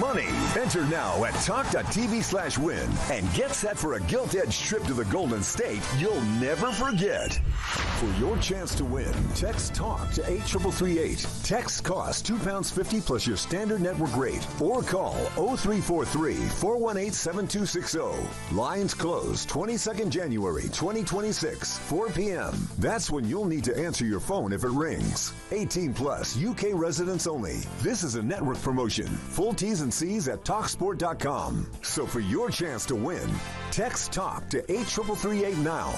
money. Enter now at talk.tv/win and get set for a gilt-edged trip to the Golden State you'll never forget. For your chance to win, text TALK to 8338. Text costs £2.50 plus your standard network rate. Or call 0343-418-7260. Lines close 22nd January 2026, 4 p.m. That's when you'll need to answer your phone if it rings. 18 plus, UK residents only. This is a network promotion. Full T's and C's at TalkSport.com. So for your chance to win, text TALK to 8338 now.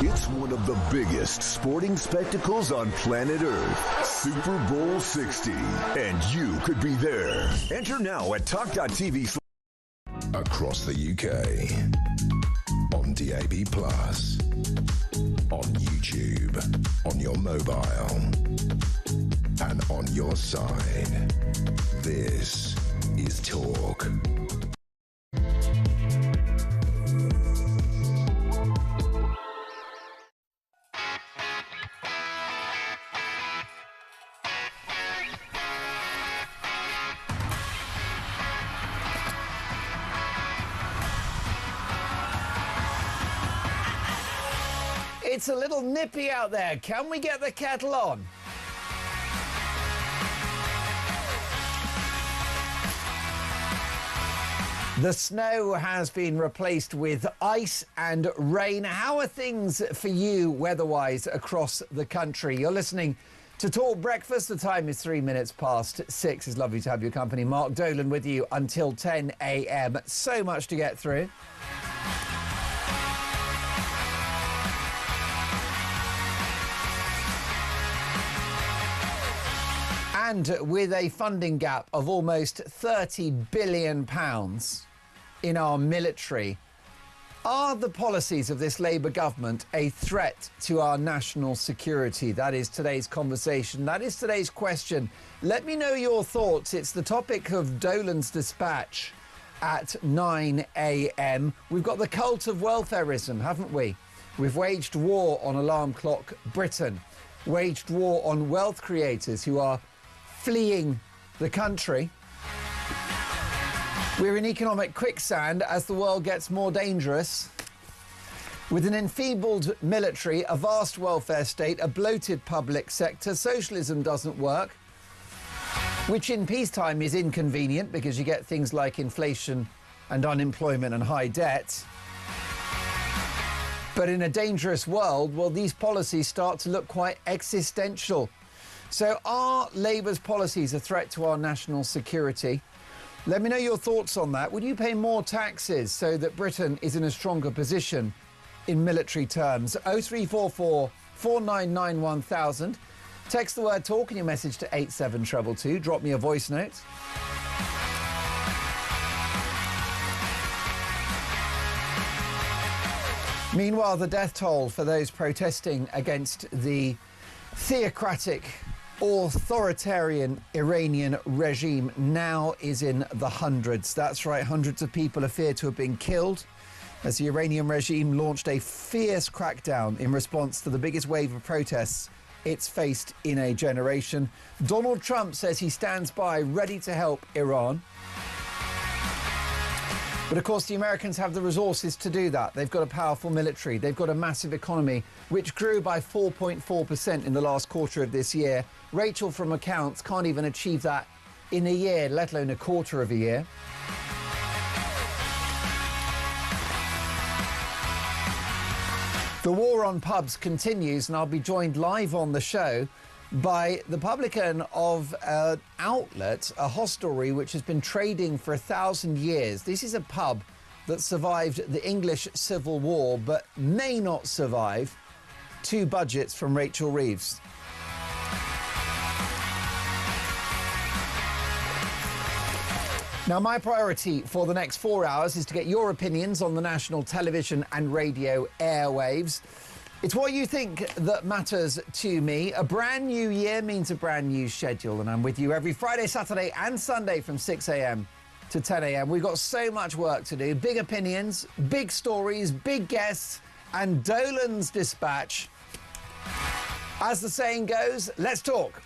It's one of the biggest sporting spectacles on planet Earth, Super Bowl 60, and you could be there. Enter now at talk.tv. Across the UK, on DAB+, on YouTube, on your mobile, and on your side. This is Talk. It's a little nippy out there. Can we get the kettle on? The snow has been replaced with ice and rain. How are things for you weather-wise across the country? You're listening to Talk Breakfast. The time is 3 minutes past 6. It's lovely to have your company. Mark Dolan with you until 10 a.m. So much to get through. And with a funding gap of almost £30 billion in our military, are the policies of this Labour government a threat to our national security? That is today's conversation. That is today's question. Let me know your thoughts. It's the topic of Dolan's dispatch at 9 a.m. We've got the cult of welfareism, haven't we? We've waged war on alarm clock Britain, waged war on wealth creators who are fleeing the country. We're in economic quicksand as the world gets more dangerous. With an enfeebled military, a vast welfare state, a bloated public sector, socialism doesn't work, which in peacetime is inconvenient because you get things like inflation and unemployment and high debt. But in a dangerous world, well, these policies start to look quite existential. So are Labour's policies a threat to our national security? Let me know your thoughts on that. Would you pay more taxes so that Britain is in a stronger position in military terms? 0344 499 1000. Text the word talk and your message to 87222. Drop me a voice note. Meanwhile, the death toll for those protesting against the theocratic, authoritarian Iranian regime now is in the hundreds. That's right, hundreds of people are feared to have been killed as the Iranian regime launched a fierce crackdown in response to the biggest wave of protests it's faced in a generation. Donald Trump says he stands by, ready to help Iran. But of course, the Americans have the resources to do that. They've got a powerful military. They've got a massive economy, which grew by 4.4% in the last quarter of this year. Rachel from accounts can't even achieve that in a year, let alone a quarter of a year. The war on pubs continues, and I'll be joined live on the show by the publican of an outlet, a hostelry, which has been trading for 1,000 years. This is a pub that survived the English Civil War, but may not survive two budgets from Rachel Reeves. Now, my priority for the next 4 hours is to get your opinions on the national television and radio airwaves. It's what you think that matters to me. A brand new year means a brand new schedule, and I'm with you every Friday, Saturday and Sunday from 6 a.m. to 10 a.m. We've got so much work to do. Big opinions, big stories, big guests, and Dolan's dispatch. As the saying goes, let's talk.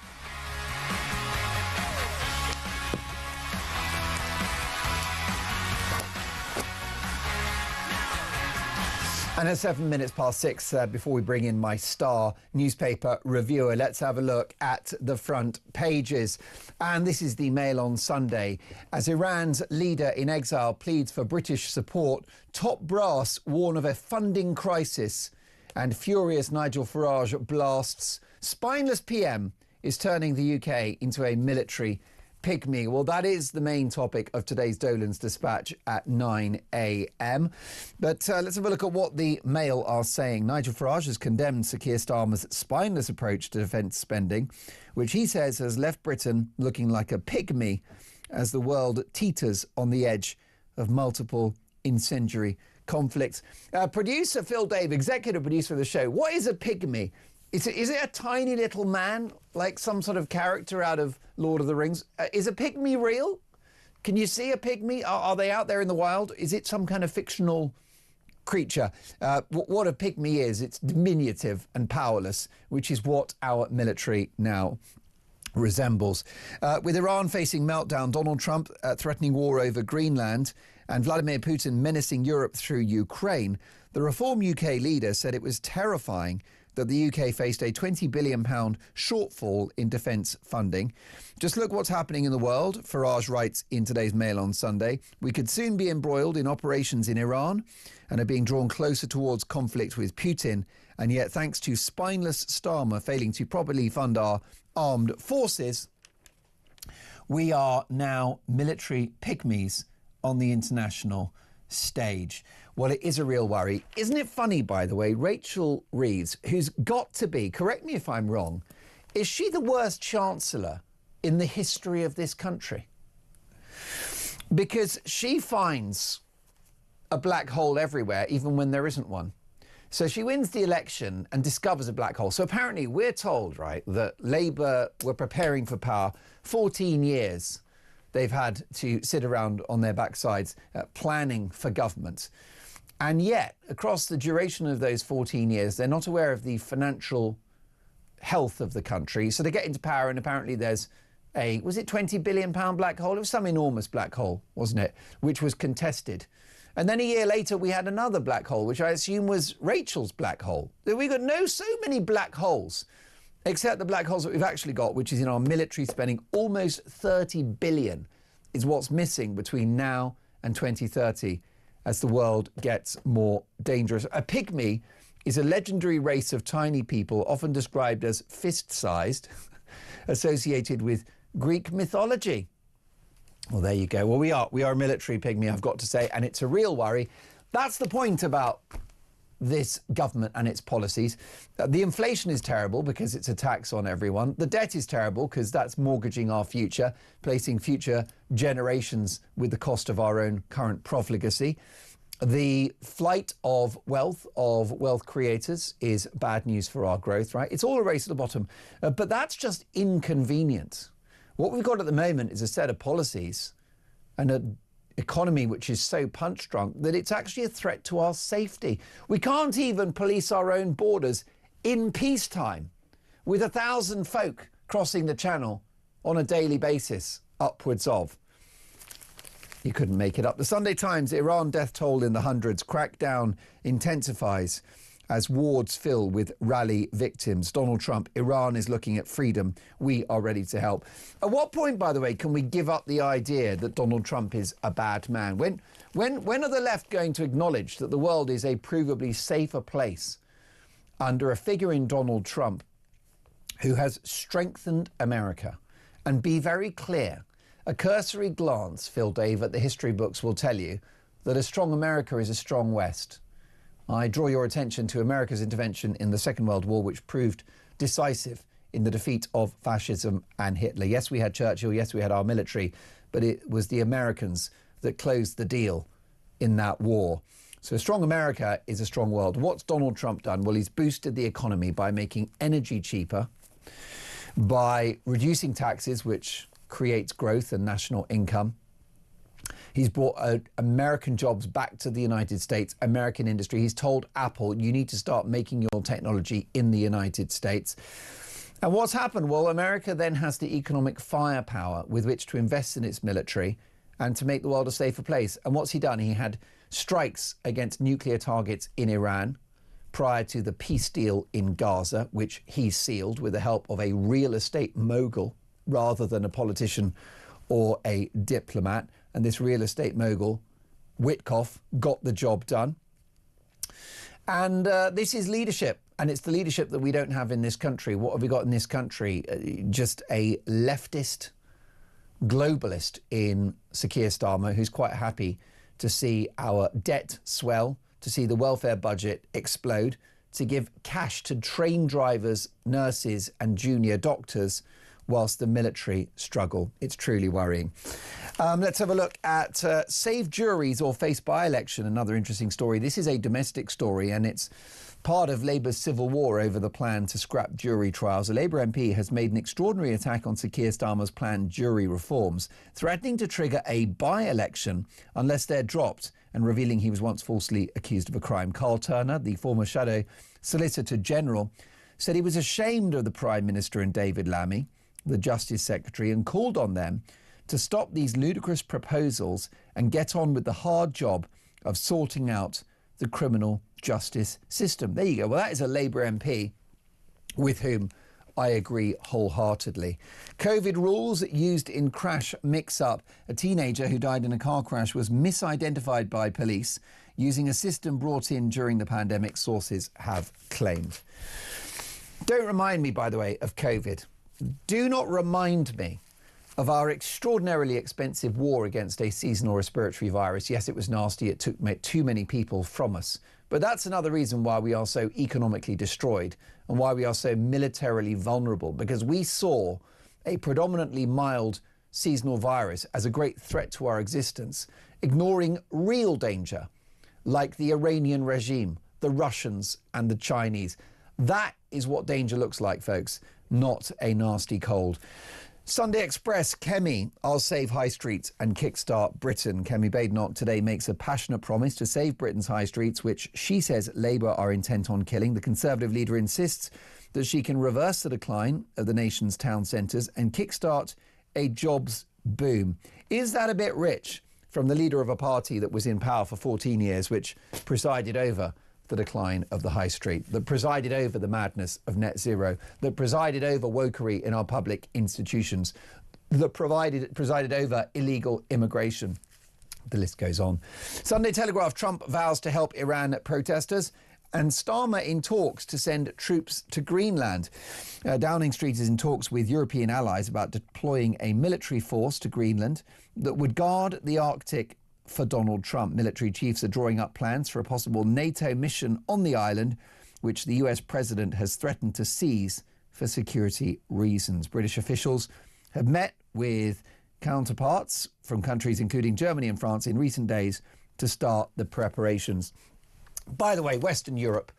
And at 7 minutes past 6, before we bring in my star newspaper reviewer, let's have a look at the front pages. And this is the Mail on Sunday. As Iran's leader in exile pleads for British support, top brass warn of a funding crisis. And furious Nigel Farage blasts, spineless PM is turning the UK into a military pygmy. Well, that is the main topic of today's Dolan's Dispatch at 9 a.m. But let's have a look at what the Mail are saying. Nigel Farage has condemned Sir Keir Starmer's spineless approach to defence spending, which he says has left Britain looking like a pygmy as the world teeters on the edge of multiple incendiary conflicts. Producer Phil Dave, executive producer of the show, what is a pygmy? Is it a tiny little man, like some sort of character out of Lord of the Rings? Is a pygmy real? Can you see a pygmy? Are they out there in the wild? Is it some kind of fictional creature? What a pygmy is, it's diminutive and powerless, which is what our military now resembles. With Iran facing meltdown, Donald Trump threatening war over Greenland, and Vladimir Putin menacing Europe through Ukraine, the Reform UK leader said it was terrifying that the UK faced a £20 billion shortfall in defence funding. Just look what's happening in the world, Farage writes in today's Mail on Sunday. We could soon be embroiled in operations in Iran and are being drawn closer towards conflict with Putin. And yet, thanks to spineless Starmer failing to properly fund our armed forces, we are now military pygmies on the international stage. Well, it is a real worry. Isn't it funny, by the way, Rachel Reeves, who's got to be, correct me if I'm wrong, is she the worst chancellor in the history of this country? Because she finds a black hole everywhere, even when there isn't one. So she wins the election and discovers a black hole. So apparently we're told, right, that Labour were preparing for power 14 years. They've had to sit around on their backsides planning for government. And yet, across the duration of those 14 years, they're not aware of the financial health of the country. So they get into power and apparently there's a, was it £20 billion black hole? It was some enormous black hole, wasn't it? Which was contested. And then a year later, we had another black hole, which I assume was Rachel's black hole. We've got so many black holes, except the black holes that we've actually got, which is in our military spending. Almost 30 billion is what's missing between now and 2030 as the world gets more dangerous. A pygmy is a legendary race of tiny people, often described as fist-sized, associated with Greek mythology. Well, there you go. Well, we are a military pygmy, I've got to say, and it's a real worry. That's the point about this government and its policies. The inflation is terrible because it's a tax on everyone. The debt is terrible because that's mortgaging our future, placing future generations with the cost of our own current profligacy. The flight of wealth creators is bad news for our growth, right? It's all a race to the bottom, but that's just inconvenient. What we've got at the moment is a set of policies and an economy which is so punch drunk that it's actually a threat to our safety. We can't even police our own borders in peacetime with 1,000 folk crossing the channel on a daily basis, upwards of. You couldn't make it up. The Sunday Times, Iran death toll in the hundreds, crackdown intensifies as wards fill with rally victims. Donald Trump, Iran is looking at freedom. We are ready to help. At what point, by the way, can we give up the idea that Donald Trump is a bad man? When are the left going to acknowledge that the world is a provably safer place under a figure in Donald Trump who has strengthened America? And be very clear, a cursory glance, Phil Dave, at the history books will tell you that a strong America is a strong West. I draw your attention to America's intervention in the Second World War, which proved decisive in the defeat of fascism and Hitler. Yes, we had Churchill. Yes, we had our military. But it was the Americans that closed the deal in that war. So a strong America is a strong world. What's Donald Trump done? Well, he's boosted the economy by making energy cheaper, by reducing taxes, which creates growth and national income. He's brought American jobs back to the United States, American industry. He's told Apple, you need to start making your technology in the United States. And what's happened? Well, America then has the economic firepower with which to invest in its military and to make the world a safer place. And what's he done? He had strikes against nuclear targets in Iran prior to the peace deal in Gaza, which he sealed with the help of a real estate mogul rather than a politician or a diplomat. And this real estate mogul, Witkoff, got the job done. And this is leadership. And it's the leadership that we don't have in this country. What have we got in this country? Just a leftist globalist in Sir Keir Starmer, who's quite happy to see our debt swell, to see the welfare budget explode, to give cash to train drivers, nurses and junior doctors, whilst the military struggle. It's truly worrying. Let's have a look at save juries or face by-election, another interesting story. This is a domestic story and it's part of Labour's civil war over the plan to scrap jury trials. A Labour MP has made an extraordinary attack on Sir Keir Starmer's planned jury reforms, threatening to trigger a by-election unless they're dropped and revealing he was once falsely accused of a crime. Carl Turner, the former Shadow Solicitor General, said he was ashamed of the Prime Minister and David Lammy, the Justice Secretary, and called on them to stop these ludicrous proposals and get on with the hard job of sorting out the criminal justice system. There you go. Well, that is a Labour MP with whom I agree wholeheartedly. COVID rules used in crash mix-up. A teenager who died in a car crash was misidentified by police using a system brought in during the pandemic, sources have claimed. Don't remind me, by the way, of COVID. Do not remind me of our extraordinarily expensive war against a seasonal respiratory virus. Yes, it was nasty. It took too many people from us. But that's another reason why we are so economically destroyed and why we are so militarily vulnerable, because we saw a predominantly mild seasonal virus as a great threat to our existence, ignoring real danger like the Iranian regime, the Russians and the Chinese. That is what danger looks like, folks, not a nasty cold. Sunday Express, Kemi, I'll save high streets and kickstart Britain. Kemi Badenoch today makes a passionate promise to save Britain's high streets, which she says Labour are intent on killing. The Conservative leader insists that she can reverse the decline of the nation's town centres and kickstart a jobs boom. Is that a bit rich from the leader of a party that was in power for 14 years, which presided over the decline of the high street, that presided over the madness of net zero, that presided over wokery in our public institutions, that presided over illegal immigration? The list goes on. Sunday Telegraph, Trump vows to help Iran protesters. And Starmer in talks to send troops to Greenland. Downing Street is in talks with European allies about deploying a military force to Greenland that would guard the Arctic for Donald Trump. Military chiefs are drawing up plans for a possible NATO mission on the island, which the US president has threatened to seize for security reasons. British officials have met with counterparts from countries including Germany and France in recent days to start the preparations. By the way, Western Europe,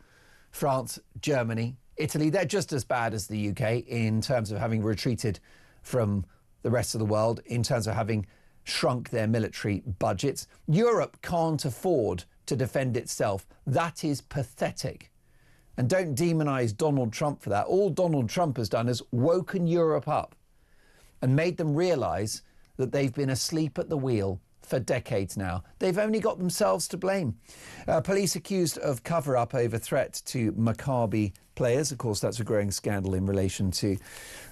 France, Germany, Italy, they're just as bad as the UK in terms of having retreated from the rest of the world, in terms of having shrunk their military budgets. Europe can't afford to defend itself. That is pathetic. And don't demonise Donald Trump for that. All Donald Trump has done is woken Europe up and made them realise that they've been asleep at the wheel for decades now. They've only got themselves to blame. Police accused of cover-up over threat to Maccabi players. Of course, that's a growing scandal in relation to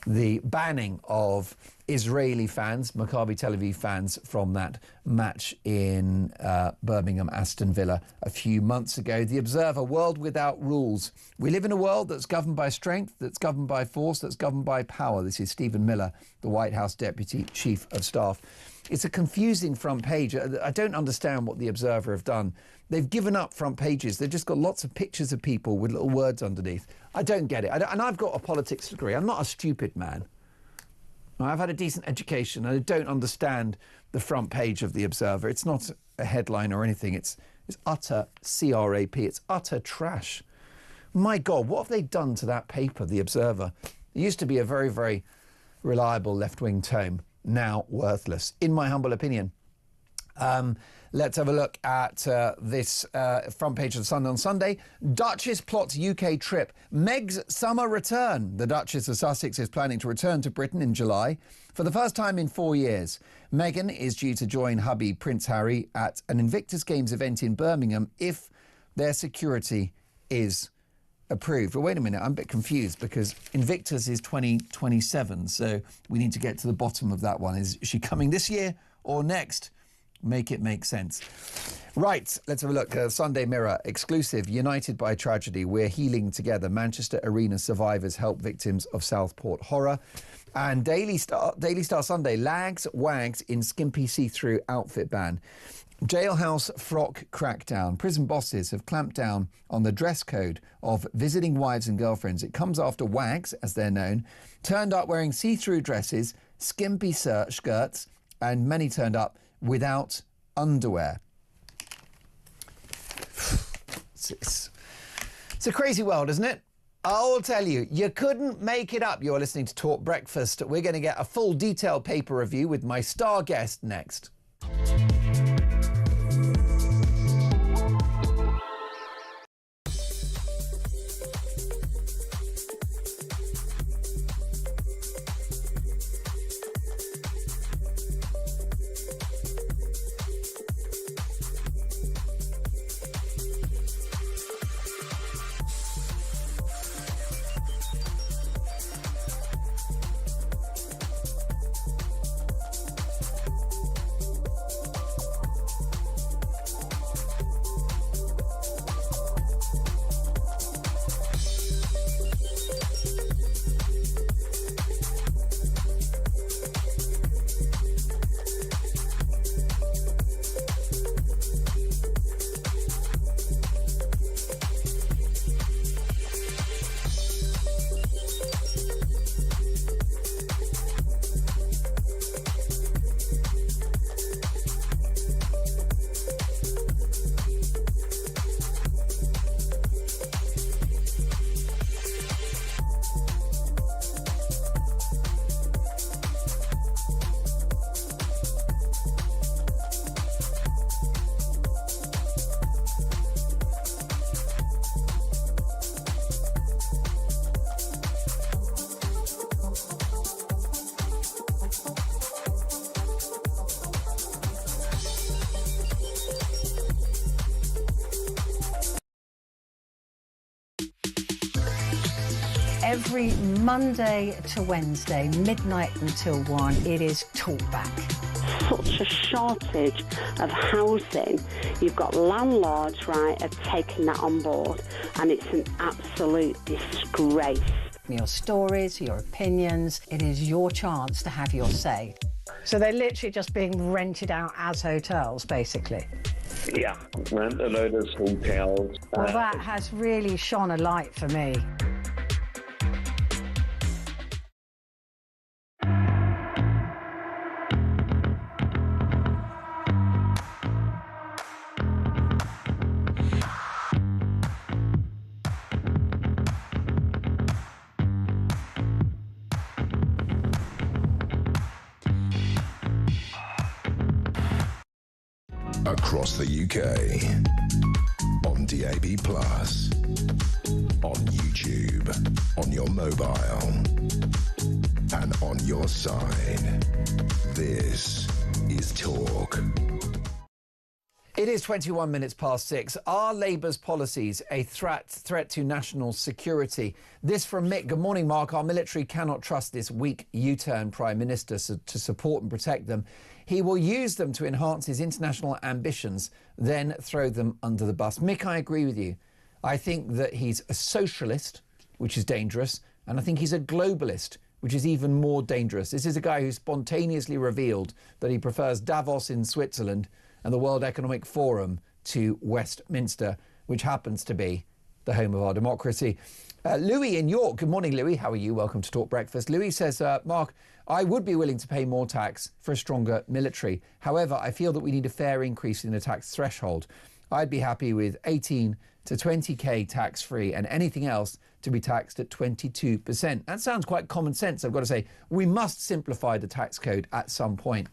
the banning of Israeli fans, Maccabi Tel Aviv fans, from that match in Birmingham, Aston Villa a few months ago. The Observer, world without rules. We live in a world that's governed by strength, that's governed by force, that's governed by power. This is Stephen Miller, the White House Deputy Chief of Staff. It's a confusing front page. I don't understand what the Observer have done. They've given up front pages. They've just got lots of pictures of people with little words underneath. I don't get it. And I've got a politics degree. I'm not a stupid man. I've had a decent education and I don't understand the front page of the Observer. It's not a headline or anything. It's utter crap. It's utter trash. My God, what have they done to that paper, the Observer? It used to be a very, very reliable left-wing tome. Now worthless, in my humble opinion. Let's have a look at this front page of the Sun on Sunday. Duchess plots UK trip. Meg's summer return. The Duchess of Sussex is planning to return to Britain in July for the first time in 4 years. Meghan is due to join hubby Prince Harry at an Invictus Games event in Birmingham if their security is approved. Well, wait a minute, I'm a bit confused because Invictus is 2027, so we need to get to the bottom of that one. Is she coming this year or next? Make it make sense. Right, let's have a look. Sunday Mirror, exclusive, united by tragedy. We're healing together. Manchester Arena survivors help victims of Southport horror. And Daily Star Sunday, lags, wags in skimpy see-through outfit ban. Jailhouse frock crackdown. Prison bosses have clamped down on the dress code of visiting wives and girlfriends. It comes after wags, as they're known, turned up wearing see-through dresses, skimpy skirts, and many turned up without underwear. It's a crazy world, isn't it? I'll tell you, you couldn't make it up. You're listening to Talk Breakfast. We're going to get a full detailed paper review with my star guest next. Every Monday to Wednesday, midnight until 1, it is Talkback. such a shortage of housing. You've got landlords, right, have taken that on board, and it's an absolute disgrace. Your stories, your opinions, it is your chance to have your say. So they're literally just being rented out as hotels, basically? Yeah, rent a load of hotels. Well, that has really shone a light for me. Across the UK, on DAB+, on YouTube, on your mobile, and on your side. This is Talk. It is 21 minutes past 6. Are Labour's policies a threat to national security? This from Mick. Good morning, Mark. Our military cannot trust this weak U-turn Prime Minister to support and protect them. He will use them to enhance his international ambitions, then throw them under the bus. Mick, I agree with you. I think that he's a socialist, which is dangerous, and I think he's a globalist, which is even more dangerous. This is a guy who spontaneously revealed that he prefers Davos in Switzerland and the World Economic Forum to Westminster, which happens to be the home of our democracy. Louis in York. Good morning, Louis. How are you? Welcome to Talk Breakfast. Louis says, Mark, I would be willing to pay more tax for a stronger military. However, I feel that we need a fair increase in the tax threshold. I'd be happy with 18 to 20k tax-free and anything else to be taxed at 22%. That sounds quite common sense, I've got to say. We must simplify the tax code at some point.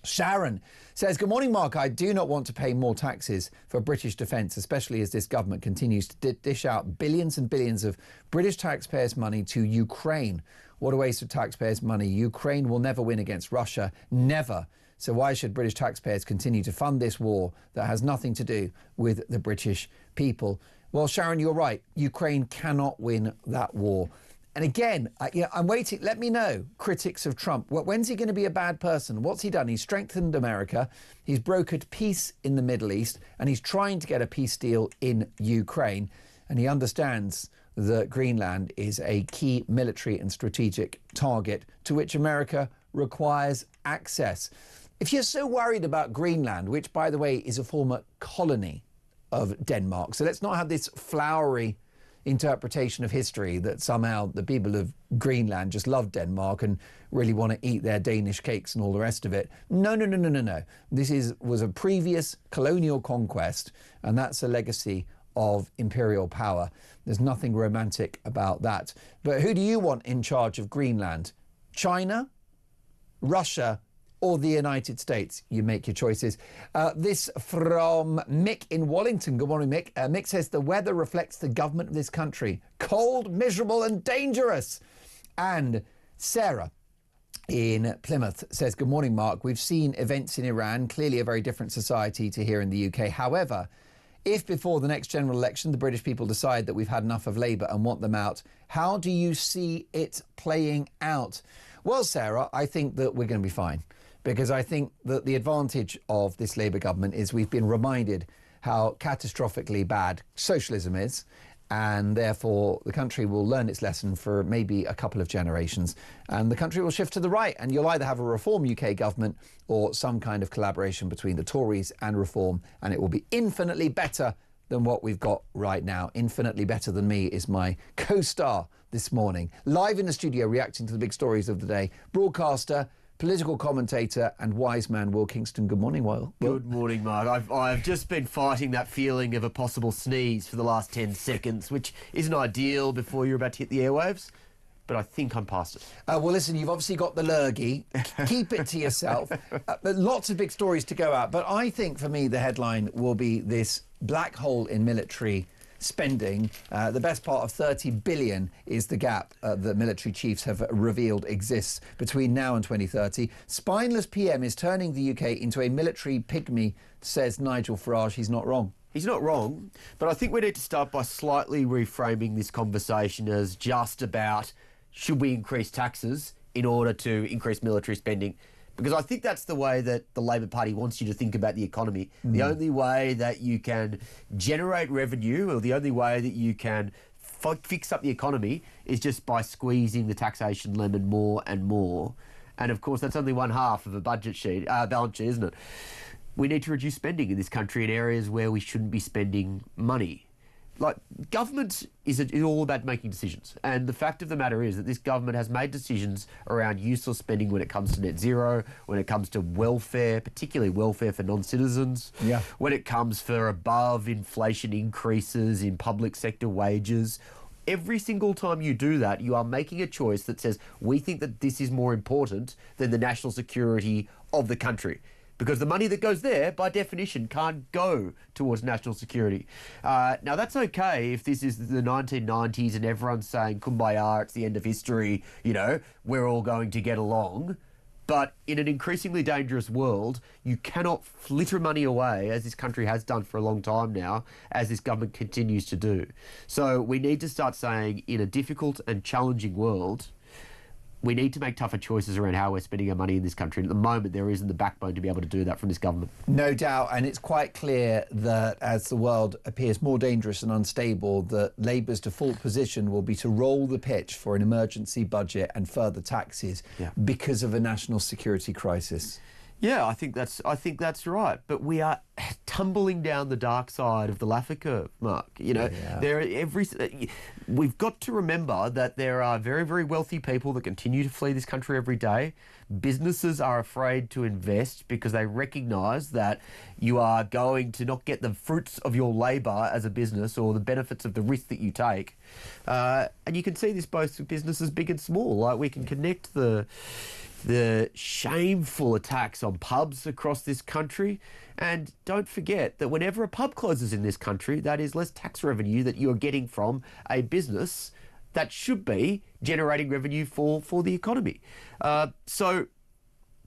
Sharon says, good morning, Mark. I do not want to pay more taxes for British defence, especially as this government continues to dish out billions and billions of British taxpayers' money to Ukraine. What a waste of taxpayers' money. Ukraine will never win against Russia. Never. So why should British taxpayers continue to fund this war that has nothing to do with the British people? Well, Sharon, you're right. Ukraine cannot win that war. And again, I'm waiting. Let me know, critics of Trump. When's he going to be a bad person? What's he done? He's strengthened America. He's brokered peace in the Middle East. And he's trying to get a peace deal in Ukraine. And he understands that Greenland is a key military and strategic target to which America requires access. If you're so worried about Greenland, which, by the way, is a former colony of Denmark, so let's not have this flowery interpretation of history that somehow the people of Greenland just love Denmark and really want to eat their Danish cakes and all the rest of it. No. This was a previous colonial conquest, and that's a legacy of imperial power. There's nothing romantic about that. But who do you want in charge of Greenland? China, Russia, or the United States? You make your choices. This from Mick in Wallington. Good morning, Mick. Mick says the weather reflects the government of this country. Cold, miserable and dangerous. And Sarah in Plymouth says, good morning, Mark. We've seen events in Iran, clearly a very different society to here in the UK. However, if before the next general election the British people decide that we've had enough of Labour and want them out, how do you see it playing out? Well, Sarah, I think that we're going to be fine. Because I think that the advantage of this Labour government is we've been reminded how catastrophically bad socialism is, and therefore the country will learn its lesson for maybe a couple of generations, and the country will shift to the right, and you'll either have a Reform UK government or some kind of collaboration between the Tories and Reform, and it will be infinitely better than what we've got right now. Infinitely better than me is my co-star this morning. Live in the studio reacting to the big stories of the day, broadcaster, political commentator and wise man Will Kingston. Good morning, Will. Good morning, Mark. I've just been fighting that feeling of a possible sneeze for the last 10 seconds, which isn't ideal before you're about to hit the airwaves, but I think I'm past it. Well, listen, you've obviously got the lurgy. Keep it to yourself. Lots of big stories to go out, but I think for me the headline will be this black hole in military spending. The best part of 30 billion is the gap that military chiefs have revealed exists between now and 2030. Spineless PM is turning the UK into a military pygmy, says Nigel Farage. He's not wrong. He's not wrong, but I think we need to start by slightly reframing this conversation as just about should we increase taxes in order to increase military spending. Because I think that's the way that the Labor Party wants you to think about the economy. The only way that you can generate revenue, or the only way that you can fix up the economy, is just by squeezing the taxation lemon more and more. And of course, that's only one half of a balance sheet, isn't it? We need to reduce spending in this country in areas where we shouldn't be spending money. Like, government is all about making decisions. And the fact of the matter is that this government has made decisions around useless spending when it comes to net zero, when it comes to welfare, particularly welfare for non-citizens, when it comes for above inflation increases in public sector wages. Every single time you do that, you are making a choice that says, we think that this is more important than the national security of the country. Because the money that goes there, by definition, can't go towards national security. Now, that's okay if this is the 1990s and everyone's saying, kumbaya, it's the end of history, you know, we're all going to get along. But in an increasingly dangerous world, you cannot flitter money away, as this country has done for a long time now, as this government continues to do. So we need to start saying, in a difficult and challenging world, we need to make tougher choices around how we're spending our money in this country. And at the moment, there isn't the backbone to be able to do that from this government. No doubt, and it's quite clear that as the world appears more dangerous and unstable, that Labour's default position will be to roll the pitch for an emergency budget and further taxes because of a national security crisis. Yeah, I think that's right. But we are tumbling down the dark side of the Laffer curve, Mark. You know, we've got to remember that there are very, very wealthy people that continue to flee this country every day. Businesses are afraid to invest because they recognise that you are going to not get the fruits of your labour as a business or the benefits of the risk that you take. And you can see this both with businesses big and small. Like, we can connect the shameful attacks on pubs across this country. And don't forget that whenever a pub closes in this country, that is less tax revenue that you're getting from a business that should be generating revenue for the economy. So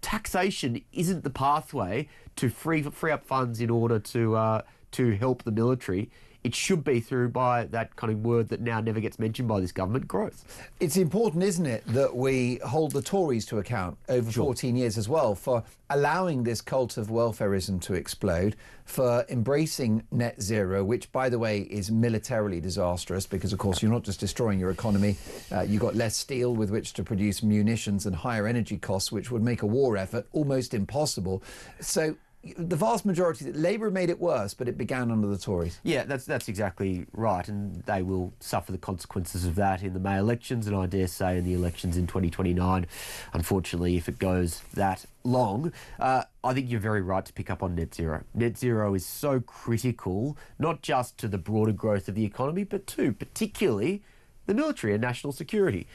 taxation isn't the pathway to free up funds in order to help the military. It should be through, by that kind of word that now never gets mentioned by this government, growth. It's important, isn't it, that we hold the Tories to account over 14 years as well for allowing this cult of welfarism to explode, for embracing net zero, which, by the way, is militarily disastrous because, of course, you're not just destroying your economy, you've got less steel with which to produce munitions and higher energy costs, which would make a war effort almost impossible. So the vast majority, Labour made it worse, but it began under the Tories. Yeah, that's exactly right, and they will suffer the consequences of that in the May elections, and I dare say in the elections in 2029. Unfortunately, if it goes that long, I think you're very right to pick up on net zero. Net zero is so critical, not just to the broader growth of the economy, but to particularly the military and national security.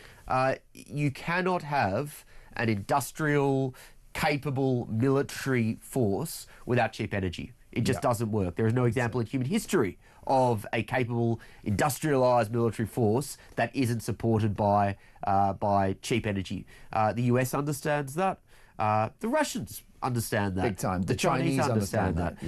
You cannot have an industrial, capable military force without cheap energy. It just doesn't work. There is no example in human history of a capable, industrialised military force that isn't supported by cheap energy. The US understands that. The Russians understand that. Big time. The Chinese understand that.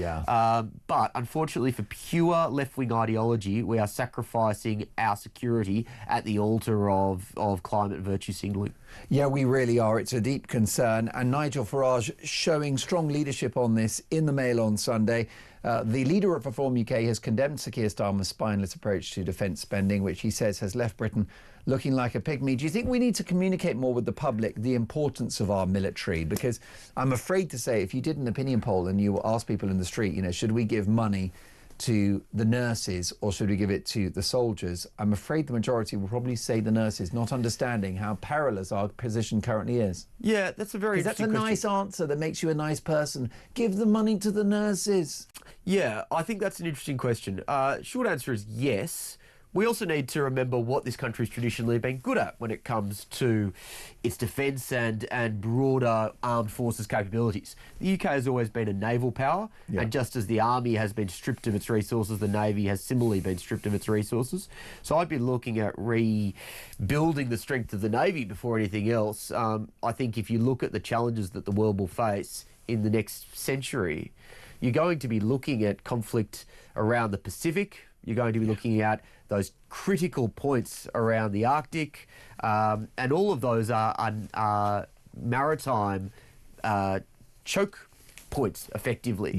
But unfortunately, for pure left-wing ideology, we are sacrificing our security at the altar of climate virtue signalling. Yeah, we really are. It's a deep concern. And Nigel Farage showing strong leadership on this in the Mail on Sunday. The leader of Reform UK has condemned Sir Keir Starmer's spineless approach to defence spending, which he says has left Britain looking like a pygmy. Do you think we need to communicate more with the public the importance of our military? Because I'm afraid to say, if you did an opinion poll and you asked people in the street, you know, should we give money to the nurses or should we give it to the soldiers? I'm afraid the majority will probably say the nurses, not understanding how perilous our position currently is. Yeah, that's a very interesting question. That's a nice answer that makes you a nice person. Give the money to the nurses. Yeah, I think that's an interesting question. Short answer is yes. We also need to remember what this country's traditionally been good at when it comes to its defence and broader armed forces capabilities. The UK has always been a naval power, and just as the army has been stripped of its resources, the navy has similarly been stripped of its resources. So I'd be looking at rebuilding the strength of the navy before anything else. I think if you look at the challenges that the world will face in the next century, you're going to be looking at conflict around the Pacific. You're going to be looking at those critical points around the Arctic, and all of those are maritime choke points, effectively.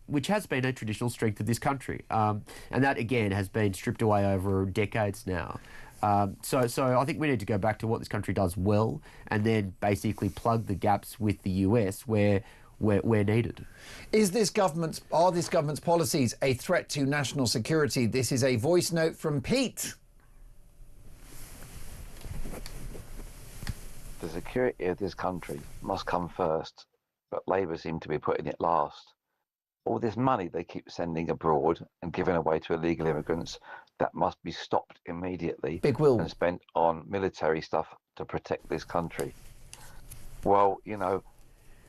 Which has been a traditional strength of this country. And that, again, has been stripped away over decades now. So I think we need to go back to what this country does well and then basically plug the gaps with the US where needed. Are this government's policies a threat to national security? This is a voice note from Pete. The security of this country must come first, but Labour seem to be putting it last. All this money they keep sending abroad and giving away to illegal immigrants, that must be stopped immediately. Big Will. And spent on military stuff to protect this country. Well,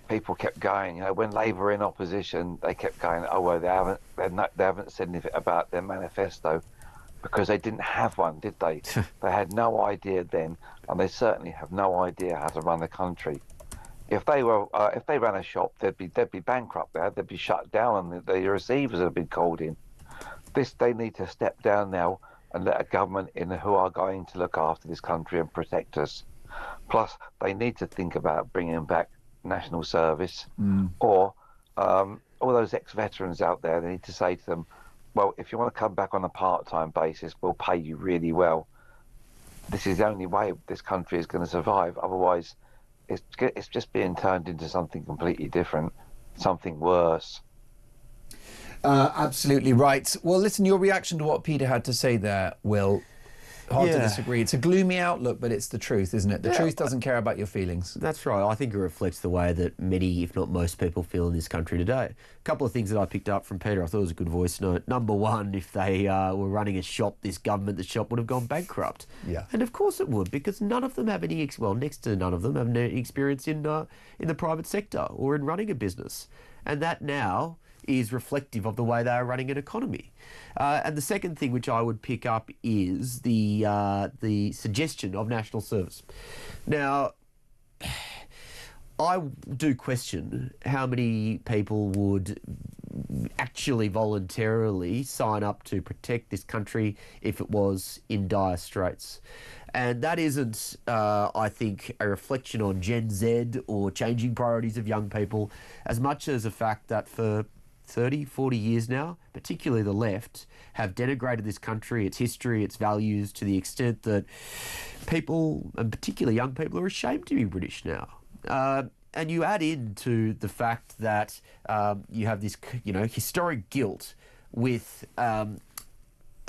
people kept going. When Labour were in opposition, they kept going, oh, well, they haven't said anything about their manifesto because they didn't have one, did they? They had no idea then, and they certainly have no idea how to run the country. If they ran a shop, they'd be bankrupt there. They'd be shut down, and the receivers would have been called in. They need to step down now and let a government in who are going to look after this country and protect us. Plus, they need to think about bringing back national service, or all those ex-veterans out there. They need to say to them, well, if you want to come back on a part-time basis, we'll pay you really well. This is the only way this country is going to survive. Otherwise, it's just being turned into something completely different, something worse. Absolutely right. Well, listen, your reaction to what Peter had to say there, Will, hard to disagree. It's a gloomy outlook, but it's the truth, isn't it? The truth doesn't care about your feelings. That's right. I think it reflects the way that many, if not most people, feel in this country today. A couple of things that I picked up from Peter I thought was a good voice note. Number one, if they were running a shop, this government, the shop would have gone bankrupt. Yeah. And of course it would, because none of them have any, next to none of them have any experience in the private sector or in running a business. And that now is reflective of the way they are running an economy. And the second thing which I would pick up is the suggestion of national service. Now, I do question how many people would actually voluntarily sign up to protect this country if it was in dire straits. And that isn't, I think, a reflection on Gen Z or changing priorities of young people, as much as a fact that for 30, 40 years now, particularly the left, have denigrated this country, its history, its values, to the extent that people, and particularly young people, are ashamed to be British now. And you add into the fact that you have this, historic guilt with a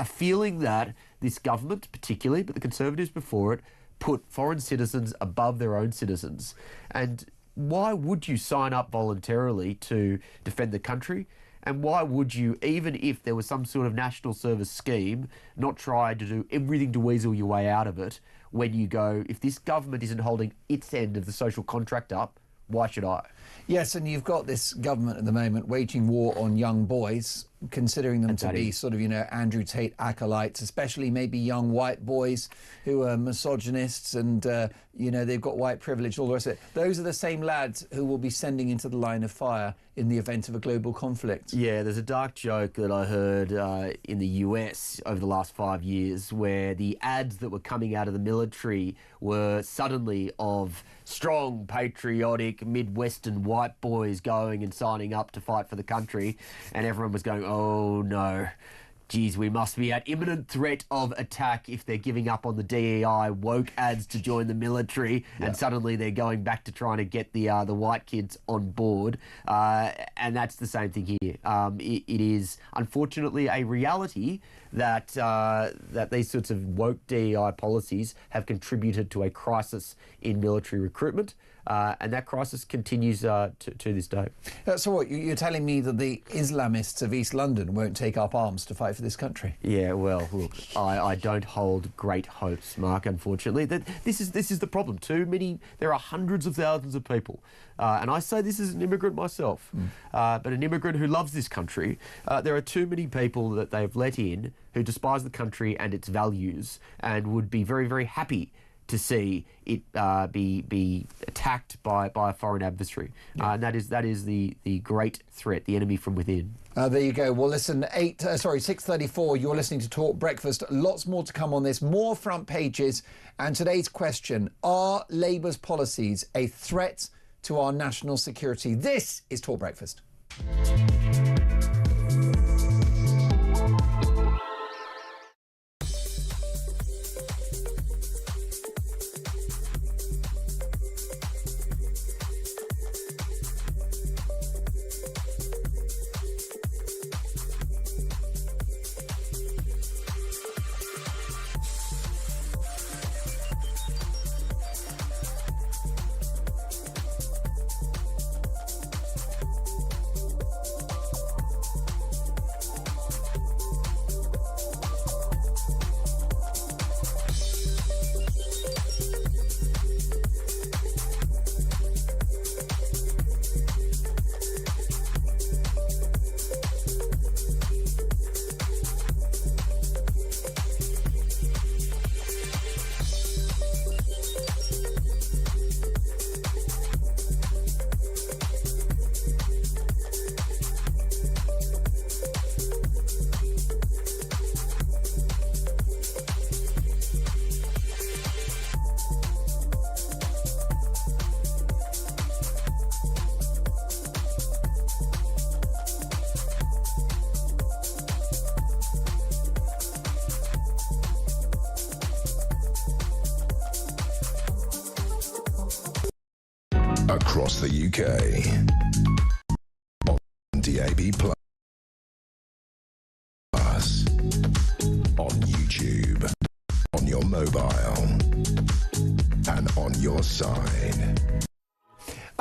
feeling that this government, particularly, but the Conservatives before it, put foreign citizens above their own citizens. And why would you sign up voluntarily to defend the country? And why would you, even if there was some sort of national service scheme, not try to do everything to weasel your way out of it when you go, if this government isn't holding its end of the social contract up, why should I? Yes, and you've got this government at the moment waging war on young boys, considering them to be sort of, Andrew Tate acolytes, especially maybe young white boys who are misogynists and, they've got white privilege, all the rest of it. Those are the same lads who will be sending into the line of fire in the event of a global conflict. Yeah, there's a dark joke that I heard in the US over the last 5 years where the ads that were coming out of the military were suddenly of strong, patriotic, Midwestern white boys going and signing up to fight for the country, and everyone was going, oh no, geez, we must be at imminent threat of attack if they're giving up on the DEI woke ads to join the military, and suddenly they're going back to trying to get the white kids on board. And that's the same thing here. It is unfortunately a reality that these sorts of woke DEI policies have contributed to a crisis in military recruitment. And that crisis continues to this day. So what, you're telling me that the Islamists of East London won't take up arms to fight for this country? Yeah, well, look, I don't hold great hopes, Mark, unfortunately. This is the problem. There are hundreds of thousands of people, and I say this as an immigrant myself, but an immigrant who loves this country. There are too many people that they've let in who despise the country and its values and would be very, very happy to see it be attacked by a foreign adversary. And that is the great threat, the enemy from within. There you go. Well, listen, 6:34, you're listening to Talk Breakfast. Lots more to come on this, more front pages. And today's question, are Labour's policies a threat to our national security. This is Talk Breakfast. Across the UK. On DAB+. On YouTube. On your mobile. And on your side.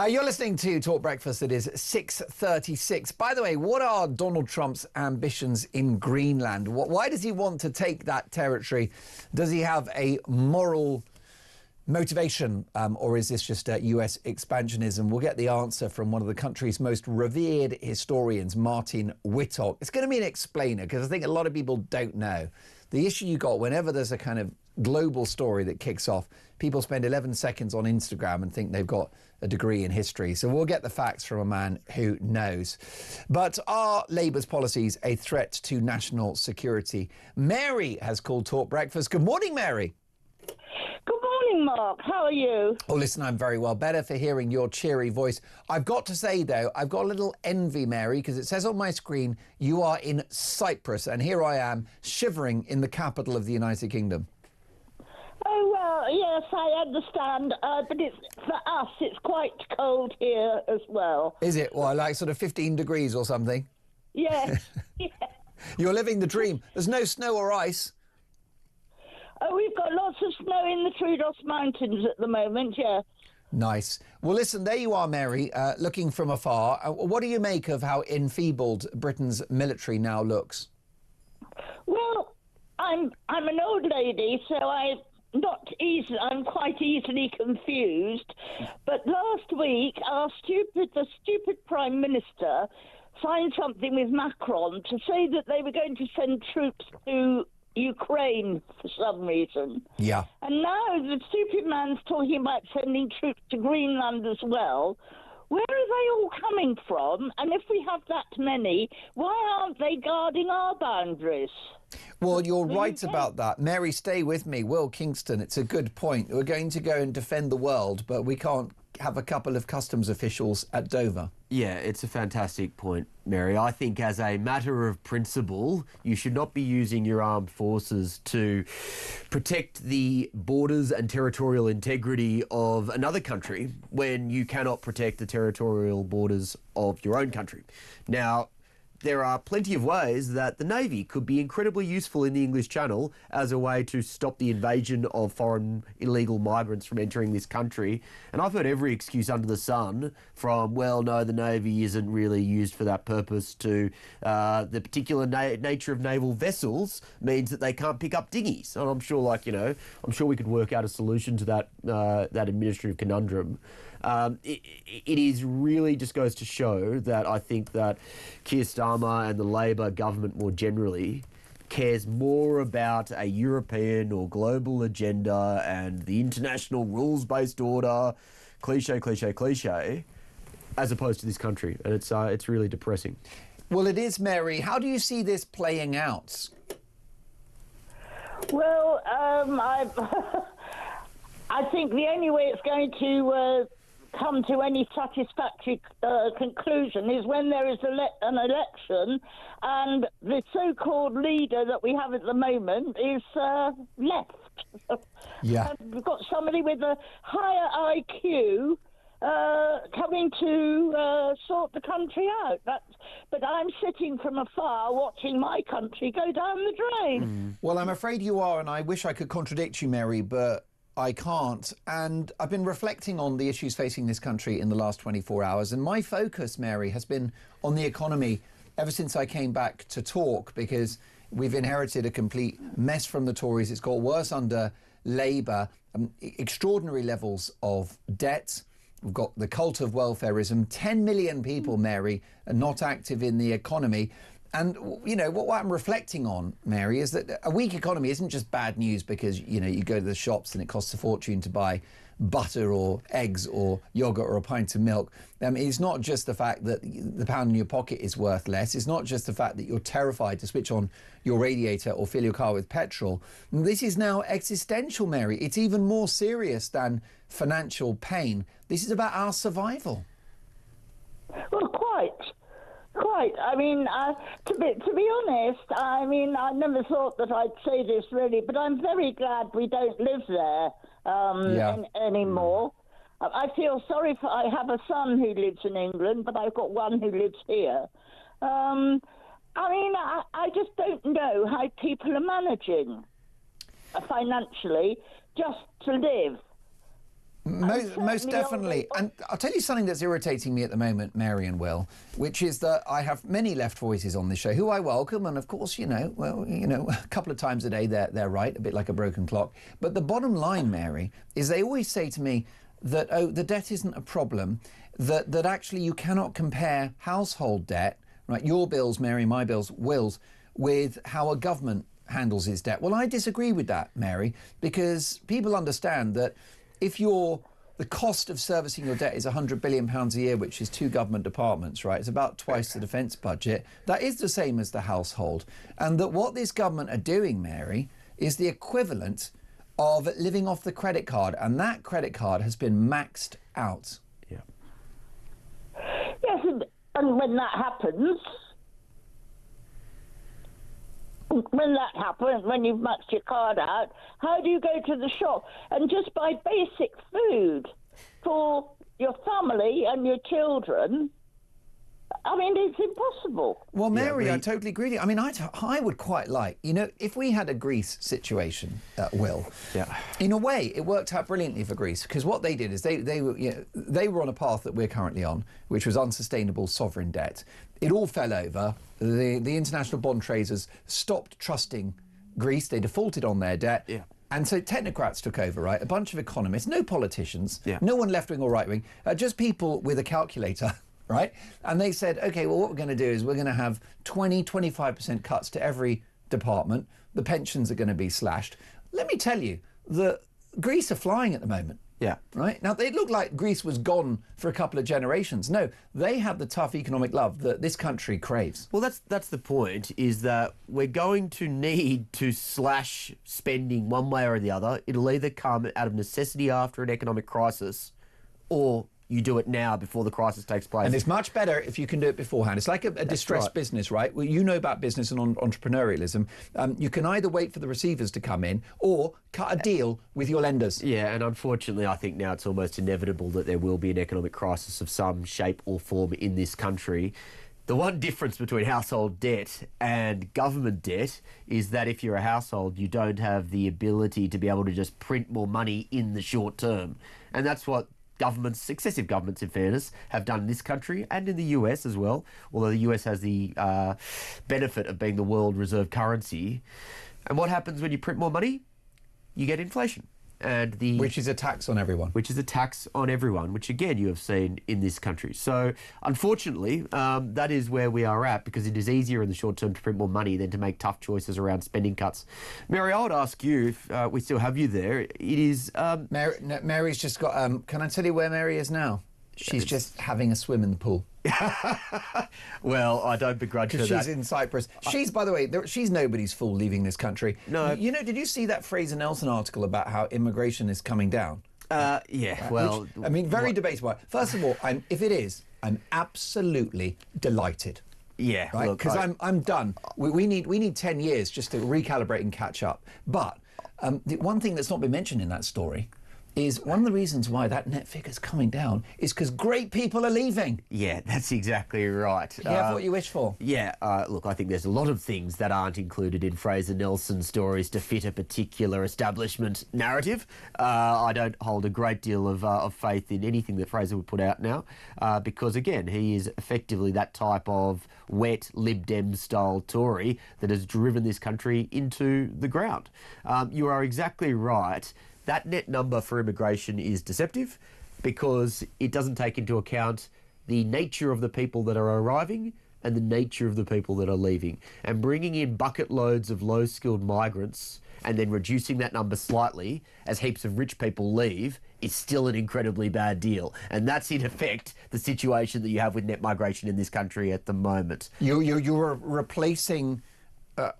You're listening to Talk Breakfast. It is 6:36. By the way, what are Donald Trump's ambitions in Greenland? Why does he want to take that territory? Does he have a moral motivation, or is this just US expansionism? We'll get the answer from one of the country's most revered historians, Martin Whittock. It's going to be an explainer, because I think a lot of people don't know. The issue you got whenever there's a kind of global story that kicks off, people spend 11 seconds on Instagram and think they've got a degree in history. So we'll get the facts from a man who knows. But are Labour's policies a threat to national security? Mary has called Talk Breakfast. Good morning, Mary. Good morning, Mark. How are you? Oh, listen, I'm very well. Better for hearing your cheery voice. I've got to say, though, I've got a little envy, Mary, because it says on my screen you are in Cyprus, and here I am shivering in the capital of the United Kingdom. Oh, well, yes, I understand, but for us, it's quite cold here as well. Is it? Well, like sort of 15 degrees or something? Yes. Yeah. You're living the dream. There's no snow or ice. Oh, we've got lots of snow in the Troodos Mountains at the moment, yeah. Nice. Well, listen, there you are, Mary, looking from afar. What do you make of how enfeebled Britain's military now looks? Well, I'm an old lady, so I'm quite easily confused. But last week, the stupid Prime Minister signed something with Macron to say that they were going to send troops to Ukraine for some reason. Yeah. And now the stupid man's talking about sending troops to Greenland as well. Where are they all coming from? And if we have that many, why aren't they guarding our boundaries? Well, you're right about that. Mary, stay with me. Will Kingston, it's a good point. We're going to go and defend the world, but we can't have a couple of customs officials at Dover. Yeah, it's a fantastic point, Mary. I think as a matter of principle, you should not be using your armed forces to protect the borders and territorial integrity of another country when you cannot protect the territorial borders of your own country. Now, there are plenty of ways that the Navy could be incredibly useful in the English Channel as a way to stop the invasion of foreign illegal migrants from entering this country. And I've heard every excuse under the sun from, well, no, the Navy isn't really used for that purpose, to the particular nature of naval vessels means that they can't pick up dinghies. And I'm sure, I'm sure we could work out a solution to that administrative conundrum. It is really just goes to show that I think that Keir Starmer and the Labor government more generally cares more about a European or global agenda and the international rules-based order, cliche, as opposed to this country. And it's really depressing. Well, it is, Mary. How do you see this playing out? Well, I think the only way it's going to come to any satisfactory conclusion is when there is an election and the so-called leader that we have at the moment is left. Yeah. We've got somebody with a higher IQ coming to sort the country out. But I'm sitting from afar watching my country go down the drain. Well, I'm afraid you are, and I wish I could contradict you, Mary, but I can't. And I've been reflecting on the issues facing this country in the last 24 hours. And my focus, Mary, has been on the economy ever since I came back to talk, because we've inherited a complete mess from the Tories. It's got worse under Labour, extraordinary levels of debt. We've got the cult of welfarism, 10 million people, Mary, are not active in the economy. And, you know, what I'm reflecting on, Mary, is that a weak economy isn't just bad news because, you know, you go to the shops and it costs a fortune to buy butter or eggs or yogurt or a pint of milk. It's not just the fact that the pound in your pocket is worth less. It's not just the fact that you're terrified to switch on your radiator or fill your car with petrol. This is now existential, Mary. It's even more serious than financial pain. This is about our survival. Well, quite. I mean, to be honest, I mean, I never thought that I'd say this really, but I'm very glad we don't live there anymore. I feel sorry for. I have a son who lives in England, but I've got one who lives here. I mean, I just don't know how people are managing financially just to live. Most definitely. And I'll tell you something that's irritating me at the moment, Mary and Will, which is that I have many left voices on this show who I welcome. And of course, a couple of times a day, they're right, a bit like a broken clock. But the bottom line, Mary, is they always say to me that, the debt isn't a problem, that actually you cannot compare household debt, right, your bills, Mary, my bills, Will's, with how a government handles its debt. Well, I disagree with that, Mary, because people understand that if the cost of servicing your debt is £100 billion a year, which is 2 government departments, right? It's about twice the defence budget. That is the same as the household. And that what this government are doing, Mary, is the equivalent of living off the credit card. And that credit card has been maxed out. Yeah. Yes, and when that happens... when you've maxed your card out, how do you go to the shop and just buy basic food for your family and your children? I mean, it's impossible. Well, Mary, I totally agree with you. I mean, I would quite like, if we had a Greece situation, Will, in a way, it worked out brilliantly for Greece, because what they did is they were on a path that we're currently on, which was unsustainable sovereign debt. It all fell over. The international bond traders stopped trusting Greece. They defaulted on their debt. Yeah. And so technocrats took over, right? A bunch of economists, no politicians, no one left-wing or right-wing, just people with a calculator, right? And they said, OK, well, what we're going to do is we're going to have 25% cuts to every department. The pensions are going to be slashed. Let me tell you, Greece are flying at the moment. Yeah. Right? Now, it looked like Greece was gone for a couple of generations. No, they have the tough economic love that this country craves. Well, that's the point, is that we're going to need to slash spending one way or the other. It'll either come out of necessity after an economic crisis, or you do it now before the crisis takes place. And it's much better if you can do it beforehand. It's like a distressed business, right? Well, you know about business and entrepreneurialism. You can either wait for the receivers to come in or cut a deal with your lenders. Yeah, and unfortunately, I think now it's almost inevitable that there will be an economic crisis of some shape or form in this country. The one difference between household debt and government debt is that if you're a household, you don't have the ability to be able to just print more money in the short term. And that's what successive governments, in fairness, have done in this country and in the US as well, although the US has the benefit of being the world reserve currency. And what happens when you print more money? You get inflation. Which is a tax on everyone. Which is a tax on everyone, which again you have seen in this country. So unfortunately, that is where we are at, because it is easier in the short term to print more money than to make tough choices around spending cuts. Mary, I would ask you, if we still have you there, it is... Mary's just got... can I tell you where Mary is now? She's just having a swim in the pool. Well, I don't begrudge her that. She's in Cyprus. She's, by the way, she's nobody's fool leaving this country. No. Did you see that Fraser Nelson article about how immigration is coming down? Well, I mean, very debatable. First of all, if it is, I'm absolutely delighted. Yeah, right. Because I'm done. We need 10 years just to recalibrate and catch up. But the one thing that's not been mentioned in that story is one of the reasons why that net figure's coming down is because great people are leaving. Yeah, that's exactly right. You have what you wish for. Yeah, look, I think there's a lot of things that aren't included in Fraser Nelson's stories to fit a particular establishment narrative. I don't hold a great deal of faith in anything that Fraser would put out now because, again, he is effectively that type of wet Lib Dem style Tory that has driven this country into the ground. You are exactly right. That net number for immigration is deceptive because it doesn't take into account the nature of the people that are arriving and the nature of the people that are leaving. And bringing in bucket loads of low-skilled migrants and then reducing that number slightly as heaps of rich people leave is still an incredibly bad deal. And that's, in effect, the situation that you have with net migration in this country at the moment. You're replacing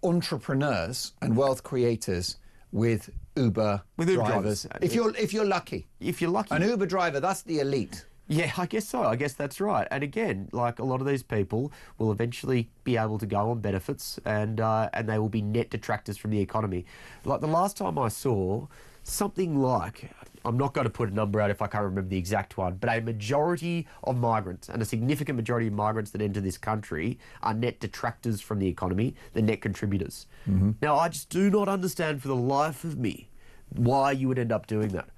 entrepreneurs and wealth creators with Uber drivers. If you're lucky. If you're lucky. An Uber driver, that's the elite. Yeah, I guess so. I guess that's right. And again, like a lot of these people will eventually be able to go on benefits and they will be net detractors from the economy. Like the last time I saw something like, I'm not going to put a number out if I can't remember the exact one, but a majority of migrants and a significant majority of migrants that enter this country are net detractors from the economy, they're net contributors. Mm-hmm. Now, I just do not understand for the life of me why you would end up doing that.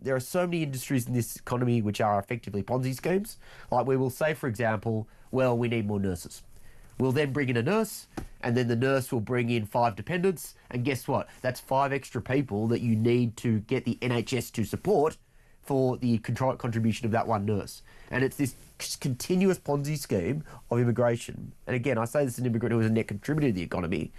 There are so many industries in this economy which are effectively Ponzi schemes. Like we will say, for example, well, we need more nurses. We'll then bring in a nurse, and then the nurse will bring in 5 dependents, and guess what? That's 5 extra people that you need to get the NHS to support for the contribution of that one nurse. And it's this continuous Ponzi scheme of immigration. And again, I say this is an immigrant who is a net contributor to the economy,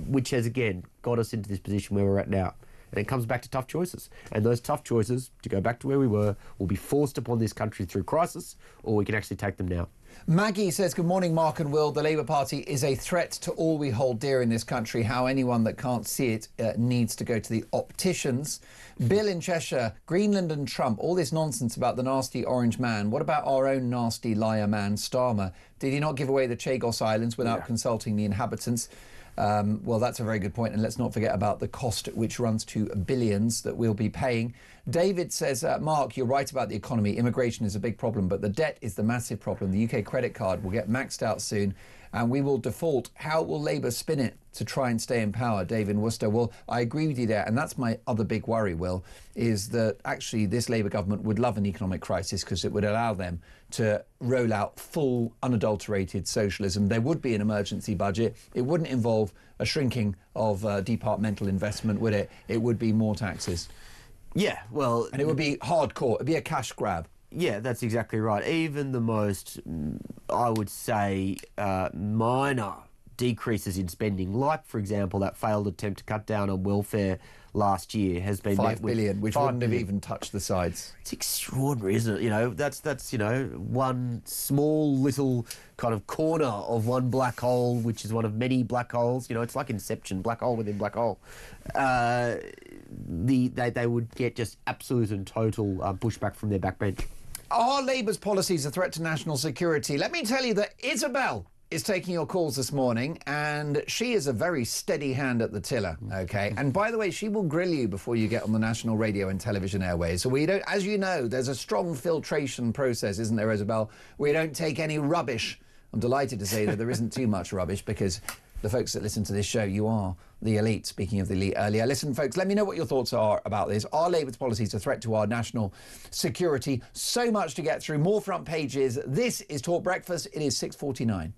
which has, again, got us into this position where we're at now. And it comes back to tough choices. And those tough choices, to go back to where we were, will be forced upon this country through crisis, or we can actually take them now. Maggie says, good morning, Mark and Will. The Labour Party is a threat to all we hold dear in this country. How anyone that can't see it needs to go to the opticians. Bill in Cheshire, Greenland and Trump, all this nonsense about the nasty orange man. What about our own nasty liar man, Starmer? Did he not give away the Chagos Islands without consulting the inhabitants? Well, that's a very good point. And let's not forget about the cost, which runs to billions that we'll be paying. David says, Mark, you're right about the economy. Immigration is a big problem, but the debt is the massive problem. The UK credit card will get maxed out soon and we will default. How will Labour spin it to try and stay in power? Dave in Worcester. Well, I agree with you there. And that's my other big worry, Will, is that actually this Labour government would love an economic crisis because it would allow them to roll out full, unadulterated socialism. There would be an emergency budget. It wouldn't involve a shrinking of departmental investment, would it? It would be more taxes. Yeah, well... And it would be hardcore. It'd be a cash grab. Yeah, that's exactly right. Even the most, I would say, minor decreases in spending, like, for example, that failed attempt to cut down on welfare last year has been $5 billion, which wouldn't have even touched the sides. It's extraordinary, isn't it? You know, that's one small little kind of corner of one black hole, which is one of many black holes. You know, it's like Inception, black hole within black hole. They would get just absolute and total pushback from their backbench. Are Labour's policies a threat to national security? Let me tell you that Isabel is taking your calls this morning, and she is a very steady hand at the tiller, OK? And by the way, she will grill you before you get on the national radio and television airways. So we don't, as you know, there's a strong filtration process, isn't there, Isabel? We don't take any rubbish. I'm delighted to say that there isn't too much rubbish because the folks that listen to this show, you are the elite. Speaking of the elite earlier. Listen, folks, let me know what your thoughts are about this. Are Labour's policies a threat to our national security? So much to get through. More front pages. This is Talk Breakfast. It is 6:49.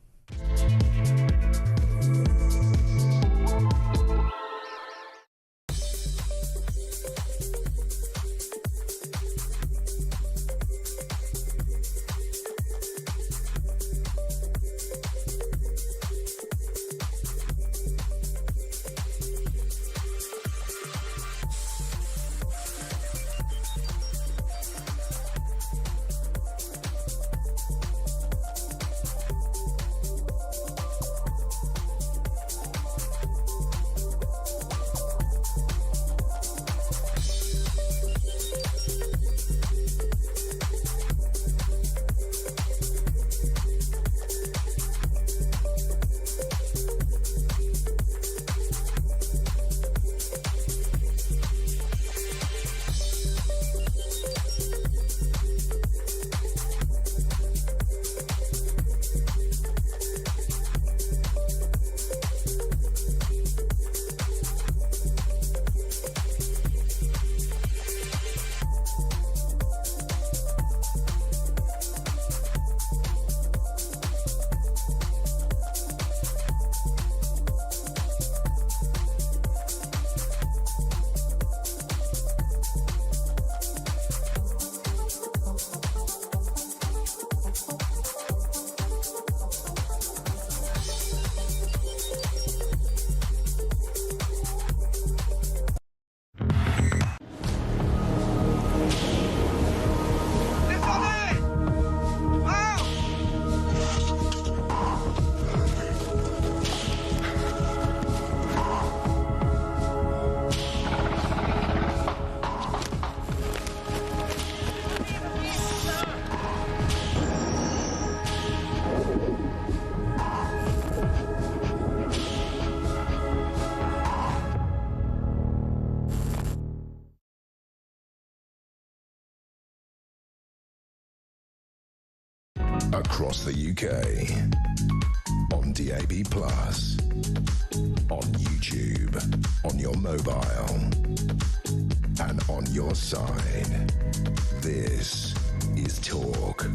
across the UK, on DAB+, on YouTube, on your mobile, and on your side. This is Talk.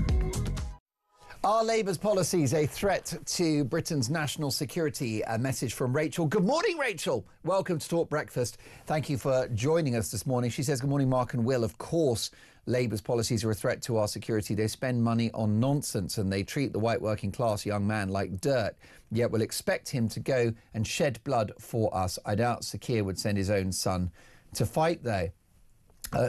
Are Labour's policies a threat to Britain's national security? A message from Rachel. Good morning, Rachel. Welcome to Talk Breakfast. Thank you for joining us this morning. She says, good morning, Mark and Will. Of course, Labour's policies are a threat to our security. They spend money on nonsense and they treat the white working class young man like dirt, yet we'll expect him to go and shed blood for us. I doubt Sakir would send his own son to fight, though.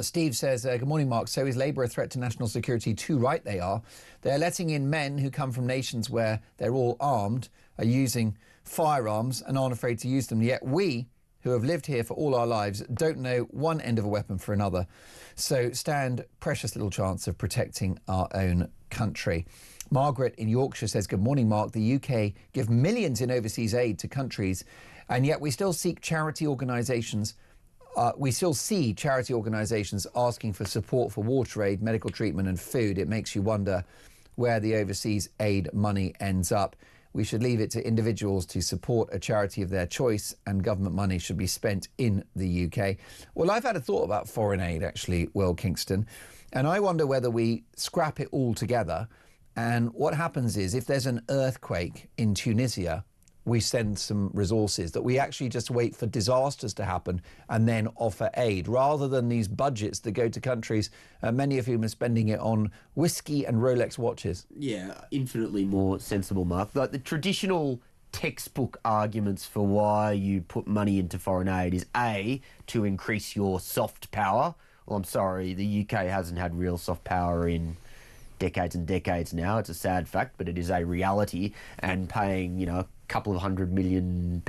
Steve says, good morning, Mark. So is Labour a threat to national security? Too right they are. They're letting in men who come from nations where they're all armed, are using firearms and aren't afraid to use them. Yet we, who have lived here for all our lives, don't know one end of a weapon for another. So stand precious little chance of protecting our own country. Margaret in Yorkshire says, good morning, Mark. The UK give millions in overseas aid to countries, and yet we still seek charity organisations. We still see charity organisations asking for support for water aid, medical treatment and food. It makes you wonder where the overseas aid money ends up. We should leave it to individuals to support a charity of their choice, and government money should be spent in the UK. Well, I've had a thought about foreign aid, actually, Will Kingston, and I wonder whether we scrap it all together. And what happens is, if there's an earthquake in Tunisia, we send some resources, that we actually just wait for disasters to happen and then offer aid, rather than these budgets that go to countries, many of whom are spending it on whiskey and Rolex watches. Yeah, infinitely more sensible, Mark. Like the traditional textbook arguments for why you put money into foreign aid is A, to increase your soft power. Well, I'm sorry, the UK hasn't had real soft power in decades and decades now. It's a sad fact, but it is a reality. And paying, a couple of £100 million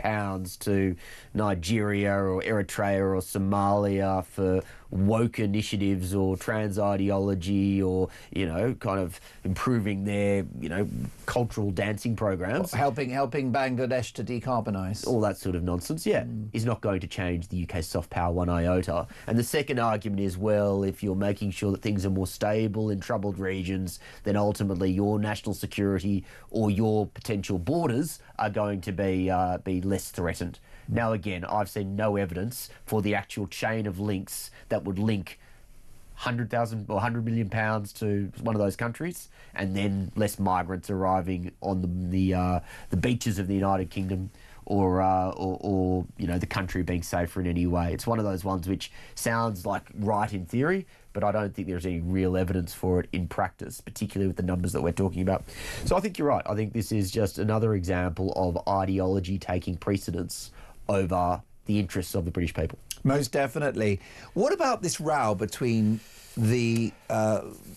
to Nigeria or Eritrea or Somalia for woke initiatives or trans ideology or, kind of improving their, cultural dancing programs. Helping Bangladesh to decarbonise. All that sort of nonsense, is not going to change the UK's soft power one iota. And the second argument is, well, if you're making sure that things are more stable in troubled regions, then ultimately your national security or your potential borders are going to be less threatened. Now, again, I've seen no evidence for the actual chain of links that would link 100,000 or £100 million to one of those countries, and then less migrants arriving on the beaches of the United Kingdom, or the country being safer in any way. It's one of those ones which sounds like right in theory, but I don't think there's any real evidence for it in practice, particularly with the numbers that we're talking about. So I think you're right. I think this is just another example of ideology taking precedence over the interests of the British people. Most definitely. What about this row between the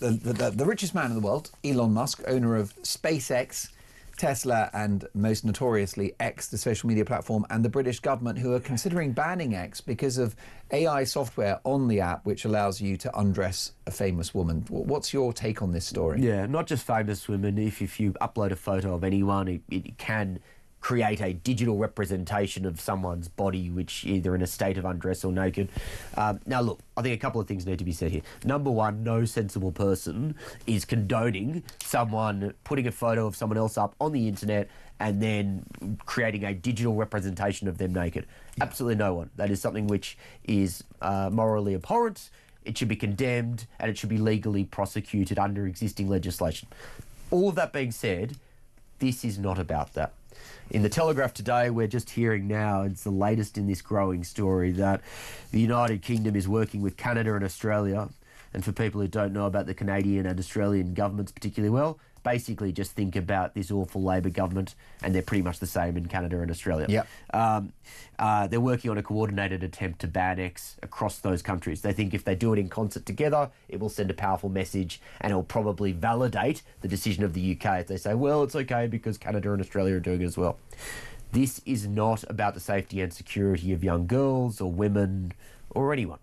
richest man in the world, Elon Musk, owner of SpaceX, Tesla, and most notoriously X, the social media platform, and the British government, who are considering banning X because of AI software on the app which allows you to undress a famous woman? What's your take on this story? Yeah, not just famous women. If you upload a photo of anyone, it can create a digital representation of someone's body, which either in a state of undress or naked. Now, look, I think a couple of things need to be said here. Number one, no sensible person is condoning someone putting a photo of someone else up on the internet and then creating a digital representation of them naked. Yeah. Absolutely no one. That is something which is morally abhorrent. It should be condemned, and it should be legally prosecuted under existing legislation. All of that being said, this is not about that. In the Telegraph today, we're just hearing now, it's the latest in this growing story, that the United Kingdom is working with Canada and Australia. And for people who don't know about the Canadian and Australian governments particularly well, basically just think about this awful Labor government, and they're pretty much the same in Canada and Australia. Yep. They're working on a coordinated attempt to ban X across those countries. They think if they do it in concert together, it will send a powerful message, and it will probably validate the decision of the UK if they say, well, it's okay because Canada and Australia are doing it as well. This is not about the safety and security of young girls or women or anyone.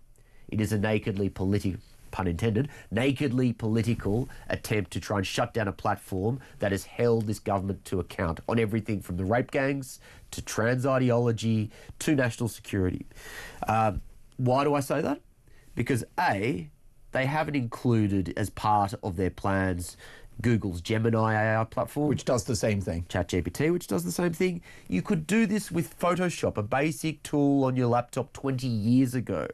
It is a nakedly political, pun intended, nakedly political attempt to try and shut down a platform that has held this government to account on everything from the rape gangs to trans ideology to national security. Why do I say that? Because A, they haven't included as part of their plans Google's Gemini AI platform, Which does the same thing. ChatGPT, which does the same thing. You could do this with Photoshop, a basic tool on your laptop 20 years ago.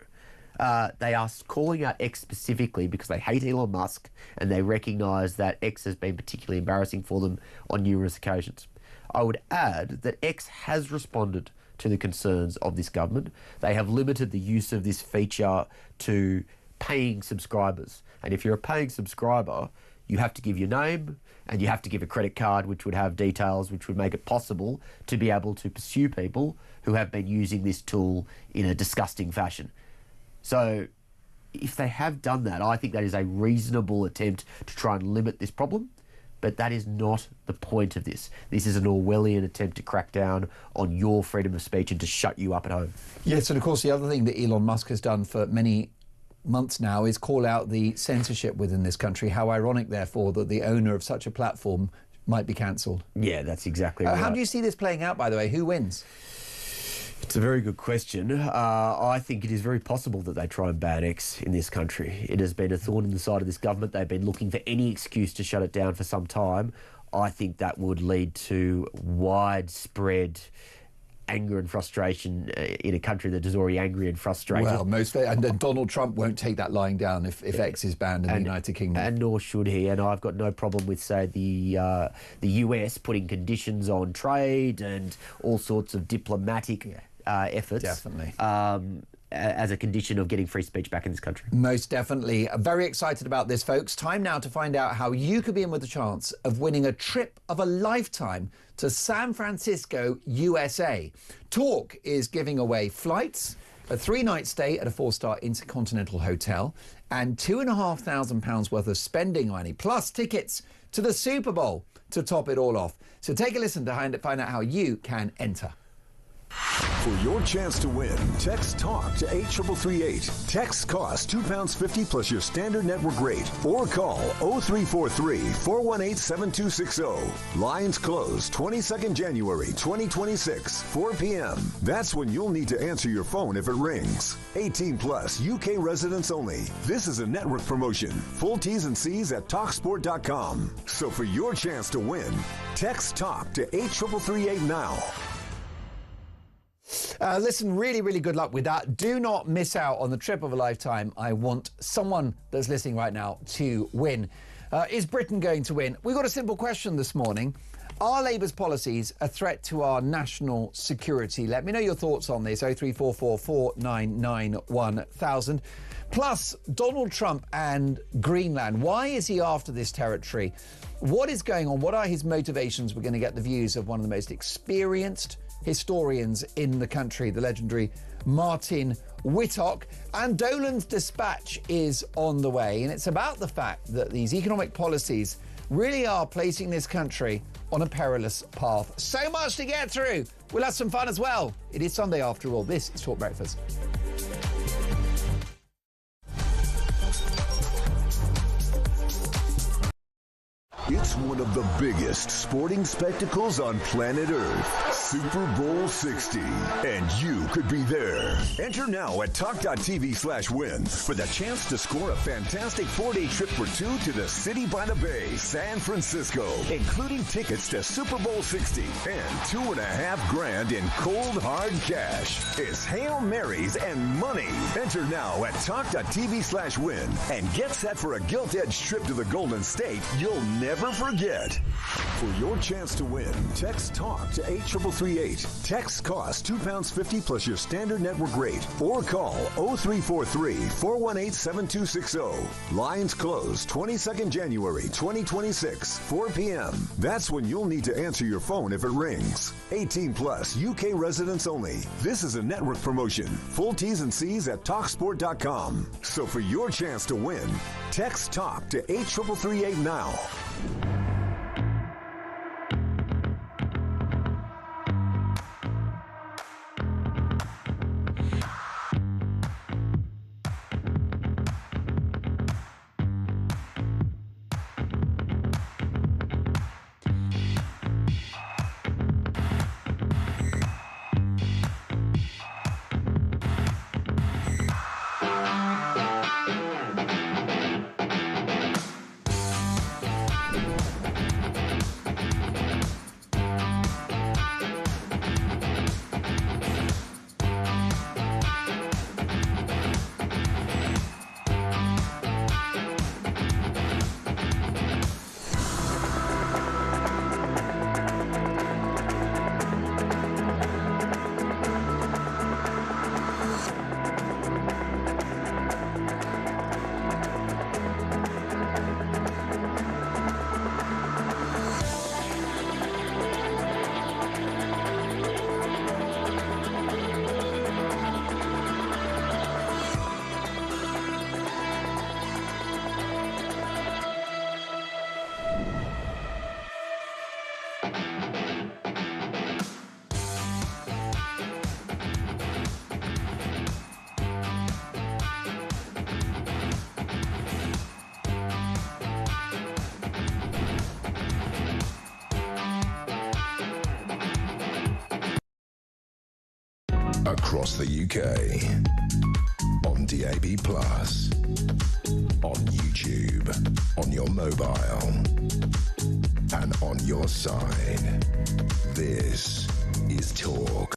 They are calling out X specifically because they hate Elon Musk and they recognise that X has been particularly embarrassing for them on numerous occasions. I would add that X has responded to the concerns of this government. They have limited the use of this feature to paying subscribers. And if you're a paying subscriber, you have to give your name and you have to give a credit card which would have details which would make it possible to be able to pursue people who have been using this tool in a disgusting fashion. So if they have done that, I think that is a reasonable attempt to try and limit this problem, but that is not the point of this. This is an Orwellian attempt to crack down on your freedom of speech and to shut you up at home. Yes, and of course the other thing that Elon Musk has done for many months now is call out the censorship within this country. How ironic, therefore, that the owner of such a platform might be cancelled. Yeah, that's exactly right. How do you see this playing out, by the way? Who wins? It's a very good question. I think it is very possible that they try and ban X in this country. It has been a thorn in the side of this government. They've been looking for any excuse to shut it down for some time. I think that would lead to widespread anger and frustration in a country that is already angry and frustrated. Well, and Donald Trump won't take that lying down if X is banned in the United Kingdom. And nor should he. And I've got no problem with, say, the US putting conditions on trade and all sorts of diplomatic efforts. Definitely. As a condition of getting free speech back in this country. Most definitely. Very excited about this, folks. Time now to find out how you could be in with a chance of winning a trip of a lifetime to San Francisco, USA. Talk is giving away flights, a 3-night stay at a 4-star intercontinental hotel, and £2,500 worth of spending money, plus tickets to the Super Bowl to top it all off. So take a listen to find out how you can enter. For your chance to win, text TALK to 83338. Text costs £2.50 plus your standard network rate. Or call 0343-418-7260. Lines close 22nd January 2026, 4 p.m. That's when you'll need to answer your phone if it rings. 18 plus, UK residents only. This is a network promotion. Full T's and C's at TalkSport.com. So for your chance to win, text TALK to 83338 now. Listen, really, really good luck with that. Do not miss out on the trip of a lifetime. I want someone that's listening right now to win. Is Britain going to win? We've got a simple question this morning. Are Labour's policies a threat to our national security? Let me know your thoughts on this. 0344 499 1000. Plus, Donald Trump and Greenland. Why is he after this territory? What is going on? What are his motivations? We're going to get the views of one of the most experienced historians in the country, the legendary Martin Whittock. And Dolan's dispatch is on the way, and it's about the fact that these economic policies really are placing this country on a perilous path. So much to get through. We'll have some fun as well. It is Sunday after all. This is Talk Breakfast. It's one of the biggest sporting spectacles on planet Earth, Super Bowl 60, and you could be there. Enter now at talk.tv/win for the chance to score a fantastic 4-day trip for 2 to the City by the Bay, San Francisco, including tickets to Super Bowl 60 and $2.5 grand in cold hard cash. It's Hail Marys and money. Enter now at talk.tv/win and get set for a gilt-edged trip to the Golden State you'll never forget. For your chance to win, text TALK to 83338. Text costs £2.50 plus your standard network rate. Or call 0343-418-7260. Lines close 22nd January 2026, 4 p.m. That's when you'll need to answer your phone if it rings. 18 plus, UK residents only. This is a network promotion. Full T's and C's at TalkSport.com. So for your chance to win, text TALK to 83338 now. across the UK, on DAB+, on YouTube, on your mobile, and on your side. This is Talk.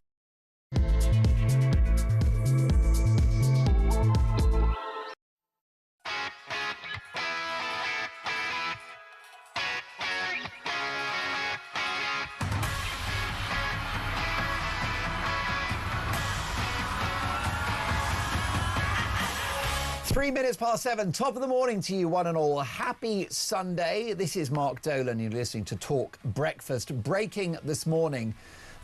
Three minutes past 7, top of the morning to you one and all. Happy Sunday. This is Mark Dolan. You're listening to Talk Breakfast. Breaking this morning,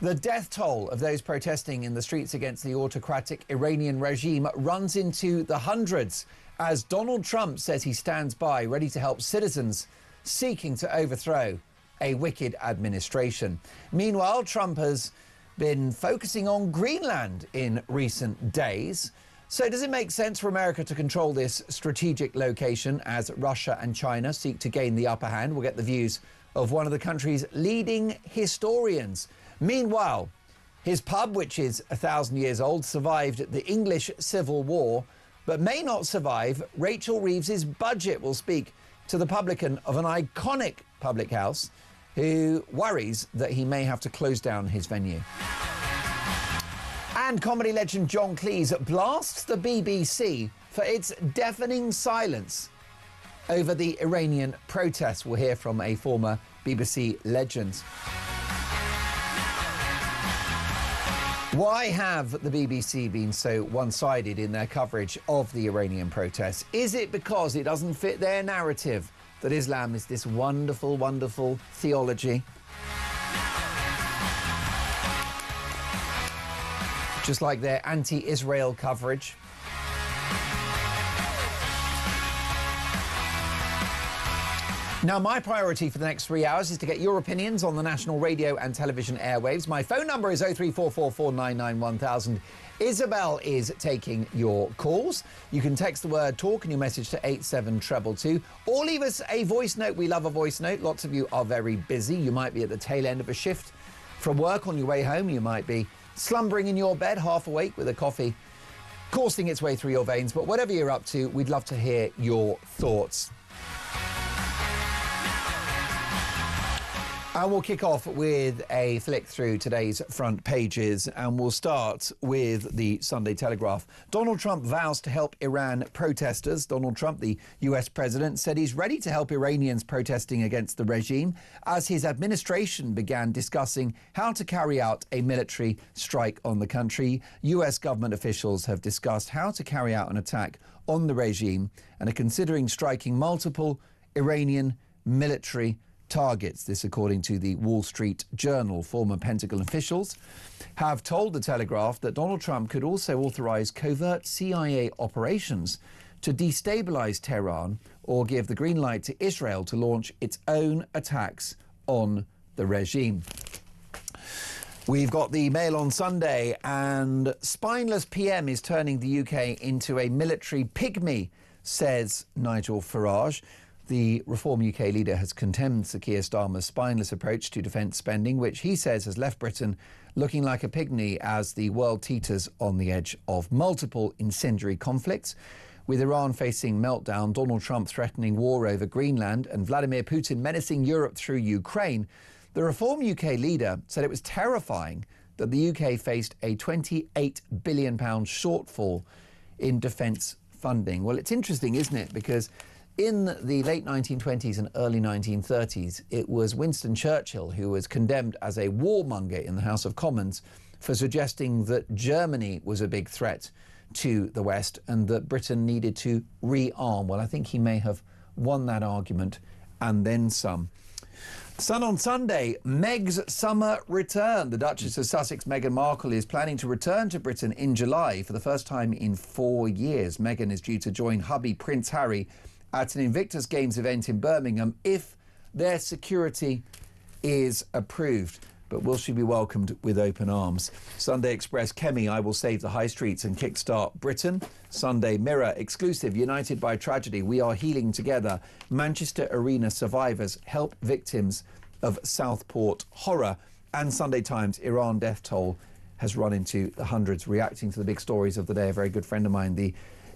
the death toll of those protesting in the streets against the autocratic Iranian regime runs into the hundreds as Donald Trump says he stands by, ready to help citizens seeking to overthrow a wicked administration. Meanwhile, Trump has been focusing on Greenland in recent days. So does it make sense for America to control this strategic location as Russia and China seek to gain the upper hand? We'll get the views of one of the country's leading historians. Meanwhile, his pub, which is 1,000 years old, survived the English Civil War, but may not survive Rachel Reeves's budget. We'll speak to the publican of an iconic public house who worries that he may have to close down his venue. And comedy legend John Cleese blasts the BBC for its deafening silence over the Iranian protests. We'll hear from a former BBC legend. Why have the BBC been so one-sided in their coverage of the Iranian protests? Is it because it doesn't fit their narrative that Islam is this wonderful, wonderful theology? Just like their anti-Israel coverage. Now, my priority for the next 3 hours is to get your opinions on the national radio and television airwaves. My phone number is 03444991000. Isabel is taking your calls. You can text the word talk and your message to 87222, or leave us a voice note. We love a voice note. Lots of you are very busy. You might be at the tail end of a shift from work on your way home. You might be slumbering in your bed, half awake with a coffee coursing its way through your veins. But whatever you're up to, we'd love to hear your thoughts. And we'll kick off with a flick through today's front pages, and we'll start with the Sunday Telegraph. Donald Trump vows to help Iran protesters. Donald Trump, the US president, said he's ready to help Iranians protesting against the regime as his administration began discussing how to carry out a military strike on the country. US government officials have discussed how to carry out an attack on the regime and are considering striking multiple Iranian military targets. This according to the Wall Street Journal. Former Pentagon officials have told the Telegraph that Donald Trump could also authorize covert CIA operations to destabilize Tehran or give the green light to Israel to launch its own attacks on the regime. We've got the Mail on Sunday, and spineless PM is turning the UK into a military pygmy, says Nigel Farage. The Reform UK leader has condemned Sir Keir Starmer's spineless approach to defence spending, which he says has left Britain looking like a pygmy as the world teeters on the edge of multiple incendiary conflicts. With Iran facing meltdown, Donald Trump threatening war over Greenland, and Vladimir Putin menacing Europe through Ukraine, the Reform UK leader said it was terrifying that the UK faced a £28 billion shortfall in defence funding. Well, it's interesting, isn't it? Because in the late 1920s and early 1930s, it was Winston Churchill who was condemned as a warmonger in the House of Commons for suggesting that Germany was a big threat to the West and that Britain needed to rearm. Well, I think he may have won that argument and then some. Sun on Sunday, Meg's summer return. The Duchess of Sussex, Meghan Markle, is planning to return to Britain in July for the first time in 4 years. Meghan is due to join hubby Prince Harry at an Invictus Games event in Birmingham if their security is approved. But will she be welcomed with open arms? Sunday Express, Kemi, I will save the high streets and kickstart Britain. Sunday Mirror, exclusive, united by tragedy, we are healing together. Manchester Arena survivors help victims of Southport horror. And Sunday Times, Iran death toll has run into the hundreds, reacting to the big stories of the day. A very good friend of mine, the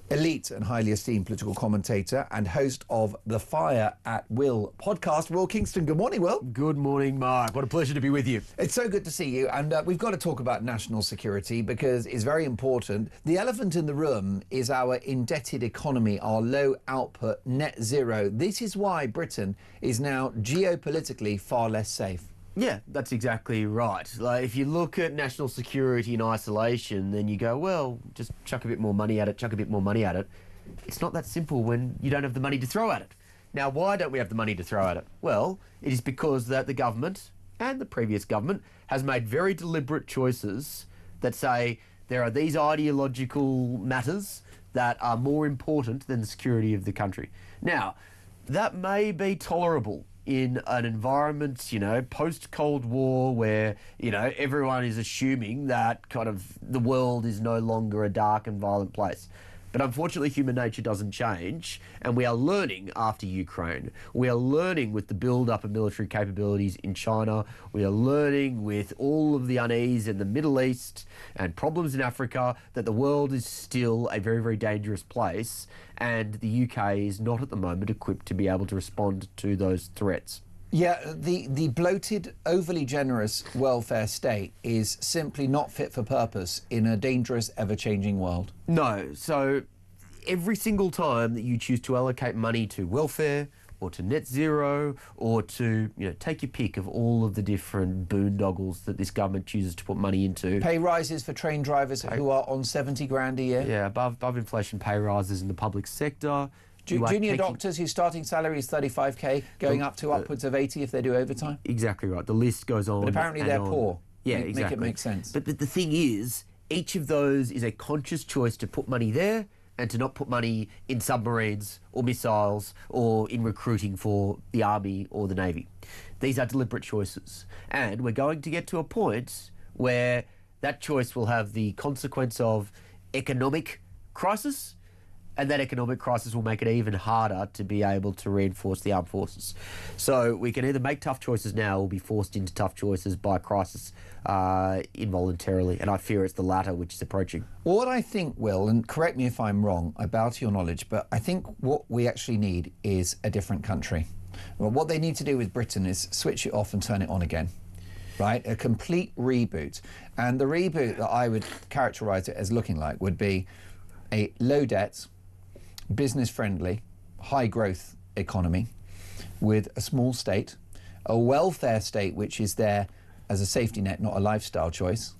elite and highly esteemed political commentator and host of the Fire at Will podcast, Will Kingston. Good morning, Will. Good morning, Mark. What a pleasure to be with you. It's so good to see you. And we've got to talk about national security because it's very important. The elephant in the room is our indebted economy, our low output net zero. This is why Britain is now geopolitically far less safe. Yeah, that's exactly right. Like, if you look at national security in isolation, then you go, well, just chuck a bit more money at it, chuck a bit more money at it. It's not that simple when you don't have the money to throw at it. Now, why don't we have the money to throw at it? Well, it is because that the government and the previous government has made very deliberate choices that say there are these ideological matters that are more important than the security of the country. Now, that may be tolerable in an environment, post-Cold War where, everyone is assuming that kind of the world is no longer a dark and violent place. But unfortunately, human nature doesn't change, and we are learning after Ukraine. We are learning with the build-up of military capabilities in China. We are learning with all of the unease in the Middle East and problems in Africa that the world is still a very, very dangerous place, and the UK is not at the moment equipped to be able to respond to those threats. Yeah, the bloated, overly generous welfare state is simply not fit for purpose in a dangerous, ever-changing world. No, so every single time that you choose to allocate money to welfare or to net zero or to, take your pick of all of the different boondoggles that this government chooses to put money into. Pay rises for train drivers who are on 70 grand a year. Yeah, above inflation pay rises in the public sector. Junior doctors whose starting salary is 35k, going up to upwards of 80 if they do overtime. Exactly right. The list goes on. But apparently they're poor. Yeah, Make it make sense. But the thing is, each of those is a conscious choice to put money there and to not put money in submarines or missiles or in recruiting for the army or the navy. These are deliberate choices. And we're going to get to a point where that choice will have the consequence of economic crisis, and that economic crisis will make it even harder to be able to reinforce the armed forces. So we can either make tough choices now or be forced into tough choices by crisis involuntarily. And I fear it's the latter which is approaching. Well, what I think, Will, and correct me if I'm wrong, I bow to your knowledge, but I think what we actually need is a different country. Well, what they need to do with Britain is switch it off and turn it on again. Right? A complete reboot. And the reboot that I would characterise it as looking like would be a low debt, business-friendly, high-growth economy with a small state, a welfare state which is there as a safety net, not a lifestyle choice,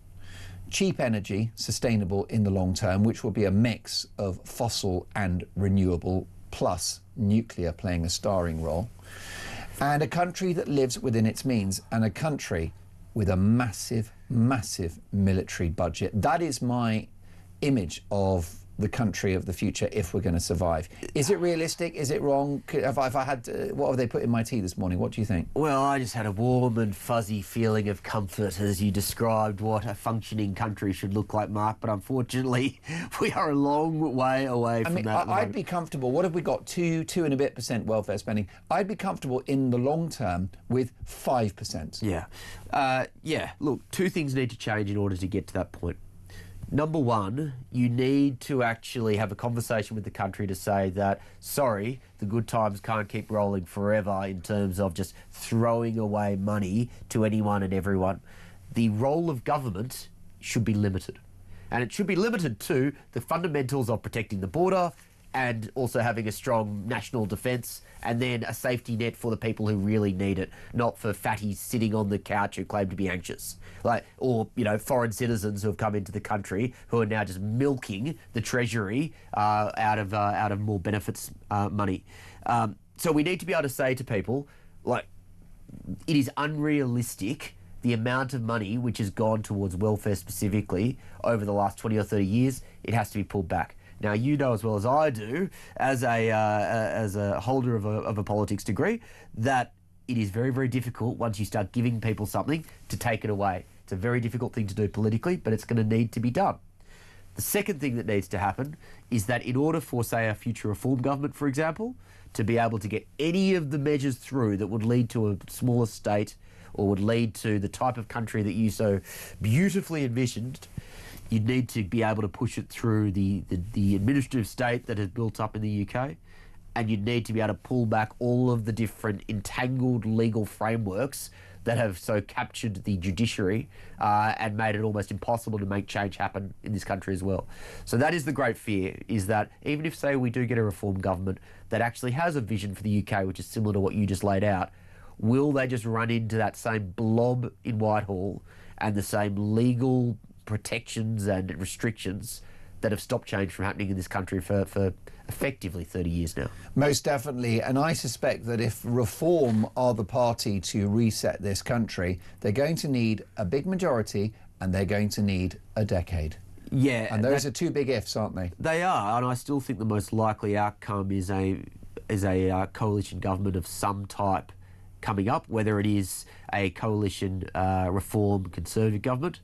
cheap energy, sustainable in the long term, which will be a mix of fossil and renewable, plus nuclear playing a starring role, and a country that lives within its means, and a country with a massive, massive military budget. That is my image of the country of the future if we're going to survive. Is it realistic? Is it wrong? If I had what have they put in my tea this morning? What do you think? Well, I just had a warm and fuzzy feeling of comfort as you described what a functioning country should look like, Mark, but unfortunately we are a long way away from that. I'd be comfortable. What have we got? 2 and a bit % welfare spending. I'd be comfortable in the long term with 5%. Yeah. Look, two things need to change in order to get to that point. Number one, you need to actually have a conversation with the country to say that, sorry, the good times can't keep rolling forever in terms of just throwing away money to anyone and everyone. The role of government should be limited. And it should be limited to the fundamentals of protecting the border and also having a strong national defence and then a safety net for the people who really need it, not for fatties sitting on the couch who claim to be anxious. Or foreign citizens who have come into the country who are now just milking the treasury out of more benefits money. So we need to be able to say to people, it is unrealistic the amount of money which has gone towards welfare specifically over the last 20 or 30 years. It has to be pulled back. Now, you know as well as I do, as a holder of a politics degree, that it is very, very difficult once you start giving people something to take it away. It's a very difficult thing to do politically, but it's going to need to be done. The second thing that needs to happen is that in order for, say, a future reform government, for example, to be able to get any of the measures through that would lead to a smaller state or would lead to the type of country that you so beautifully envisioned, you'd need to be able to push it through the administrative state that has built up in the UK, and you'd need to be able to pull back all of the different entangled legal frameworks that have so captured the judiciary and made it almost impossible to make change happen in this country as well. So that is the great fear, is that even if, say, we do get a reform government that actually has a vision for the UK, which is similar to what you just laid out, will they just run into that same blob in Whitehall and the same legal protections and restrictions that have stopped change from happening in this country for effectively 30 years now? Most definitely. And I suspect that if Reform are the party to reset this country, they're going to need a big majority and they're going to need a decade. Yeah. And those are two big ifs, aren't they? They are, and I still think the most likely outcome is a coalition government of some type coming up, whether it is a coalition Reform Conservative government,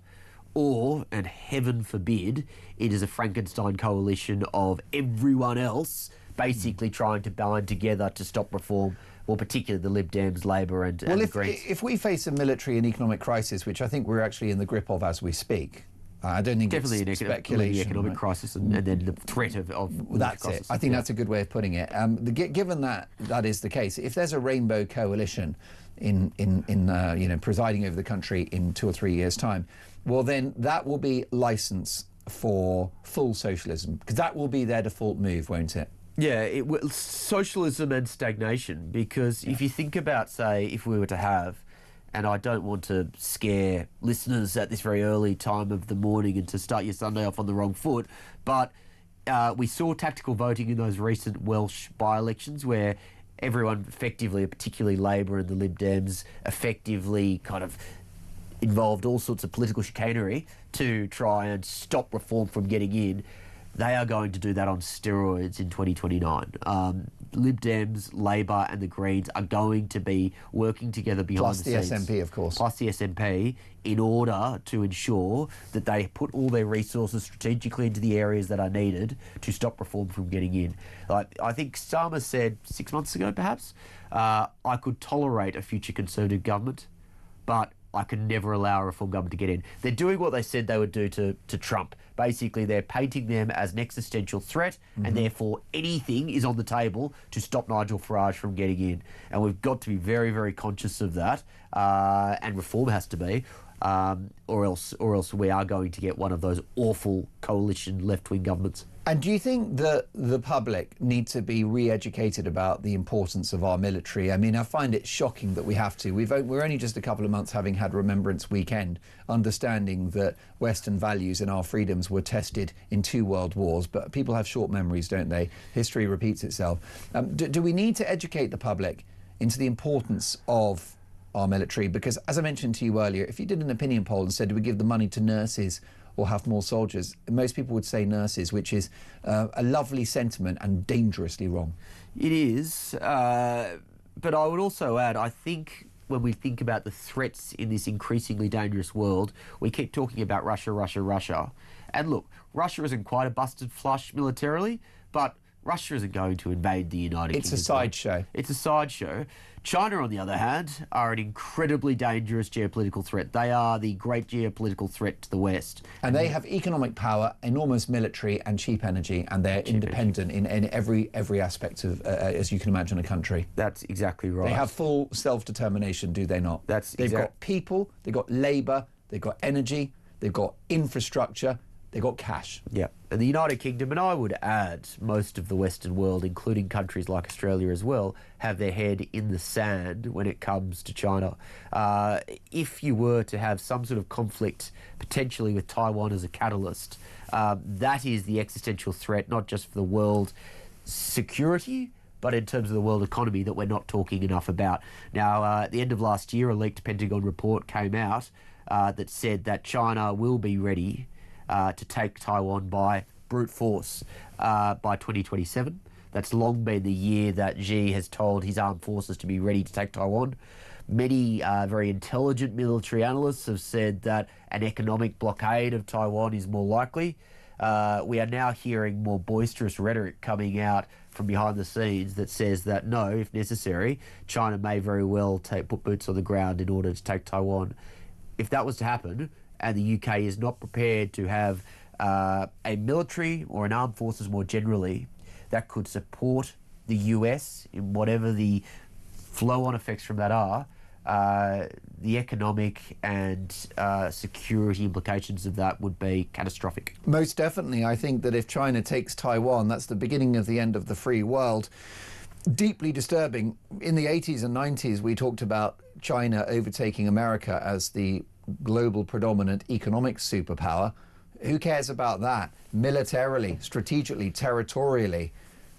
or, and heaven forbid, it is a Frankenstein coalition of everyone else basically trying to bind together to stop reform, well, particularly the Lib Dems, Labor and the Greens. If we face a military and economic crisis, which I think we're actually in the grip of as we speak, I don't think definitely it's an economic crisis and then the threat of that's crisis. it. I think that's a good way of putting it. Given that is the case, if there's a rainbow coalition in presiding over the country in 2 or 3 years' time, well, then that will be license for full socialism, because that will be their default move, won't it? Yeah, it will, socialism and stagnation, because if you think about, say, if we were to have, and I don't want to scare listeners at this very early time of the morning and to start your Sunday off on the wrong foot, but we saw tactical voting in those recent Welsh by-elections where everyone effectively, particularly Labor and the Lib Dems, effectively kind of involved all sorts of political chicanery to try and stop reform from getting in. They are going to do that on steroids in 2029. Lib Dems, Labor and the Greens are going to be working together behind the scenes. Plus the SNP, of course. Plus the SNP, in order to ensure that they put all their resources strategically into the areas that are needed to stop reform from getting in. Like I think Starmer said 6 months ago, perhaps, I could tolerate a future Conservative government, but I could never allow a reform government to get in. They're doing what they said they would do to Trump. Basically, they're painting them as an existential threat, and therefore anything is on the table to stop Nigel Farage from getting in. And we've got to be very, very conscious of that, and reform has to be, or else we are going to get one of those awful coalition left-wing governments. And do you think that the public need to be re-educated about the importance of our military? I mean, I find it shocking that we have to. We're only just a couple of months having had Remembrance Weekend, understanding that Western values and our freedoms were tested in 2 world wars, but people have short memories, don't they? History repeats itself. Do we need to educate the public into the importance of our military? Because, as I mentioned to you earlier, if you did an opinion poll and said, do we give the money to nurses or have more soldiers, most people would say nurses, which is a lovely sentiment and dangerously wrong. It is, but I would also add, I think when we think about the threats in this increasingly dangerous world, we keep talking about Russia, Russia, Russia. And look, Russia isn't quite a busted flush militarily, but Russia isn't going to invade the United Kingdom. It's a sideshow. It's a sideshow. China, on the other hand, are an incredibly dangerous geopolitical threat. They are the great geopolitical threat to the West. And they have economic power, enormous military and cheap energy, and they're independent in every aspect of, as you can imagine, a country. That's exactly right. They have full self-determination, do they not? They've got people, they've got labour, they've got energy, they've got infrastructure, they've got cash. Yeah, and the United Kingdom, and I would add most of the Western world, including countries like Australia as well, have their head in the sand when it comes to China. If you were to have some sort of conflict, potentially with Taiwan as a catalyst, that is the existential threat, not just for the world security, but in terms of the world economy that we're not talking enough about. Now, at the end of last year, a leaked Pentagon report came out that said that China will be ready to take Taiwan by brute force by 2027. That's long been the year that Xi has told his armed forces to be ready to take Taiwan. Many very intelligent military analysts have said that an economic blockade of Taiwan is more likely. we are now hearing more boisterous rhetoric coming out from behind the scenes that says that no, if necessary, China may very well put boots on the ground in order to take Taiwan. If that was to happen, and the UK is not prepared to have a military or an armed forces more generally that could support the US in whatever the flow-on effects from that are, the economic and security implications of that would be catastrophic. Most definitely. I think that if China takes Taiwan, that's the beginning of the end of the free world. Deeply disturbing. In the 80s and 90s, we talked about China overtaking America as the global predominant economic superpower. Who cares about that? Militarily, strategically, territorially,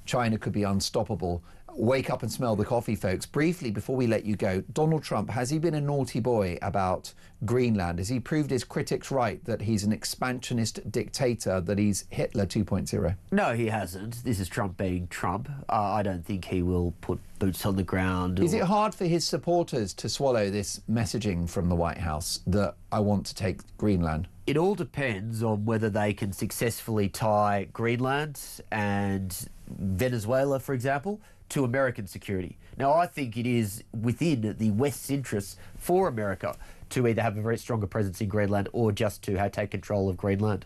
China could be unstoppable. Wake up and smell the coffee, folks. Briefly, before we let you go, Donald Trump, has he been a naughty boy about Greenland? Has he proved his critics right that he's an expansionist dictator, that he's Hitler 2.0? No, he hasn't. This is Trump being Trump. I don't think he will put boots on the ground. Is it hard for his supporters to swallow this messaging from the White House that I want to take Greenland? It all depends on whether they can successfully tie Greenland and Venezuela, for example, to American security. Now, I think it is within the West's interests for America to either have a very stronger presence in Greenland or just to take control of Greenland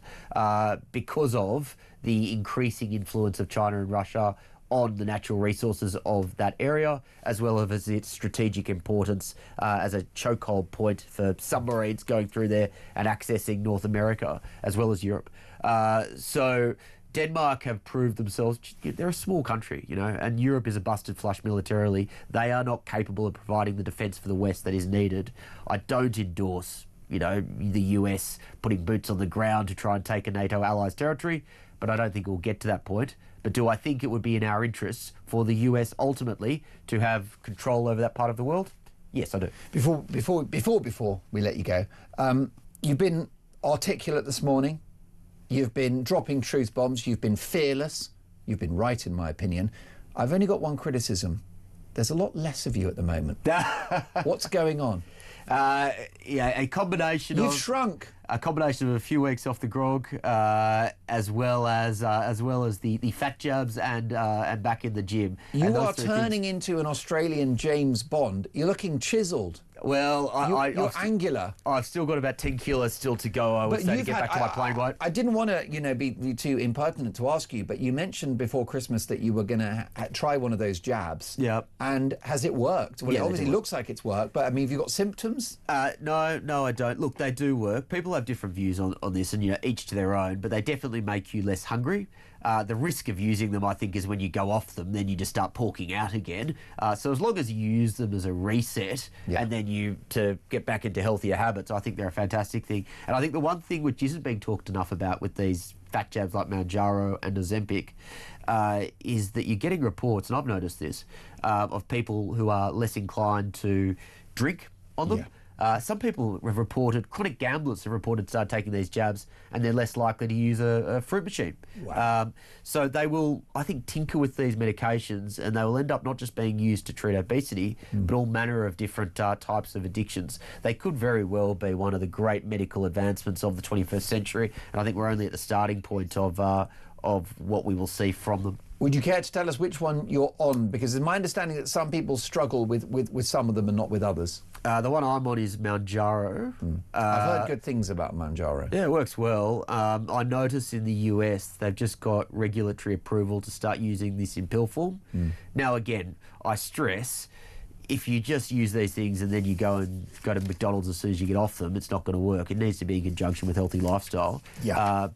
because of the increasing influence of China and Russia on the natural resources of that area, as well as its strategic importance as a chokehold point for submarines going through there and accessing North America, as well as Europe. So Denmark have proved themselves, they're a small country, and Europe is a busted flush militarily. They are not capable of providing the defence for the West that is needed. I don't endorse, the US putting boots on the ground to try and take a NATO ally's territory, but I don't think we'll get to that point. But do I think it would be in our interests for the US ultimately to have control over that part of the world? Yes, I do. Before we let you go, you've been articulate this morning. You've been dropping truth bombs. You've been fearless. You've been right, in my opinion. I've only got one criticism. There's a lot less of you at the moment. What's going on? A combination You've shrunk. A combination of a few weeks off the grog, as well as the fat jabs and back in the gym. You are turning into an Australian James Bond. You're looking chiselled. Well, you're angular. I've still got about 10 kilos still to go, I would say, to get back to my playing weight. I didn't want to, be too impertinent to ask you, but you mentioned before Christmas that you were going to try one of those jabs. Yeah. And has it worked? Well, it obviously looks like it's worked, but, have you got symptoms? No, I don't. Look, they do work. People have different views on this, and, each to their own, but they definitely make you less hungry. The risk of using them, I think, is when you go off them, then you just start porking out again. So as long as you use them as a reset and then to get back into healthier habits, I think they're a fantastic thing. And I think the one thing which isn't being talked enough about with these fat jabs like Mounjaro and Ozempic is that you're getting reports, and I've noticed this, of people who are less inclined to drink on them. Some people have reported, chronic gamblers have reported start taking these jabs and they're less likely to use a fruit machine. Wow. So they will, I think, tinker with these medications and they will end up not just being used to treat obesity, but all manner of different types of addictions. They could very well be one of the great medical advancements of the 21st century, and I think we're only at the starting point of what we will see from them. Would you care to tell us which one you're on? Because it's my understanding that some people struggle with some of them and not with others. The one I'm on is Mounjaro. I've heard good things about Mounjaro. Yeah, it works well. I notice in the US they've just got regulatory approval to start using this in pill form. Now, again, I stress, if you just use these things and then you go to McDonald's as soon as you get off them, it's not going to work. It needs to be in conjunction with healthy lifestyle. Yeah.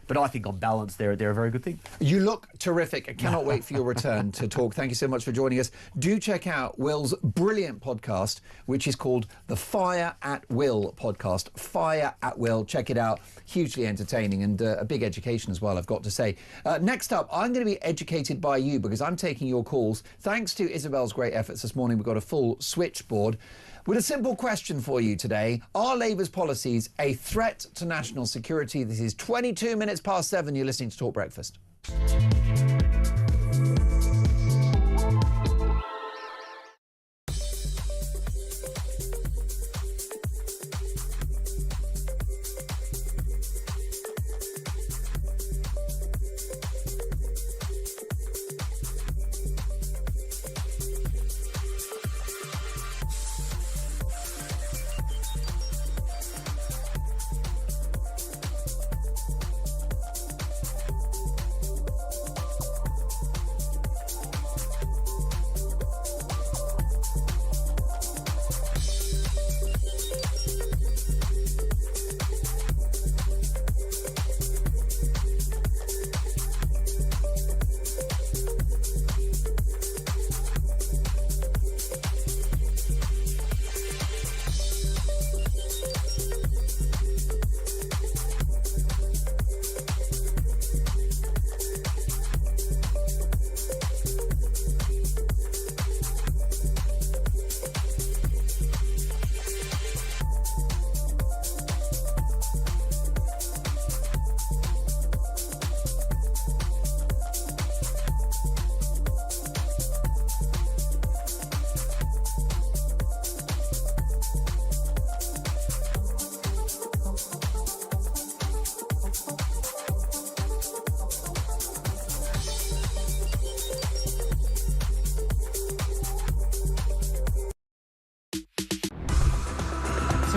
But I think on balance, they're a very good thing. You look terrific. I cannot wait for your return to talk. Thank you so much for joining us. Do check out Will's brilliant podcast, which is called the Fire at Will podcast. Fire at Will. Check it out. Hugely entertaining and a big education as well, I've got to say. Next up, I'm going to be educated by you because I'm taking your calls. Thanks to Isabel's great efforts this morning, we've got a full switchboard. With a simple question for you today. Are Labour's policies a threat to national security? This is 22 minutes past 7. You're listening to Talk Breakfast.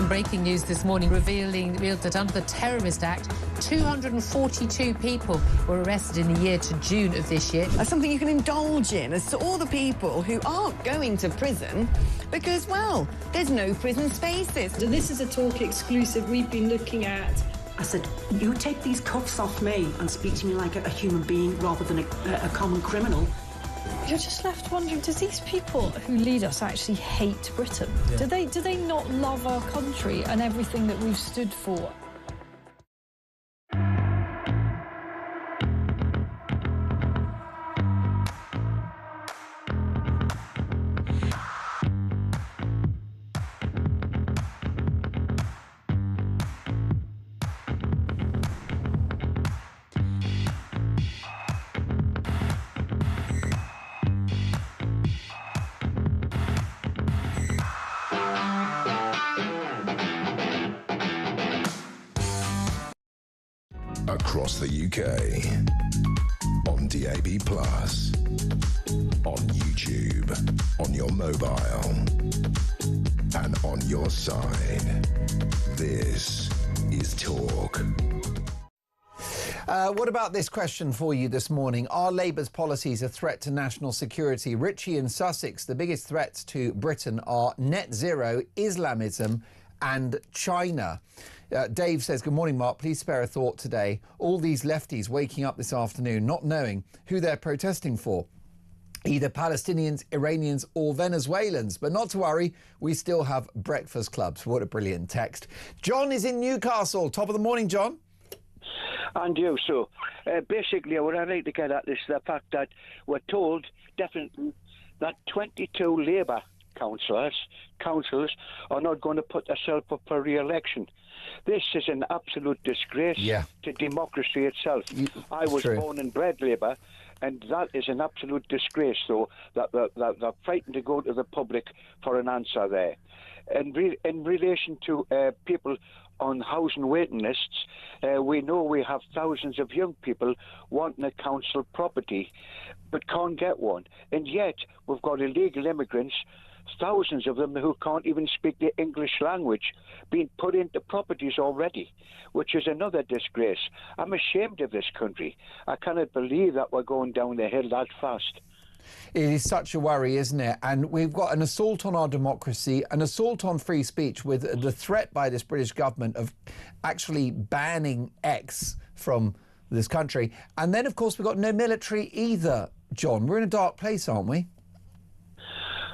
Some breaking news this morning revealed that under the Terrorist Act, 242 people were arrested in the year to June of this year. That's something you can indulge in as to all the people who aren't going to prison because, well, there's no prison spaces. So this is a Talk exclusive we've been looking at. I said, you take these cuffs off me and speak to me like a human being rather than a common criminal. You're just left wondering, do these people who lead us actually hate Britain? Yeah. Do they not love our country and everything that we've stood for? Across the UK, on DAB+, on YouTube, on your mobile, and on your side. This is Talk. What about this question for you this morning? Are Labour's policies a threat to national security? Richie in Sussex, the biggest threats to Britain are net zero, Islamism and China. Dave says, good morning, Mark. Please spare a thought today. All these lefties waking up this afternoon not knowing who they're protesting for. Either Palestinians, Iranians or Venezuelans. But not to worry, we still have breakfast clubs. What a brilliant text. John is in Newcastle. Top of the morning, John. And you, so basically what I'd like to get at is the fact that we're told definitely that 22 Labour councils are not going to put themselves up for re-election. This is an absolute disgrace to democracy itself. I was born and bred Labour, and that is an absolute disgrace, though, that they're frightened to go to the public for an answer there. In relation to people on housing waiting lists, we know we have thousands of young people wanting a council property but can't get one. And yet we've got illegal immigrants, thousands of them who can't even speak the English language, being put into properties already, which is another disgrace. I'm ashamed of this country. I cannot believe that we're going down the hill that fast. It is such a worry, isn't it? And we've got an assault on our democracy, an assault on free speech with the threat by this British government of actually banning X from this country. And then, of course, we've got no military either, John. We're in a dark place, aren't we?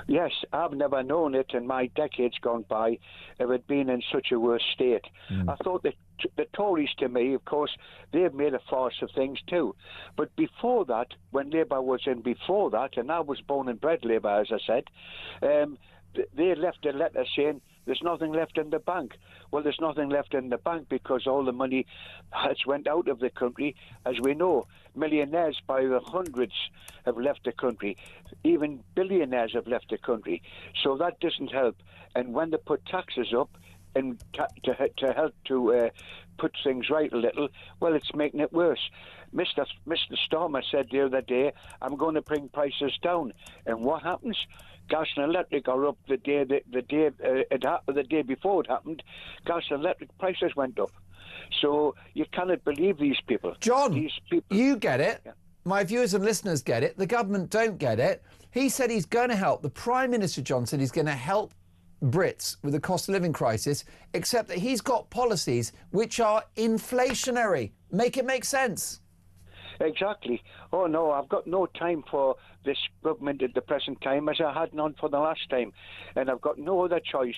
Yes, I've never known it in my decades gone by of it being in such a worse state. I thought that the Tories, to me, of course, they've made a farce of things too. But before that, when Labour was in before that, and I was born and bred Labour, as I said, they left a letter saying there's nothing left in the bank. Well, there's nothing left in the bank because all the money has went out of the country. As we know, millionaires by the hundreds have left the country. Even billionaires have left the country. So that doesn't help. And when they put taxes up and to help to put things right a little, well, it's making it worse. Mr. Starmer said the other day, I'm going to bring prices down. And what happens? Gas and electric are up the day before it happened. Gas and electric prices went up. So you cannot believe these people. John, you get it. Yeah. My viewers and listeners get it. The government don't get it. He said he's going to help. The Prime Minister, John, said he's going to help Brits with the cost of living crisis, except that he's got policies which are inflationary. Make it make sense. Exactly. Oh, no, I've got no time for this government at the present time, as I had none for the last time. And I've got no other choice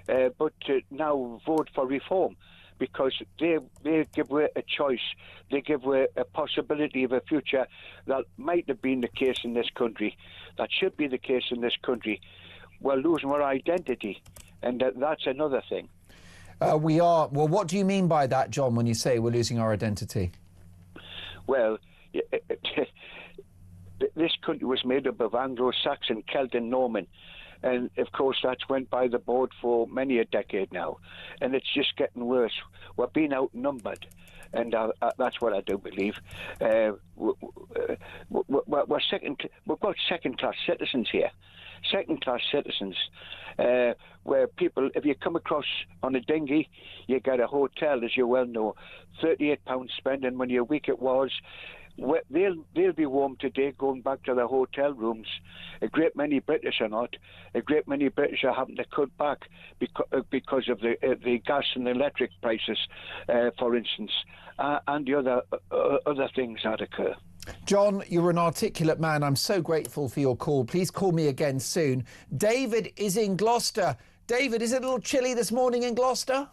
but to now vote for reform, because they give away a choice. They give away a possibility of a future that might have been the case in this country, that should be the case in this country. We're losing our identity, and that's another thing. We are. Well, what do you mean by that, John, when you say we're losing our identity? Well, this country was made up of Anglo-Saxon, Celt and Norman. And, of course, that's went by the board for many a decade now. And it's just getting worse. We're being outnumbered. And that's what I do believe. We've got second-class citizens here. Second-class citizens, where people, if you come across on a dinghy, you get a hotel, as you well know, £38 spending when your week it was. They'll be warm today going back to their hotel rooms. A great many British are not. A great many British are having to cut back because of the gas and electric prices, for instance, and the other things that occur. John, you're an articulate man. I'm so grateful for your call. Please call me again soon. David is in Gloucester. David, is it a little chilly this morning in Gloucester?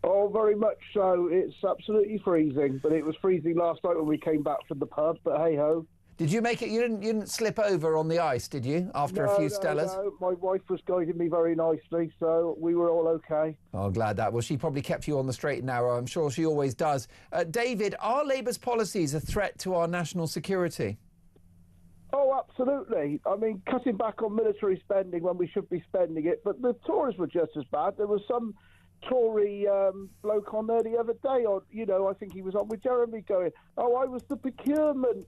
Oh, very much so. It's absolutely freezing, but it was freezing last night when we came back from the pub, but hey-ho. Did you make it? You didn't slip over on the ice, did you, after a few Stellas? No, my wife was guiding me very nicely, so we were all okay. Oh, glad that. Well, she probably kept you on the straight and narrow. I'm sure she always does. David, are Labour's policies a threat to our national security? Oh, absolutely. I mean, cutting back on military spending when we should be spending it, but the Tories were just as bad. There was some Tory bloke on there the other day, I think he was on with Jeremy going, oh, I was the procurement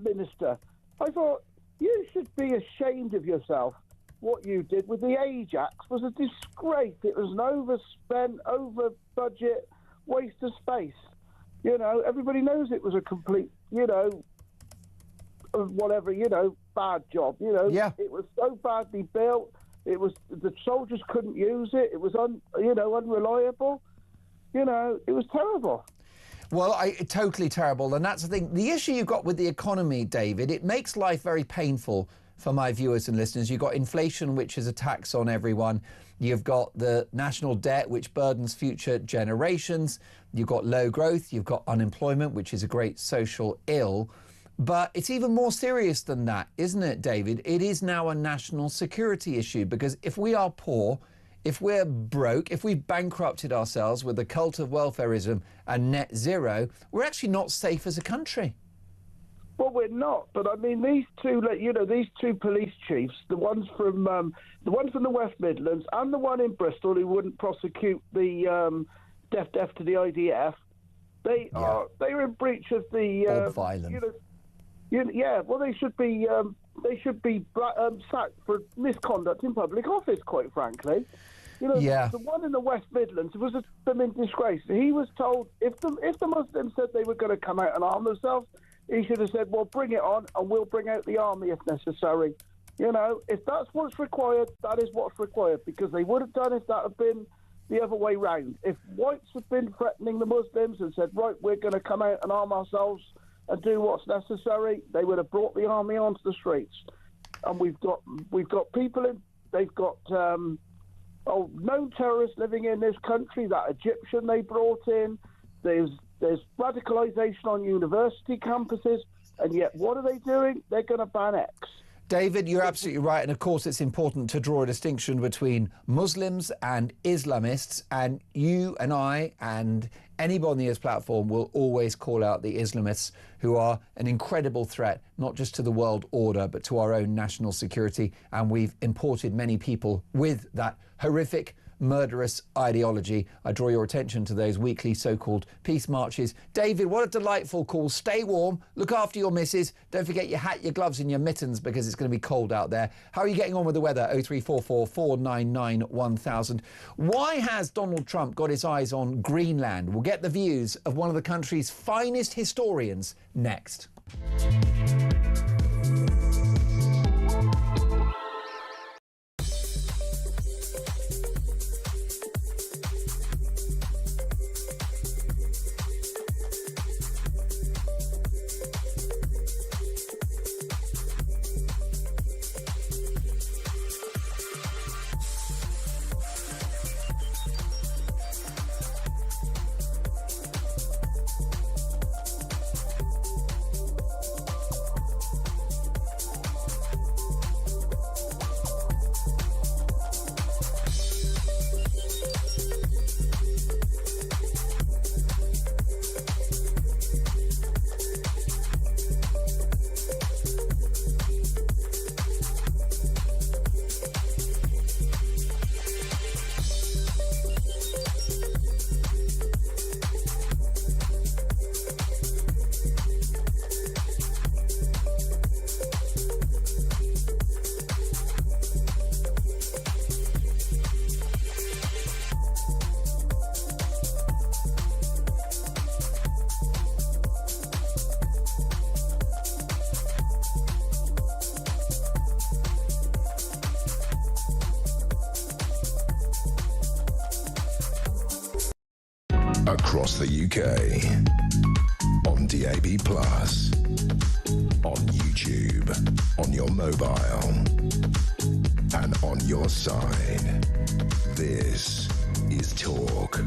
minister. I thought, you should be ashamed of yourself. What you did with the Ajax was a disgrace. It was an overspent, over-budget waste of space. Everybody knows it was a complete, bad job. Yeah. It was so badly built. It was, the soldiers couldn't use it. It was unreliable. It was terrible. Well, totally terrible. And that's the thing. The issue you've got with the economy, David, it makes life very painful for my viewers and listeners. You've got inflation, which is a tax on everyone. You've got the national debt, which burdens future generations. You've got low growth. You've got unemployment, which is a great social ill. But it's even more serious than that, isn't it, David? It is now a national security issue, because if we are poor, if we're broke, if we've bankrupted ourselves with the cult of welfarism and net zero, we're actually not safe as a country. Well, we're not. But I mean, these two police chiefs, the one from the West Midlands and the one in Bristol who wouldn't prosecute the death to the IDF, they're in breach of the violence. Well, they should be sacked for misconduct in public office, quite frankly. The one in the West Midlands was a disgrace. He was told if the Muslims said they were going to come out and arm themselves, he should have said, well, bring it on and we'll bring out the army if necessary. If that's what's required, that is what's required, because they would have done if that had been the other way round. If whites had been threatening the Muslims and said, right, we're going to come out and arm ourselves and do what's necessary, they would have brought the army onto the streets. And we've got people they've got known terrorists living in this country. That Egyptian they brought in. There's radicalisation on university campuses, and yet what are they doing? They're going to ban X. David, you're absolutely right. And of course, it's important to draw a distinction between Muslims and Islamists. And you and I and anybody on this platform will always call out the Islamists, who are an incredible threat, not just to the world order, but to our own national security. And we've imported many people with that horrific, murderous ideology. I draw your attention to those weekly so-called peace marches. David, what a delightful call. Stay warm, look after your missus. Don't forget your hat, your gloves and your mittens, because it's going to be cold out there. How are you getting on with the weather? 0344 499 1000. Why has Donald Trump got his eyes on Greenland? We'll get the views of one of the country's finest historians next. across the UK, on DAB+, on YouTube, on your mobile, and on your side. This is Talk.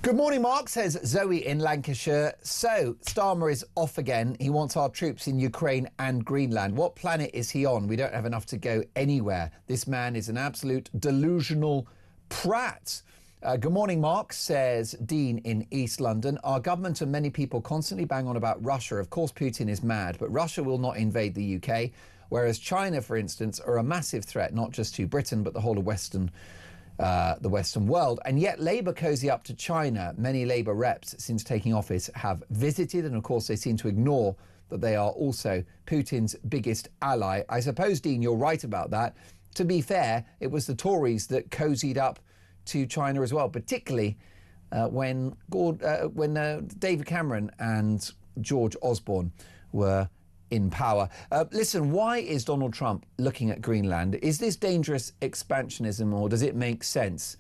Good morning, Mark, says Zoe in Lancashire. So, Starmer is off again. He wants our troops in Ukraine and Greenland. What planet is he on? We don't have enough to go anywhere. This man is an absolute delusional prat. Good morning, Mark, says Dean in East London. Our government and many people constantly bang on about Russia. Of course, Putin is mad, but Russia will not invade the UK, whereas China, for instance, are a massive threat, not just to Britain, but the whole of the Western world. And yet Labour cozy up to China. Many Labour reps since taking office have visited, and of course they seem to ignore that they are also Putin's biggest ally. I suppose, Dean, you're right about that. To be fair, it was the Tories that cozied up to China as well, particularly when David Cameron and George Osborne were in power. Listen, why is Donald Trump looking at Greenland? Is this dangerous expansionism, or does it make sense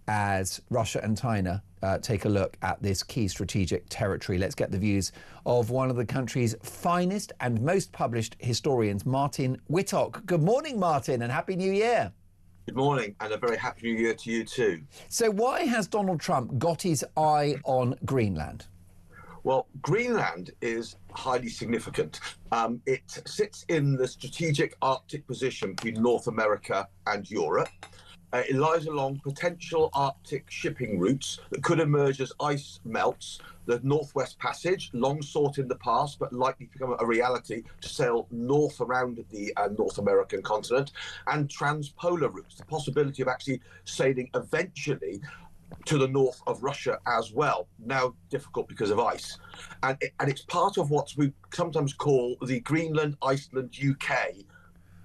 as Russia and China take a look at this key strategic territory? Let's get the views of one of the country's finest and most published historians, Martin Whittock. Good morning, Martin, and Happy New Year. Good morning, and a very happy New Year to you too. So why has Donald Trump got his eye on Greenland? Well, Greenland is highly significant. It sits in the strategic Arctic position between North America and Europe. It lies along potential Arctic shipping routes that could emerge as ice melts. The Northwest Passage, long sought in the past, but likely to become a reality to sail north around the North American continent, and transpolar routes, the possibility of actually sailing eventually to the north of Russia as well, now difficult because of ice. And it's part of what we sometimes call the Greenland-Iceland-UK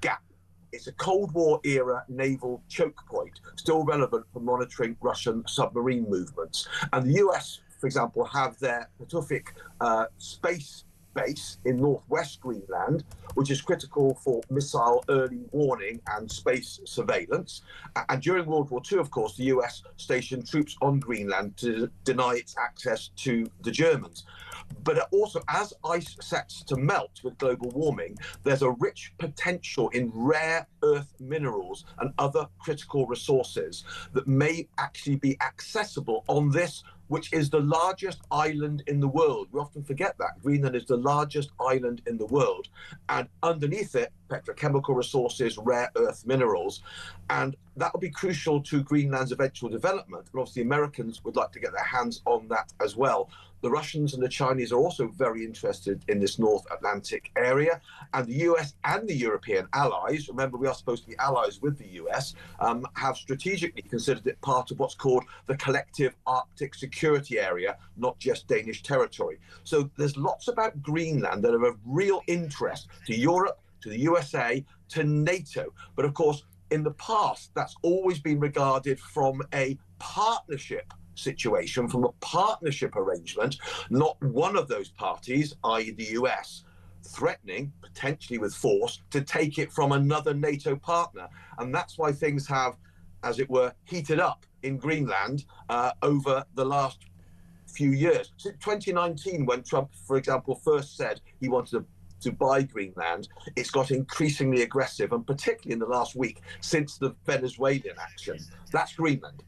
gap. It's a Cold War era naval choke point, still relevant for monitoring Russian submarine movements. And the US, for example, have their Patufic space base in northwest Greenland, which is critical for missile early warning and space surveillance. And during World War II, of course, the US stationed troops on Greenland to deny its access to the Germans. But also, as ice sets to melt with global warming, there's a rich potential in rare earth minerals and other critical resources that may actually be accessible on this, which is the largest island in the world. We often forget that. Greenland is the largest island in the world. And underneath it, petrochemical resources, rare earth minerals. And that will be crucial to Greenland's eventual development. But obviously, Americans would like to get their hands on that as well. The Russians and the Chinese are also very interested in this North Atlantic area. And the US and the European allies, remember we are supposed to be allies with the US, have strategically considered it part of what's called the collective Arctic security area, not just Danish territory. So there's lots about Greenland that are of real interest to Europe, to the USA, to NATO. But of course, in the past, that's always been regarded from a partnership situation, from a partnership arrangement, not one of those parties, i.e. the US, threatening, potentially with force, to take it from another NATO partner. And that's why things have, as it were, heated up in Greenland over the last few years. Since 2019, when Trump, for example, first said he wanted to buy Greenland, it's got increasingly aggressive, and particularly in the last week since the Venezuelan action. That's Greenland.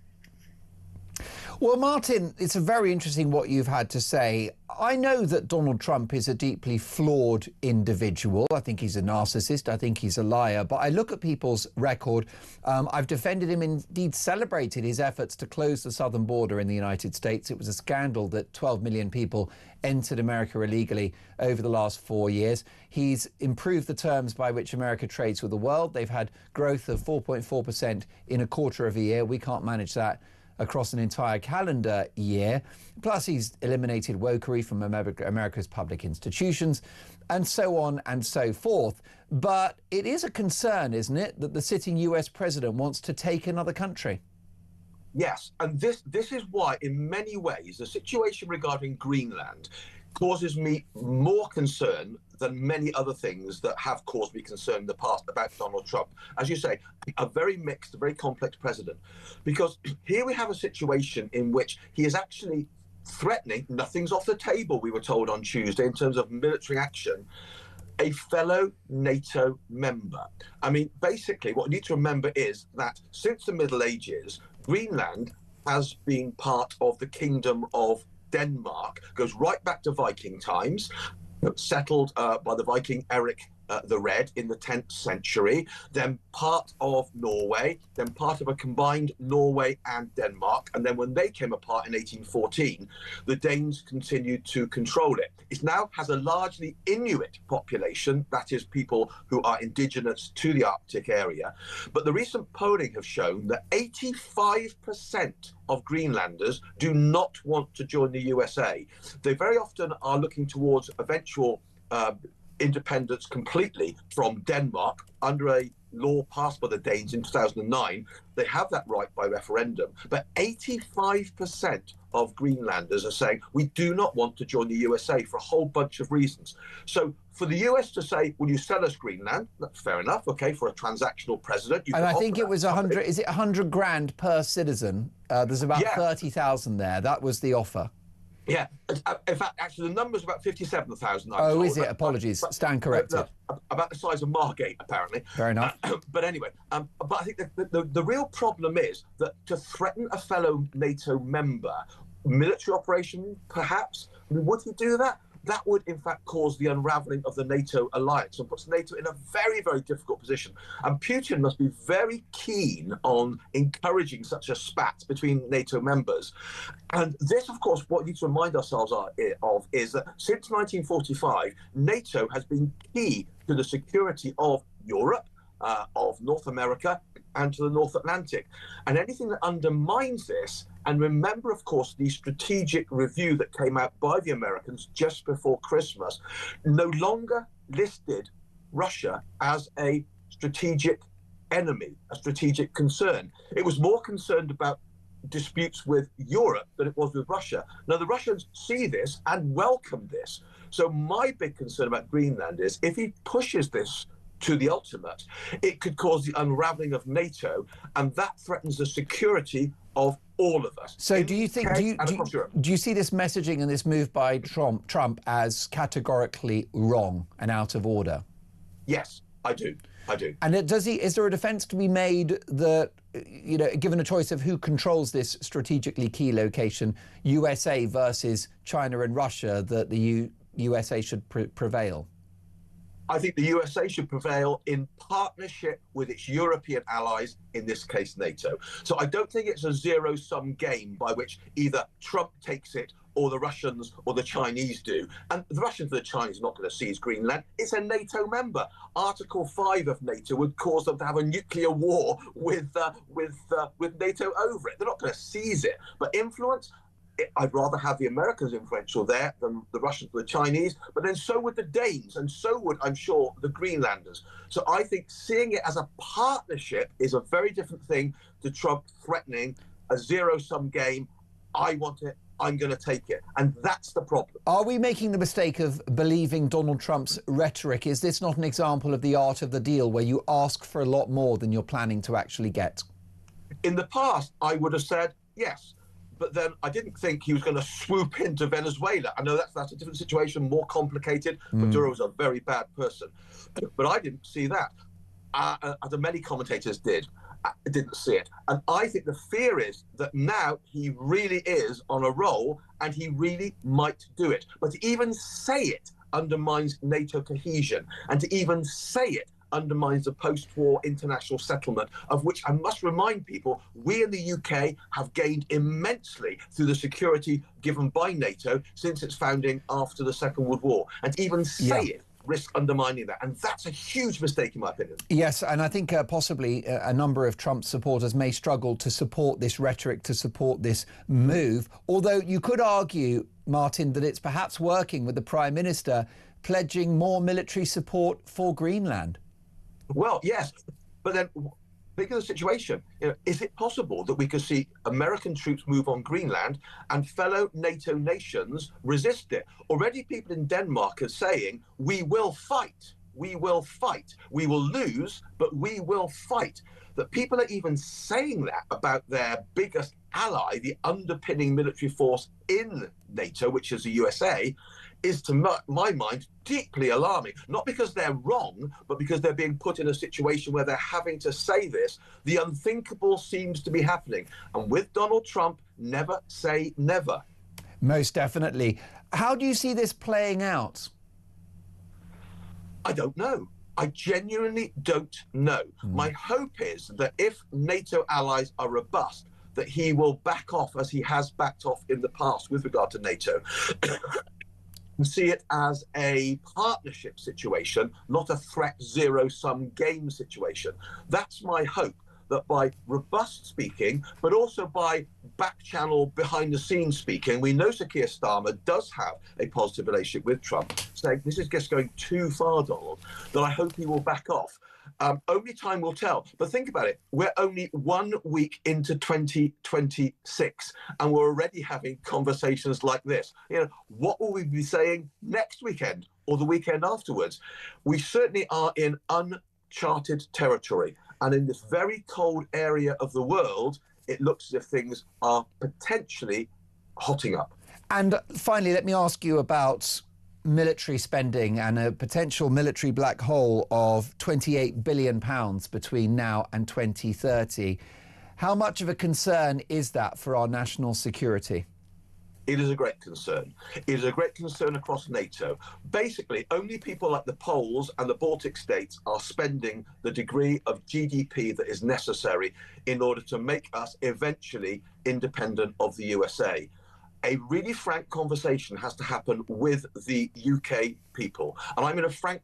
Well, Martin, it's very interesting what you've had to say. I know that Donald Trump is a deeply flawed individual. I think he's a narcissist. I think he's a liar. But I look at people's record. I've defended him, indeed celebrated his efforts to close the southern border in the United States. It was a scandal that 12 million people entered America illegally over the last 4 years. He's improved the terms by which America trades with the world. They've had growth of 4.4% in a quarter of a year. We can't manage that across an entire calendar year. Plus, he's eliminated wokery from America's public institutions, and so on and so forth. But it is a concern, isn't it, that the sitting US president wants to take another country? Yes, and this is why, in many ways, the situation regarding Greenland causes me more concern than many other things that have caused me concern in the past about Donald Trump. As you say, a very mixed, a very complex president. Because here we have a situation in which he is actually threatening, nothing's off the table, we were told on Tuesday, in terms of military action, a fellow NATO member. I mean, basically, what we need to remember is that since the Middle Ages, Greenland has been part of the Kingdom of Denmark, goes right back to Viking times, settled by the Viking Eric the Red in the 10th century, then part of Norway, then part of a combined Norway and Denmark. And then when they came apart in 1814, the Danes continued to control it. It now has a largely Inuit population, that is people who are indigenous to the Arctic area. But the recent polling have shown that 85% of Greenlanders do not want to join the USA. They very often are looking towards eventual independence completely from Denmark under a law passed by the Danes in 2009. They have that right by referendum, but 85% of Greenlanders are saying we do not want to join the USA for a whole bunch of reasons. So for the US to say, will you sell us Greenland? That's fair enough, okay, for a transactional president. And I think it was 100, is it 100 grand per citizen? There's about 30,000 there. That was the offer. Yeah, in fact, actually, the number's about 57,000. Oh, is it? Apologies. Stand corrected. About the size of Margate, apparently. Fair enough. But anyway, but I think the real problem is that to threaten a fellow NATO member, military operation, perhaps, I mean, would he do that? That would, in fact, cause the unraveling of the NATO alliance and puts NATO in a very, very difficult position. And Putin must be very keen on encouraging such a spat between NATO members. And this, of course, what we need to remind ourselves of is that since 1945, NATO has been key to the security of Europe, of North America, and to the North Atlantic. And anything that undermines this, and remember, of course, the strategic review that came out by the Americans just before Christmas, no longer listed Russia as a strategic enemy, a strategic concern. It was more concerned about disputes with Europe than it was with Russia. Now, the Russians see this and welcome this. So my big concern about Greenland is if he pushes this to the ultimate, it could cause the unraveling of NATO, and that threatens the security of all of us. So do you think, do you see this messaging and this move by Trump as categorically wrong and out of order? Yes, I do. And is there a defence to be made that, you know, given a choice of who controls this strategically key location, USA versus China and Russia, that the USA should prevail? I think the USA should prevail in partnership with its European allies, in this case NATO. So I don't think it's a zero-sum game by which either Trump takes it or the Russians or the Chinese do. And the Russians and the Chinese are not going to seize Greenland. It's a NATO member. Article 5 of NATO would cause them to have a nuclear war with NATO over it. They're not going to seize it. But influence, I'd rather have the Americans influential there than the Russians or the Chinese, but then so would the Danes, and so would, I'm sure, the Greenlanders. So I think seeing it as a partnership is a very different thing to Trump threatening a zero-sum game. I want it, I'm going to take it. And that's the problem. Are we making the mistake of believing Donald Trump's rhetoric? Is this not an example of the art of the deal where you ask for a lot more than you're planning to actually get? In the past, I would have said yes. But then I didn't think he was going to swoop into Venezuela. I know that's a different situation, more complicated. Maduro was a very bad person. But I didn't see that, as many commentators didn't see it. And I think the fear is that now he really is on a roll and he really might do it. But to even say it undermines NATO cohesion. And to even say it undermines the post-war international settlement, of which I must remind people, we in the UK have gained immensely through the security given by NATO since its founding after the Second World War. And to even say it risk undermining that. And that's a huge mistake, in my opinion. Yes, and I think possibly a number of Trump supporters may struggle to support this rhetoric, to support this move. Although you could argue, Martin, that it's perhaps working with the Prime Minister pledging more military support for Greenland. Well, yes, but then think of the situation. Is it possible that we could see American troops move on Greenland and fellow NATO nations resist it? Already people in Denmark are saying, we will fight. We will fight. We will lose, but we will fight. That people are even saying that about their biggest ally, the underpinning military force in NATO, which is the USA, is, to my mind, deeply alarming. Not because they're wrong, but because they're being put in a situation where they're having to say this. The unthinkable seems to be happening. And with Donald Trump, never say never. Most definitely. How do you see this playing out? I don't know. I genuinely don't know. My hope is that if NATO allies are robust, that he will back off as he has backed off in the past with regard to NATO. And see it as a partnership situation, not a threat zero-sum game situation. That's my hope, that by robust speaking, but also by back-channel, behind-the-scenes speaking, we know Sir Keir Starmer does have a positive relationship with Trump, saying this is just going too far, Donald, that I hope he will back off. Only time will tell. But think about it. We're only 1 week into 2026, and we're already having conversations like this. What will we be saying next weekend or the weekend afterwards? We certainly are in uncharted territory. And in this very cold area of the world, it looks as if things are potentially hotting up. And finally, let me ask you about military spending and a potential military black hole of £28 billion between now and 2030. How much of a concern is that for our national security? It is a great concern. It is a great concern across NATO. Basically, only people like the Poles and the Baltic states are spending the degree of GDP that is necessary in order to make us eventually independent of the USA. A really frank conversation has to happen with the UK people. And I'm in a frank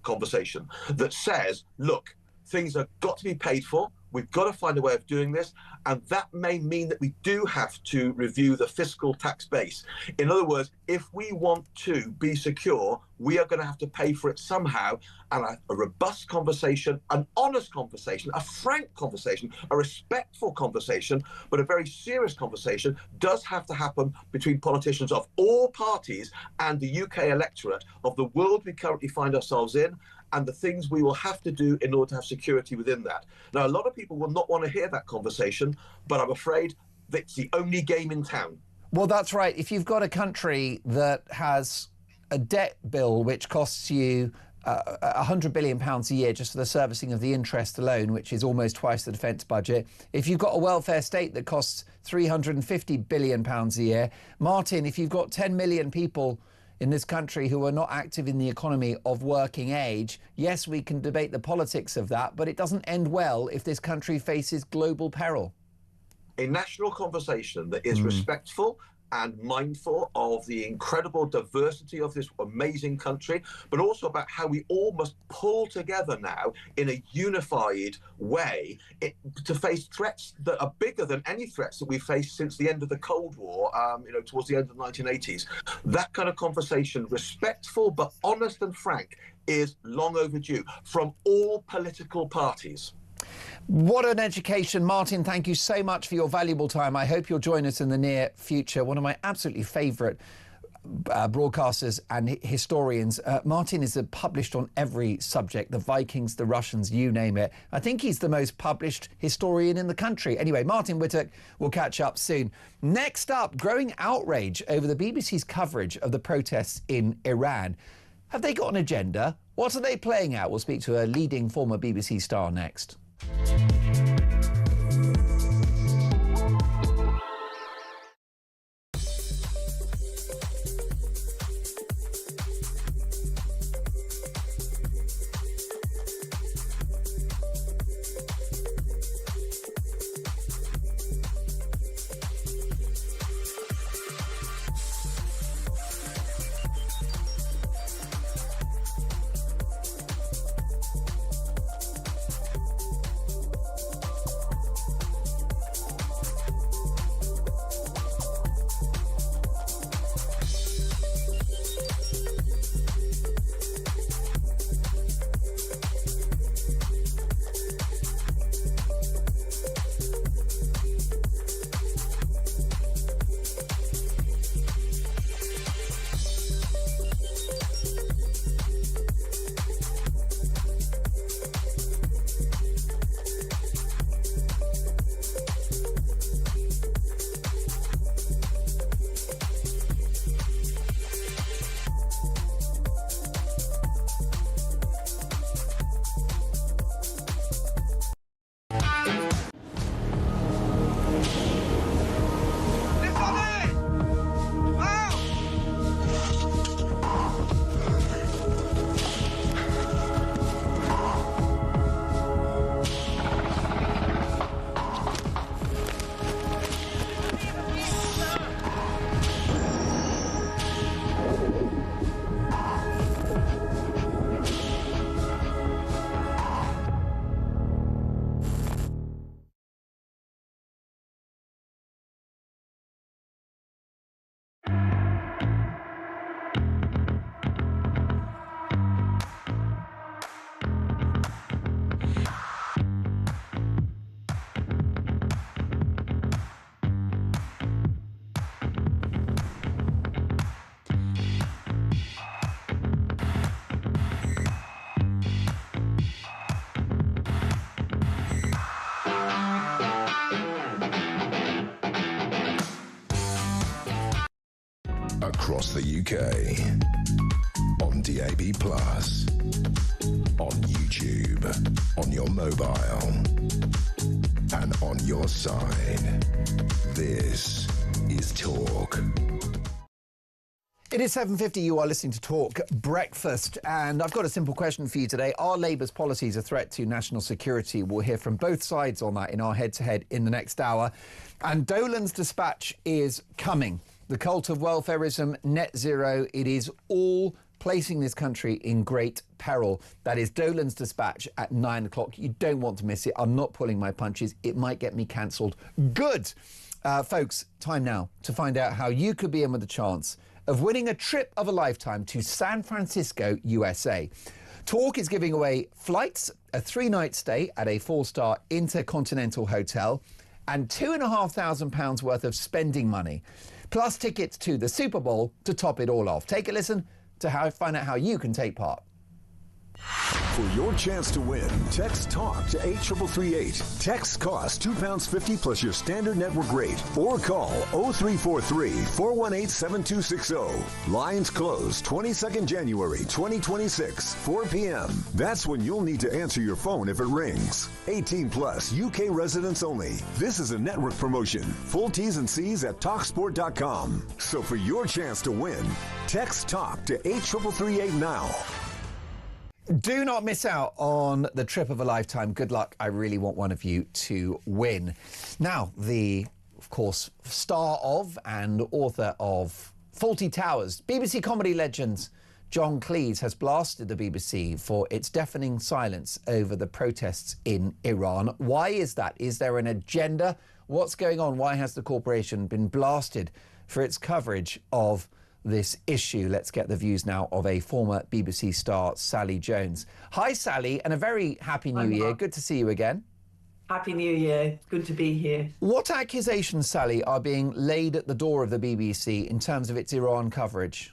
conversation that says, look, things have got to be paid for. We've got to find a way of doing this. And that may mean that we do have to review the fiscal tax base. In other words, if we want to be secure, we are going to have to pay for it somehow. And a robust conversation, an honest conversation, a frank conversation, a respectful conversation, but a very serious conversation does have to happen between politicians of all parties and the UK electorate of the world we currently find ourselves in, and the things we will have to do in order to have security within that. Now, a lot of people will not want to hear that conversation, but I'm afraid that's the only game in town. Well, that's right. If you've got a country that has a debt bill which costs you £100 billion a year just for the servicing of the interest alone, which is almost twice the defence budget. If you've got a welfare state that costs £350 billion a year, Martin, if you've got 10 million people in this country who are not active in the economy of working age, yes, we can debate the politics of that, but it doesn't end well if this country faces global peril. A national conversation that is respectful and mindful of the incredible diversity of this amazing country, but also about how we all must pull together now in a unified way to face threats that are bigger than any threats that we've faced since the end of the Cold War, towards the end of the 1980s. That kind of conversation, respectful but honest and frank, is long overdue from all political parties. What an education. Martin, thank you so much for your valuable time. I hope you'll join us in the near future. One of my absolutely favourite broadcasters and historians. Martin is published on every subject, the Vikings, the Russians, you name it. I think he's the most published historian in the country. Anyway, Martin Whittock will catch up soon. Next up, growing outrage over the BBC's coverage of the protests in Iran. Have they got an agenda? What are they playing out? We'll speak to a leading former BBC star next. across the UK, on DAB+, on YouTube, on your mobile, and on your side. This is Talk. It is 7:50. You are listening to Talk Breakfast, and I've got a simple question for you today. Are Labour's policies a threat to national security? We'll hear from both sides on that in our head-to-head in the next hour. And Dolan's dispatch is coming. The cult of welfareism, net zero, it is all placing this country in great peril. That is Dolan's dispatch at 9 o'clock. You don't want to miss it. I'm not pulling my punches. It might get me cancelled. Good. Folks, time now to find out how you could be in with a chance of winning a trip of a lifetime to San Francisco, USA. Talk is giving away flights, a 3-night stay at a 4-star intercontinental hotel, and £2,500 worth of spending money, plus tickets to the Super Bowl to top it all off. Take a listen to find out how you can take part. For your chance to win, text TALK to 83338. Text costs £2.50 plus your standard network rate. Or call 0343 418 7260. Lines close 22nd January 2026, 4 p.m. That's when you'll need to answer your phone if it rings. 18 plus, UK residents only. This is a network promotion. Full T's and C's at talksport.com. So for your chance to win, text TALK to 83338 now. Do not miss out on the trip of a lifetime. Good luck. I really want one of you to win. Now, of course, star of and author of Fawlty Towers, BBC comedy legend John Cleese has blasted the BBC for its deafening silence over the protests in Iran. Why is that? Is there an agenda? What's going on? Why has the corporation been blasted for its coverage of this issue? Let's get the views now of a former BBC star, Sally Jones. Hi, Sally, and a very happy new year. Good to see you again. Happy New Year. Good to be here. What accusations, Sally, are being laid at the door of the BBC in terms of its Iran coverage?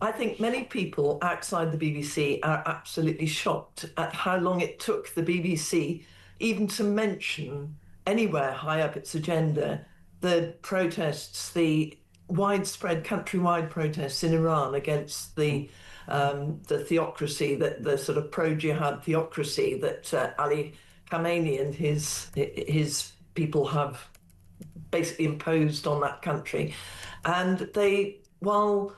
I think many people outside the BBC are absolutely shocked at how long it took the BBC even to mention anywhere high up its agenda the protests, the widespread countrywide protests in Iran against the theocracy, the sort of pro-jihad theocracy that Ali Khamenei and his people have basically imposed on that country. And while,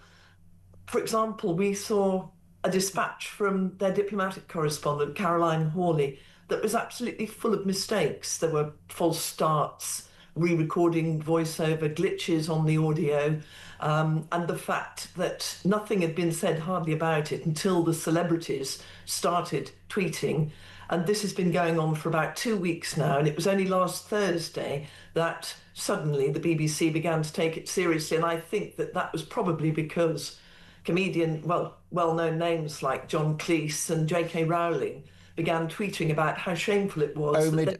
for example, we saw a dispatch from their diplomatic correspondent, Caroline Hawley, that was absolutely full of mistakes. There were false starts, re-recording voiceover, glitches on the audio, and the fact that nothing had been said hardly about it until the celebrities started tweeting. And this has been going on for about 2 weeks now, and it was only last Thursday that suddenly the BBC began to take it seriously. And I think that was probably because well-known names like John Cleese and J.K. Rowling began tweeting about how shameful it was. Omid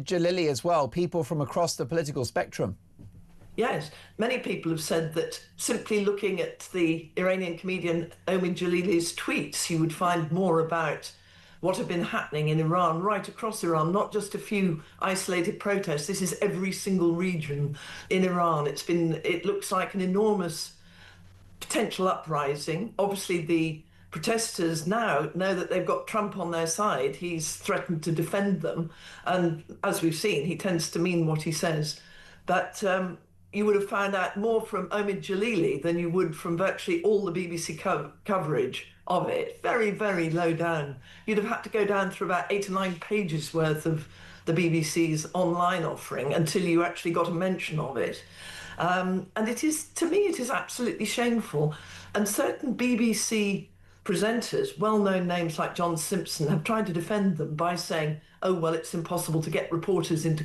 Jalili as well, people from across the political spectrum. Yes, many people have said that simply looking at the Iranian comedian Omid Jalili's tweets, you would find more about what had been happening in Iran, right across Iran, not just a few isolated protests. This is every single region in Iran. It looks like an enormous potential uprising. Obviously, the protesters now know that they've got Trump on their side. He's threatened to defend them. And as we've seen, he tends to mean what he says. But you would have found out more from Omid Jalili than you would from virtually all the BBC coverage of it. Very, very low down. You'd have had to go down through about 8 or 9 pages worth of the BBC's online offering until you actually got a mention of it. And to me, it is absolutely shameful. And certain BBC presenters, well-known names like John Simpson, have tried to defend them by saying, oh, well, it's impossible to get reporters into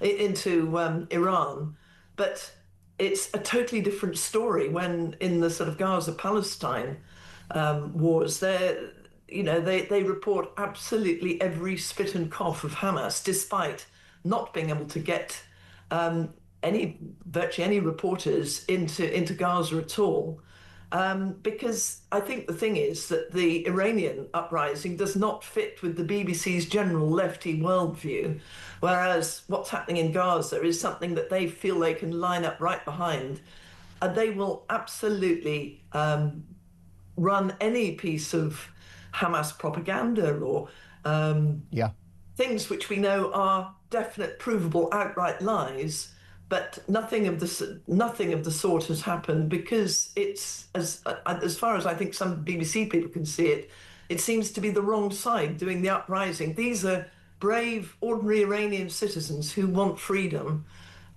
Iran. But it's a totally different story when in the sort of Gaza-Palestine wars, they report absolutely every spit and cough of Hamas, despite not being able to get virtually any reporters into Gaza at all. Because I think the thing is that the Iranian uprising does not fit with the BBC's general lefty worldview, whereas what's happening in Gaza is something that they feel they can line up right behind. And they will absolutely run any piece of Hamas propaganda or things which we know are definite, provable, outright lies. But nothing of the sort has happened because it's, as far as I think some BBC people can see it, it seems to be the wrong side doing the uprising. These are brave, ordinary Iranian citizens who want freedom,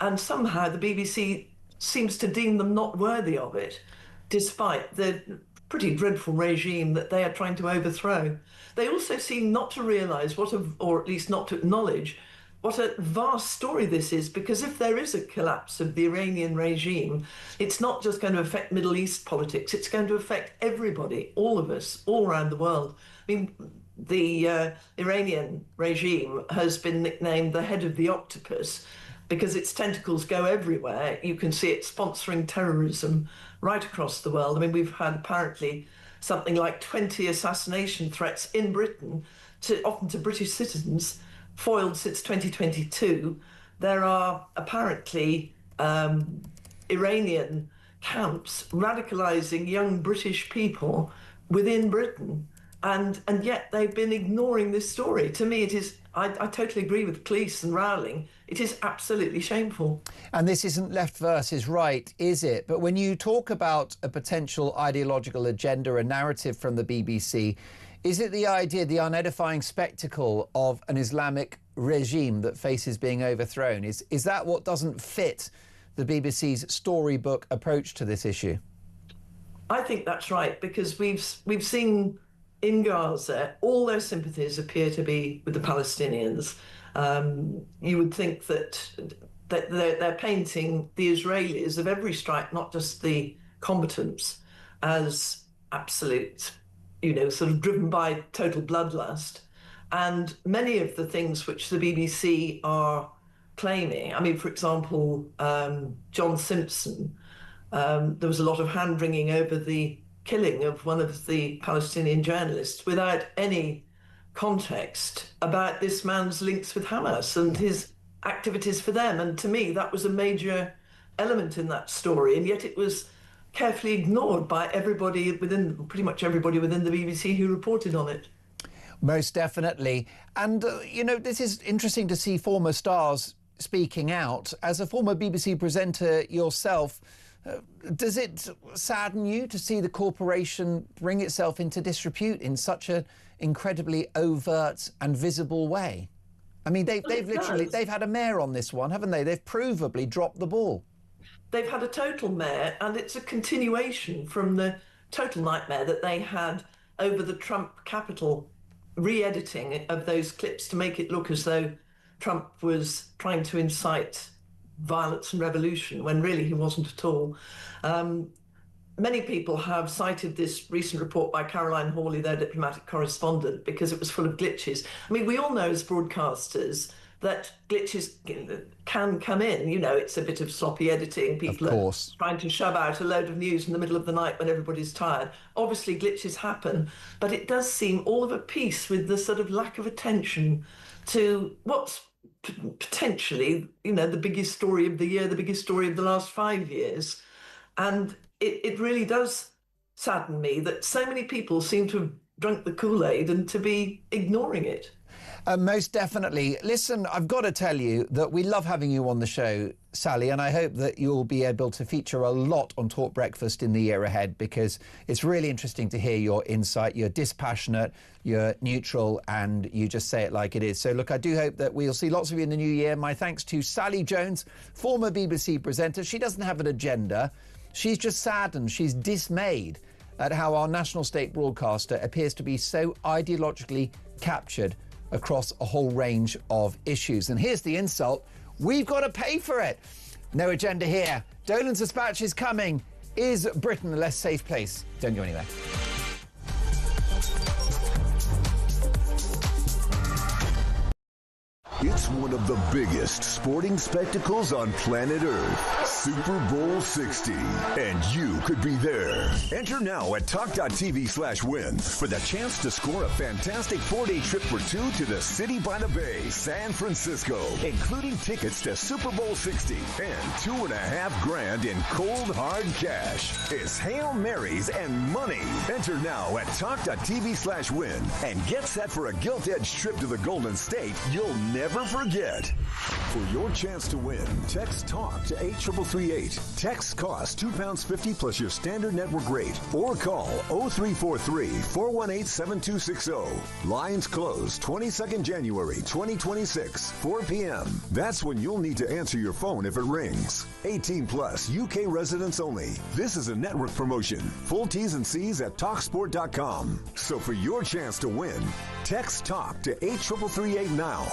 and somehow the BBC seems to deem them not worthy of it, despite the pretty dreadful regime that they are trying to overthrow. They also seem not to realise or at least not to acknowledge what a vast story this is, because if there is a collapse of the Iranian regime, it's not just going to affect Middle East politics, it's going to affect everybody, all of us, all around the world. I mean, the Iranian regime has been nicknamed the head of the octopus because its tentacles go everywhere. You can see it sponsoring terrorism right across the world. I mean, we've had apparently something like 20 assassination threats in Britain, often to British citizens, foiled since 2022. There are apparently Iranian camps radicalising young British people within Britain, and yet they've been ignoring this story. To me, it is, I totally agree with Cleese and Rowling, it is absolutely shameful. And this isn't left versus right, is it? But when you talk about a potential ideological agenda, a narrative from the BBC, is it the idea, the unedifying spectacle of an Islamic regime that faces being overthrown? Is that what doesn't fit the BBC's storybook approach to this issue? I think that's right, because we've seen in Gaza all their sympathies appear to be with the Palestinians. You would think that they're painting the Israelis of every stripe, not just the combatants, as absolute, sort of driven by total bloodlust. And many of the things which the BBC are claiming, I mean, for example, John Simpson, there was a lot of hand-wringing over the killing of one of the Palestinian journalists without any context about this man's links with Hamas and his activities for them. And to me, that was a major element in that story. And yet it was carefully ignored by pretty much everybody within the BBC who reported on it. Most definitely. And, this is interesting to see former stars speaking out. As a former BBC presenter yourself, does it sadden you to see the corporation bring itself into disrepute in such an incredibly overt and visible way? I mean, they've had a mare on this one, haven't they? They've provably dropped the ball. They've had a total mare, and it's a continuation from the total nightmare that they had over the Trump Capitol re-editing of those clips to make it look as though Trump was trying to incite violence and revolution, when really he wasn't at all. Many people have cited this recent report by Caroline Hawley, their diplomatic correspondent, because it was full of glitches. I mean, we all know as broadcasters that glitches can come in. It's a bit of sloppy editing. People are trying to shove out a load of news in the middle of the night when everybody's tired. Obviously, glitches happen, but it does seem all of a piece with the sort of lack of attention to what's potentially, the biggest story of the year, the biggest story of the last 5 years. And it really does sadden me that so many people seem to have drunk the Kool-Aid and to be ignoring it. Most definitely. Listen, I've got to tell you that we love having you on the show, Sally, and I hope that you'll be able to feature a lot on Talk Breakfast in the year ahead, because it's really interesting to hear your insight. You're dispassionate, you're neutral, and you just say it like it is. So, look, I do hope that we'll see lots of you in the new year. My thanks to Sally Jones, former BBC presenter. She doesn't have an agenda. She's just saddened. She's dismayed at how our national state broadcaster appears to be so ideologically captured across a whole range of issues. And here's the insult: we've got to pay for it. No agenda here. Dolan's Dispatch is coming. Is Britain a less safe place? Don't go anywhere. It's one of the biggest sporting spectacles on planet Earth. Super Bowl 60, and you could be there. Enter now at talk.tv/win for the chance to score a fantastic 4-day trip for two to the City by the Bay, San Francisco, including tickets to Super Bowl 60 and $2.5 grand in cold hard cash. It's Hail Marys and money. Enter now at talk.tv/win and get set for a gilt-edged trip to the Golden State you'll never forget. For your chance to win, text TALK to 83338. Text costs £2.50 plus your standard network rate, or call 0343-418-7260. Lines close 22nd January 2026, 4 p.m. That's when you'll need to answer your phone if it rings. 18 plus, UK residents only. This is a network promotion. Full T's and C's at talksport.com. So for your chance to win, text TALK to 83338 now.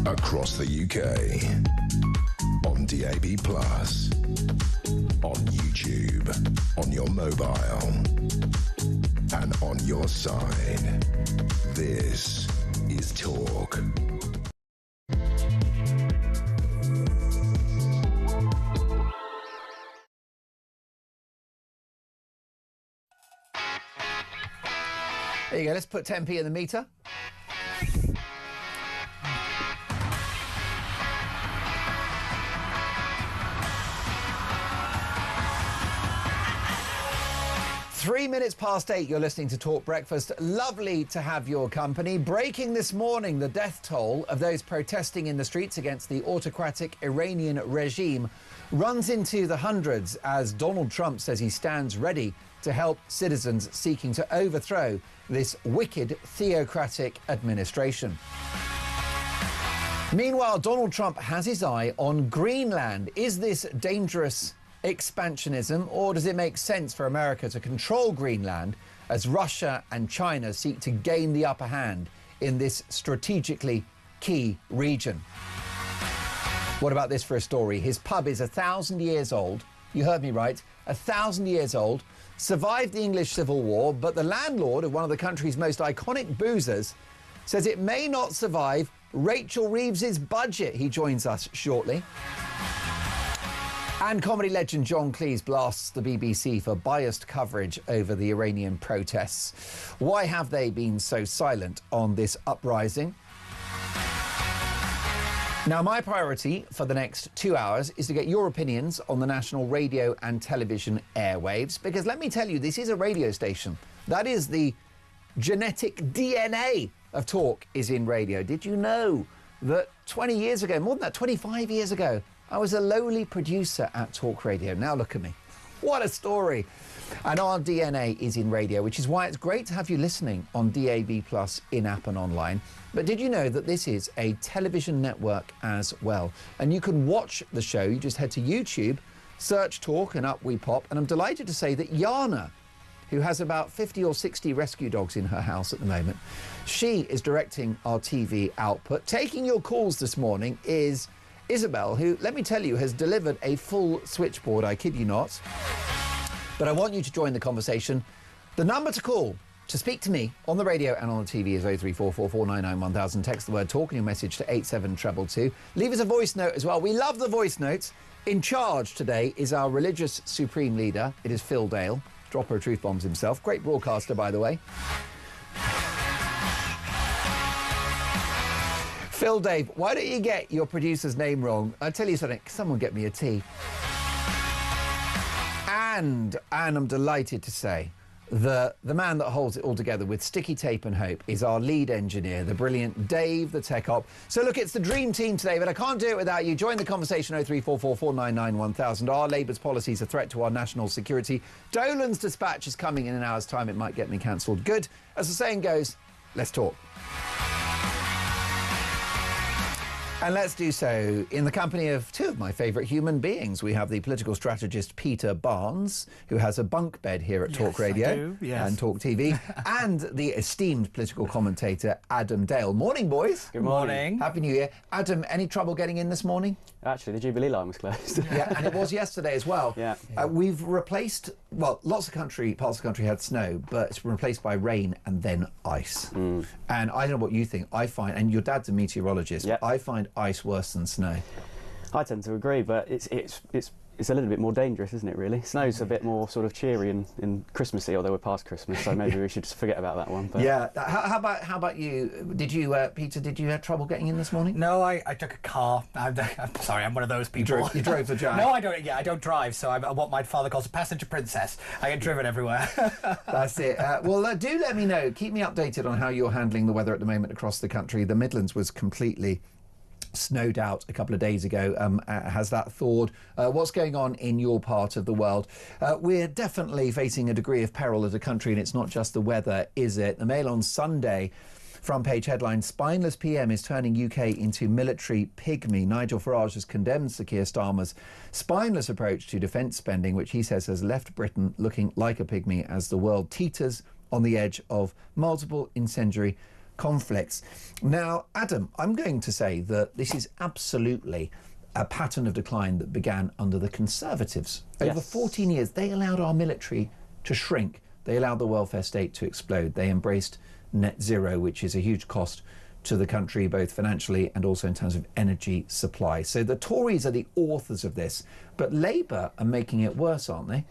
Across the UK, on DAB+, on YouTube, on your mobile, and on your side. This is Talk. There you go, let's put 10p in the meter. Three minutes past 8, you're listening to Talk Breakfast. Lovely to have your company. Breaking this morning, the death toll of those protesting in the streets against the autocratic Iranian regime runs into the hundreds as Donald Trump says he stands ready to help citizens seeking to overthrow this wicked theocratic administration. Meanwhile, Donald Trump has his eye on Greenland. Is this dangerous expansionism, or does it make sense for America to control Greenland as Russia and China seek to gain the upper hand in this strategically key region? What about this for a story? His pub is 1,000 years old. You heard me right, 1,000 years old, survived the English Civil War, but the landlord of one of the country's most iconic boozers says it may not survive Rachel Reeves's budget. He joins us shortly. And comedy legend John Cleese blasts the BBC for biased coverage over the Iranian protests. Why have they been so silent on this uprising? Now, my priority for the next 2 hours is to get your opinions on the national radio and television airwaves, because let me tell you, this is a radio station. That is the genetic DNA of Talk is in radio. Did you know that 20 years ago, more than that, 25 years ago, I was a lowly producer at Talk Radio. Now look at me. What a story. And our DNA is in radio, which is why it's great to have you listening on DAB+, in-app and online. But did you know that this is a television network as well? And you can watch the show. You just head to YouTube, search Talk, and up we pop. And I'm delighted to say that Yana, who has about 50 or 60 rescue dogs in her house at the moment, she is directing our TV output. Taking your calls this morning is Isabel, who, let me tell you, has delivered a full switchboard, I kid you not. But I want you to join the conversation. The number to call to speak to me on the radio and on the TV is 03444991000. Text the word talk and your message to 87222. Leave us a voice note as well. We love the voice notes. In charge today is our religious supreme leader. It is Phil Dale, dropper of truth bombs himself. Great broadcaster, by the way. Phil Dave, why don't you get your producer's name wrong? I'll tell you something. Someone get me a tea. And I'm delighted to say the man that holds it all together with sticky tape and hope is our lead engineer, the brilliant Dave, the tech op. So look, it's the dream team today, but I can't do it without you. Join the conversation 03444991000. Are Labour's policies a threat to our national security? Dolan's dispatch is coming in an hour's time. It might get me cancelled. Good. As the saying goes, let's talk. And let's do so in the company of two of my favourite human beings. We have the political strategist Peter Barnes, who has a bunk bed here at Talk Radio and Talk TV, and the esteemed political commentator Adam Dale. Morning, boys. Good morning. Happy New Year. Adam, any trouble getting in this morning? Actually, the Jubilee line was closed. Yeah, and it was yesterday as well. Yeah. We've replaced, well, lots of parts of the country had snow, but it's been replaced by rain and then ice. And I don't know what you think. I find, and your dad's a meteorologist, I find ice worse than snow. I tend to agree, but it's a little bit more dangerous, isn't it, really? Snow's a bit more sort of cheery and Christmassy, although we're past Christmas, so maybe we should just forget about that one. But. Yeah. How about you? Did you, Peter, did you have trouble getting in this morning? No, I took a car. I'm sorry, I'm one of those people. You drove the drive? No, I don't. Yeah, I don't drive, so I'm what my father calls a passenger princess. I get driven everywhere. That's it. Well, do let me know. Keep me updated on how you're handling the weather at the moment across the country. The Midlands was completely snowed out a couple of days ago. Has that thawed? What's going on in your part of the world? We're definitely facing a degree of peril as a country, and it's not just the weather, is it? The Mail on Sunday, front page headline, Spineless PM is turning UK into military pygmy. Nigel Farage has condemned Sir Keir Starmer's spineless approach to defence spending, which he says has left Britain looking like a pygmy as the world teeters on the edge of multiple incendiary conflicts. Now, Adam, I'm going to say that this is absolutely a pattern of decline that began under the Conservatives. Over 14 years, they allowed our military to shrink. They allowed the welfare state to explode. They embraced net zero, which is a huge cost to the country, both financially and also in terms of energy supply. So the Tories are the authors of this, but Labour are making it worse, aren't they?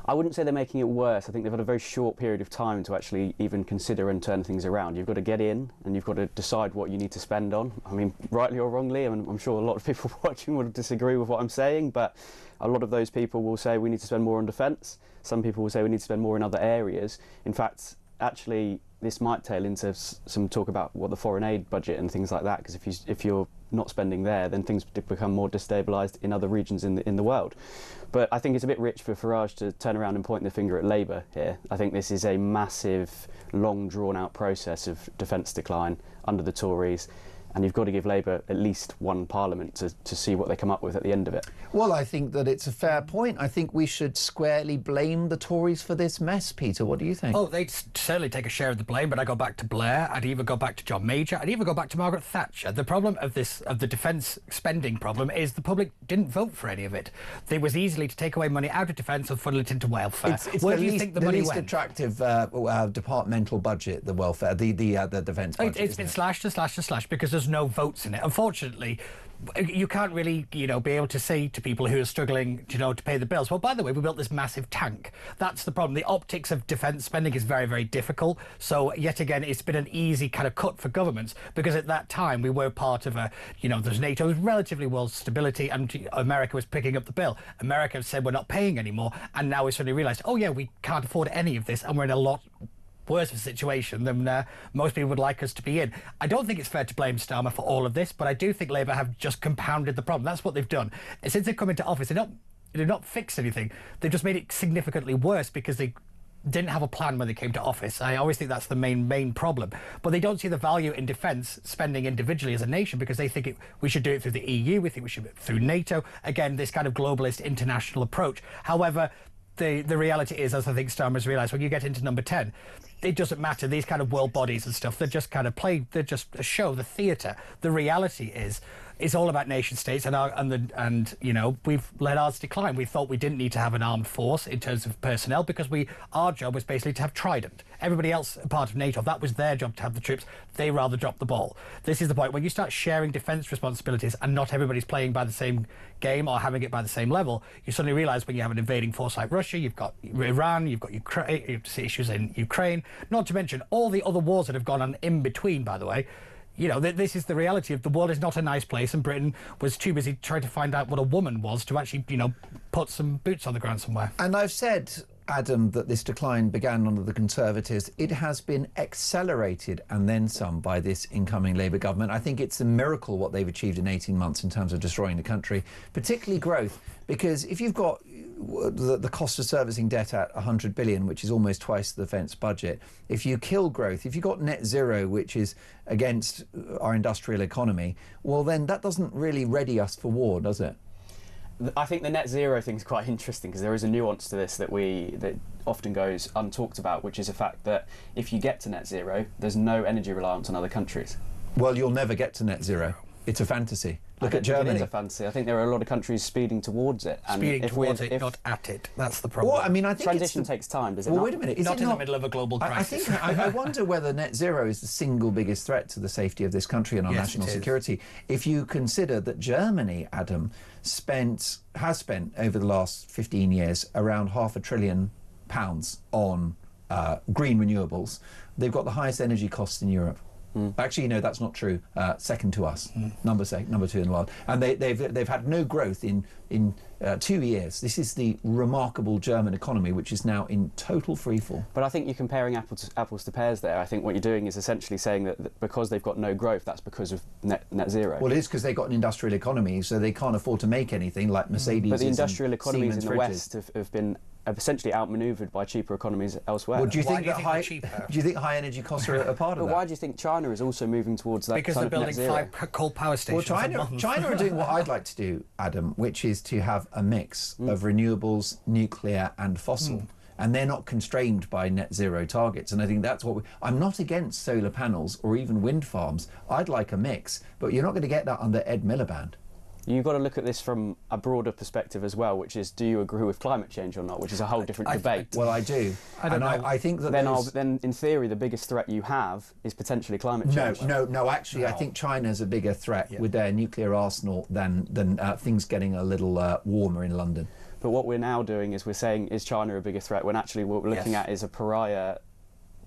I wouldn't say they're making it worse. I think they've had a very short period of time to actually even consider and turn things around. You've got to get in and you've got to decide what you need to spend on. I mean, rightly or wrongly, and I'm sure a lot of people watching will disagree with what I'm saying, but a lot of those people will say we need to spend more on defence. Some people will say we need to spend more in other areas. In fact, actually, this might tail into some talk about what the foreign aid budget and things like that, because if you're not spending there, then things become more destabilised in other regions in the world. But I think it's a bit rich for Farage to turn around and point the finger at Labour here. I think this is a massive, long, drawn-out process of defence decline under the Tories, and you've got to give Labour at least one parliament to see what they come up with at the end of it. Well, I think that it's a fair point. I think we should squarely blame the Tories for this mess. Peter, what do you think? Oh, they'd certainly take a share of the blame, but I go back to Blair, I'd even go back to John Major, I'd even go back to Margaret Thatcher. The problem of the defence spending problem is the public didn't vote for any of it. It was easily to take away money out of defence and funnel it into welfare. It's where do you think the money went? Attractive departmental budget, the welfare, the defence budget. It's been slashed and slashed and slashed because there's no votes in it. Unfortunately, you can't really, be able to say to people who are struggling, to pay the bills, well, by the way, we built this massive tank. That's the problem. The optics of defence spending is very, very difficult. So, yet again, it's been an easy kind of cut for governments because at that time we were part of there's NATO, there's relatively world stability, and America was picking up the bill. America said we're not paying anymore, and now we suddenly realised, oh yeah, we can't afford any of this, and we're in a lot worse of a situation than most people would like us to be in. I don't think it's fair to blame Starmer for all of this, but I do think Labour have just compounded the problem. That's what they've done. Since they've come into office, they're not did not fix anything. They just made it significantly worse because they didn't have a plan when they came to office. I always think that's the main problem. But they don't see the value in defence spending individually as a nation because they think we should do it through the EU. We think we should do it through NATO. Again, this kind of globalist international approach. However, the reality is, as I think Starmer's realised, when you get into number 10, it doesn't matter. These kind of world bodies and stuff, they're just kind of they're just a show, the theatre. The reality is, it's all about nation states, and you know, we've let ours decline. We thought we didn't need to have an armed force in terms of personnel because our job was basically to have Trident. Everybody else, part of NATO, that was their job to have the troops. They rather dropped the ball. This is the point. When you start sharing defence responsibilities and not everybody's playing by the same game or having it by the same level, you suddenly realise when you have an invading force like Russia, you've got Iran, you've got Ukraine, you see issues in Ukraine, not to mention all the other wars that have gone on in between, by the way. You know, this is the reality of the world is not a nice place, and Britain was too busy trying to find out what a woman was to actually, you know, put some boots on the ground somewhere. And I've said, Adam, that this decline began under the Conservatives. It has been accelerated and then some by this incoming Labour government. I think it's a miracle what they've achieved in 18 months in terms of destroying the country, particularly growth, because if you've got the cost of servicing debt at 100 billion, which is almost twice the defence budget, if you kill growth, if you've got net zero, which is against our industrial economy, well, then that doesn't really ready us for war, does it? I think the net zero thing is quite interesting because there is a nuance to this that often goes untalked about, which is the fact that if you get to net zero, there's no energy reliance on other countries. Well, you'll never get to net zero. It's a fantasy. Look at Germany. It's a fantasy. I think there are a lot of countries speeding towards it. And not at it. That's the problem. Well, I mean, I think transition takes time, does it not? Well, wait a minute. It's not in the middle of a global crisis. I wonder whether net zero is the single biggest threat to the safety of this country and our national security. If you consider that Germany, Adam, has spent over the last 15 years around £500 billion on green renewables, they've got the highest energy costs in Europe. Actually, no, that's not true. Second to us, number 2 in the world, and they've had no growth in 2 years. This is the remarkable German economy, which is now in total freefall. But I think you're comparing apples to pears there. I think what you're doing is essentially saying that because they've got no growth, that's because of net zero. Well, it is because they've got an industrial economy, so they can't afford to make anything like Mercedes. But the industrial economies in the fridges. West have been essentially outmanoeuvred by cheaper economies elsewhere. Well, do you think high energy costs are a part of that? But why do you think China is also moving towards that? Because they're building 5 coal power stations. Well, China are doing what I'd like to do, Adam, which is to have a mix of renewables, nuclear and fossil. And they're not constrained by net zero targets. And I think that's what I'm not against solar panels or even wind farms. I'd like a mix, but you're not going to get that under Ed Miliband. You've got to look at this from a broader perspective as well, which is, do you agree with climate change or not, which is a whole different debate. Well, I do. I think that then in theory, the biggest threat you have is potentially climate change. No, actually, I think China's a bigger threat with their nuclear arsenal than things getting a little warmer in London. But what we're now doing is we're saying, is China a bigger threat, when actually what we're looking at is a pariah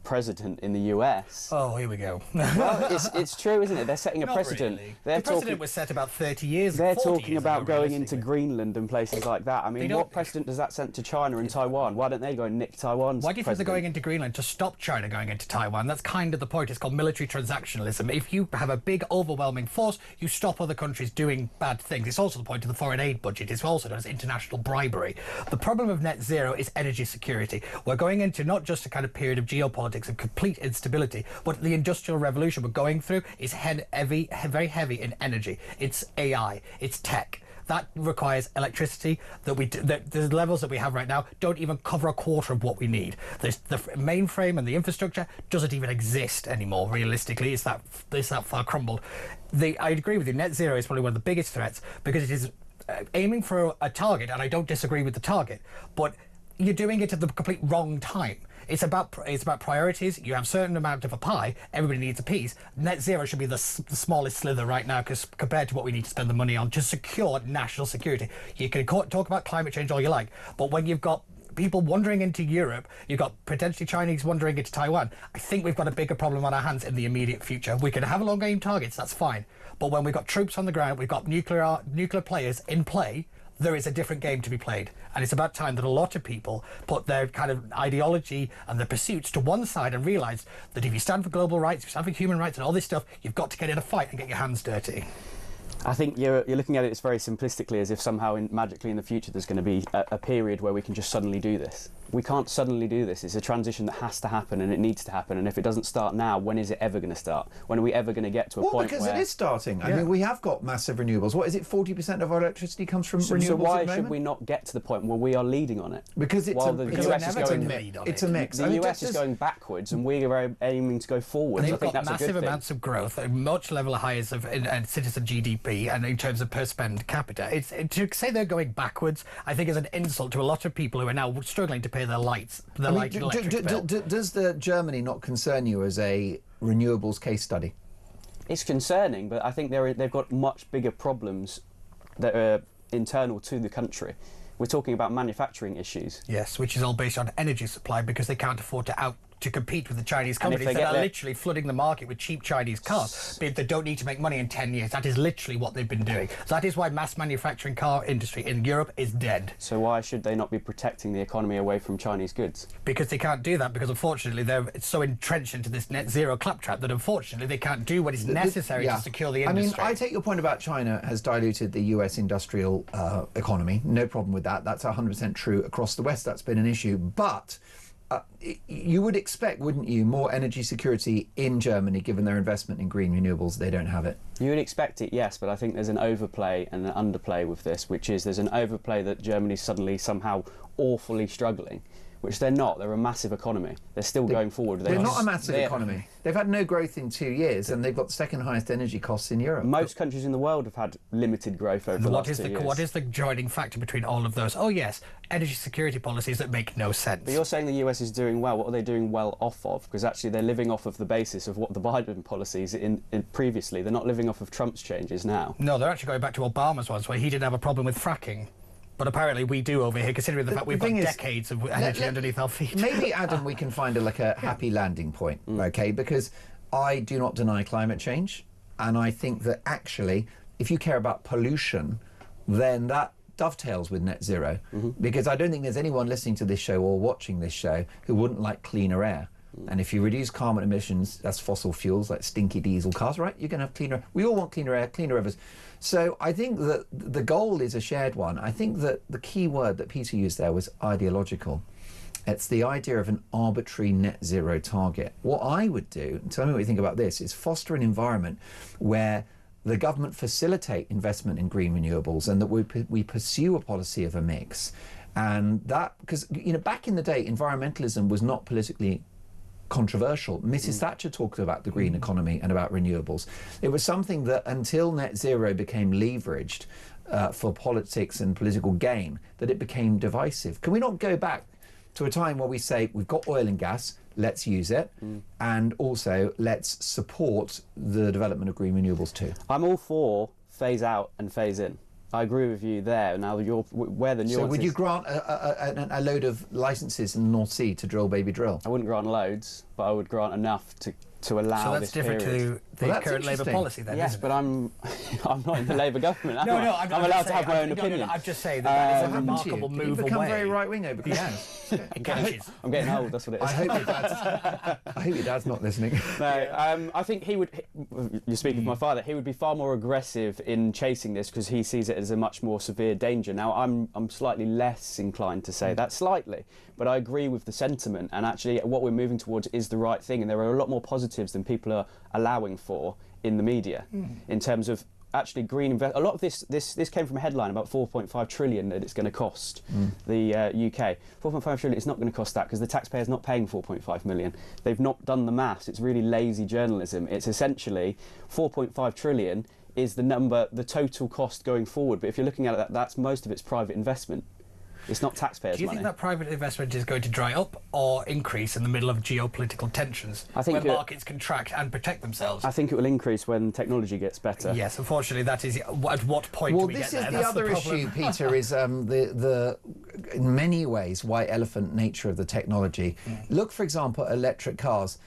president in the US. Oh, here we go. Well, it's true, isn't it? They're setting a precedent. Really. The precedent was set about 30 years. They're talking about going into Greenland and places like that. I mean, what precedent does that set to China and Taiwan? Why don't they go and nick Taiwan's Why do you think they're going into Greenland? To stop China going into Taiwan. That's kind of the point. It's called military transactionalism. If you have a big, overwhelming force, you stop other countries doing bad things. It's also the point of the foreign aid budget. It's also known as international bribery. The problem of net zero is energy security. We're going into not just a kind of period of geopolitics and complete instability, but the industrial revolution we're going through is very heavy in energy. It's AI, it's tech. That requires electricity the levels that we have right now don't even cover a quarter of what we need. The mainframe and the infrastructure doesn't even exist anymore, realistically. It's that far crumbled. I agree with you, net zero is probably one of the biggest threats because it is aiming for a target, and I don't disagree with the target, but you're doing it at the complete wrong time. It's about priorities. You have a certain amount of a pie. Everybody needs a piece. Net zero should be the smallest slither right now, because compared to what we need to spend the money on to secure national security. You can talk about climate change all you like, but when you've got people wandering into Europe, you've got potentially Chinese wandering into Taiwan, I think we've got a bigger problem on our hands in the immediate future. We can have long-game targets, that's fine. But when we've got troops on the ground, we've got nuclear players in play, there is a different game to be played. And it's about time that a lot of people put their kind of ideology and their pursuits to one side and realise that if you stand for global rights, if you stand for human rights and all this stuff, you've got to get in a fight and get your hands dirty. I think you're looking at it very simplistically, as if somehow magically in the future there's going to be a period where we can just suddenly do this. We can't suddenly do this. It's a transition that has to happen, and it needs to happen. And if it doesn't start now, when is it ever going to start? When are we ever going to get to a point where... Well, because it is starting. I mean, we have got massive renewables. What is it, 40% of our electricity comes from renewables So why at the moment? should we not get to the point where we are leading on it? Because it's it's a mix. The US is going backwards, and we are aiming to go forwards. And I think that's massive a good thing. amounts of growth, much level highs of citizen GDP, and in terms of per spend capita. To say they're going backwards, I think, is an insult to a lot of people who are now struggling to pay their lights. Does the Germany not concern you as a renewables case study? It's concerning, but I think they've got much bigger problems that are internal to the country. We're talking about manufacturing issues. Yes, which is all based on energy supply, because they can't afford to compete with the Chinese companies that are literally flooding the market with cheap Chinese cars. They don't need to make money in 10 years. That is literally what they've been doing. So that is why mass manufacturing car industry in Europe is dead. So why should they not be protecting the economy away from Chinese goods? Because they can't do that, because unfortunately they're so entrenched into this net zero claptrap that unfortunately they can't do what is necessary to secure the industry. I mean, I take your point about China has diluted the US industrial economy. No problem with that. That's 100% true across the West. That's been an issue. But you would expect, wouldn't you, more energy security in Germany, given their investment in green renewables? They don't have it. You would expect it, yes, but I think there's an overplay and an underplay with this, which is there's an overplay that Germany's suddenly somehow awfully struggling, which they're not. They're a massive economy. They're still going forward. They're not a massive economy. They've had no growth in 2 years, and they've got the second highest energy costs in Europe. Most countries in the world have had limited growth over the last 2 years. What is the joining factor between all of those? Oh yes, energy security policies that make no sense. But you're saying the US is doing well. What are they doing well off of? Because actually they're living off of the basis of what the Biden policies in previously. They're not living off of Trump's changes now. No, they're actually going back to Obama's ones, where he didn't have a problem with fracking. But apparently we do over here, considering the fact we've got decades of energy underneath our feet. Maybe, Adam, we can find a happy landing point, okay? Because I do not deny climate change, and I think that actually, if you care about pollution, then that dovetails with net zero. Because I don't think there's anyone listening to this show or watching this show who wouldn't like cleaner air. And if you reduce carbon emissions, that's fossil fuels like stinky diesel cars, right? You're going to have cleaner. We all want cleaner air, cleaner rivers. So I think that the goal is a shared one. I think that the key word that Peter used there was ideological. It's the idea of an arbitrary net zero target. What I would do, and tell me what you think about this, is foster an environment where the government facilitate investment in green renewables, and that we pursue a policy of a mix. And that, because, you know, back in the day, environmentalism was not politically controversial. Mrs. Thatcher talked about the green economy and about renewables. It was something that, until net zero became leveraged for politics and political gain, that it became divisive. Can we not go back to a time where we say, we've got oil and gas, let's use it, and also let's support the development of green renewables too? I'm all for phase out and phase in. I agree with you there. Now, where the nuance So would you grant a load of licences in the North Sea to drill baby drill? I wouldn't grant loads, but I would grant enough to allow this period. So that's different to the current Labour policy then, yes, but I'm not in the Labour government. I'm allowed to have my own opinion. I'm just saying that is a remarkable move away. You've become very right-wing over Christmas. I'm getting old, that's what it is. I hope your dad's not listening. No, I think he would, you speak with my father, he would be far more aggressive in chasing this because he sees it as a much more severe danger. Now, I'm slightly less inclined to say that, slightly, but I agree with the sentiment, and actually what we're moving towards is the right thing, and there are a lot more positives than people are allowing for in the media in terms of actually green investment. A lot of this came from a headline about 4.5 trillion that it's going to cost the UK. 4.5 trillion, it's not going to cost that because the taxpayer's not paying 4.5 million. They've not done the maths. It's really lazy journalism. It's essentially 4.5 trillion is the number, the total cost going forward. But if you're looking at it, that's most of it's private investment. It's not taxpayers' money. Do you think that private investment is going to dry up or increase in the middle of geopolitical tensions, when markets contract and protect themselves? I think it will increase when technology gets better. Yes, unfortunately, that is at what point do we get there? Well, this is the other issue, Peter, is the in many ways white elephant nature of the technology. Look, for example, at electric cars.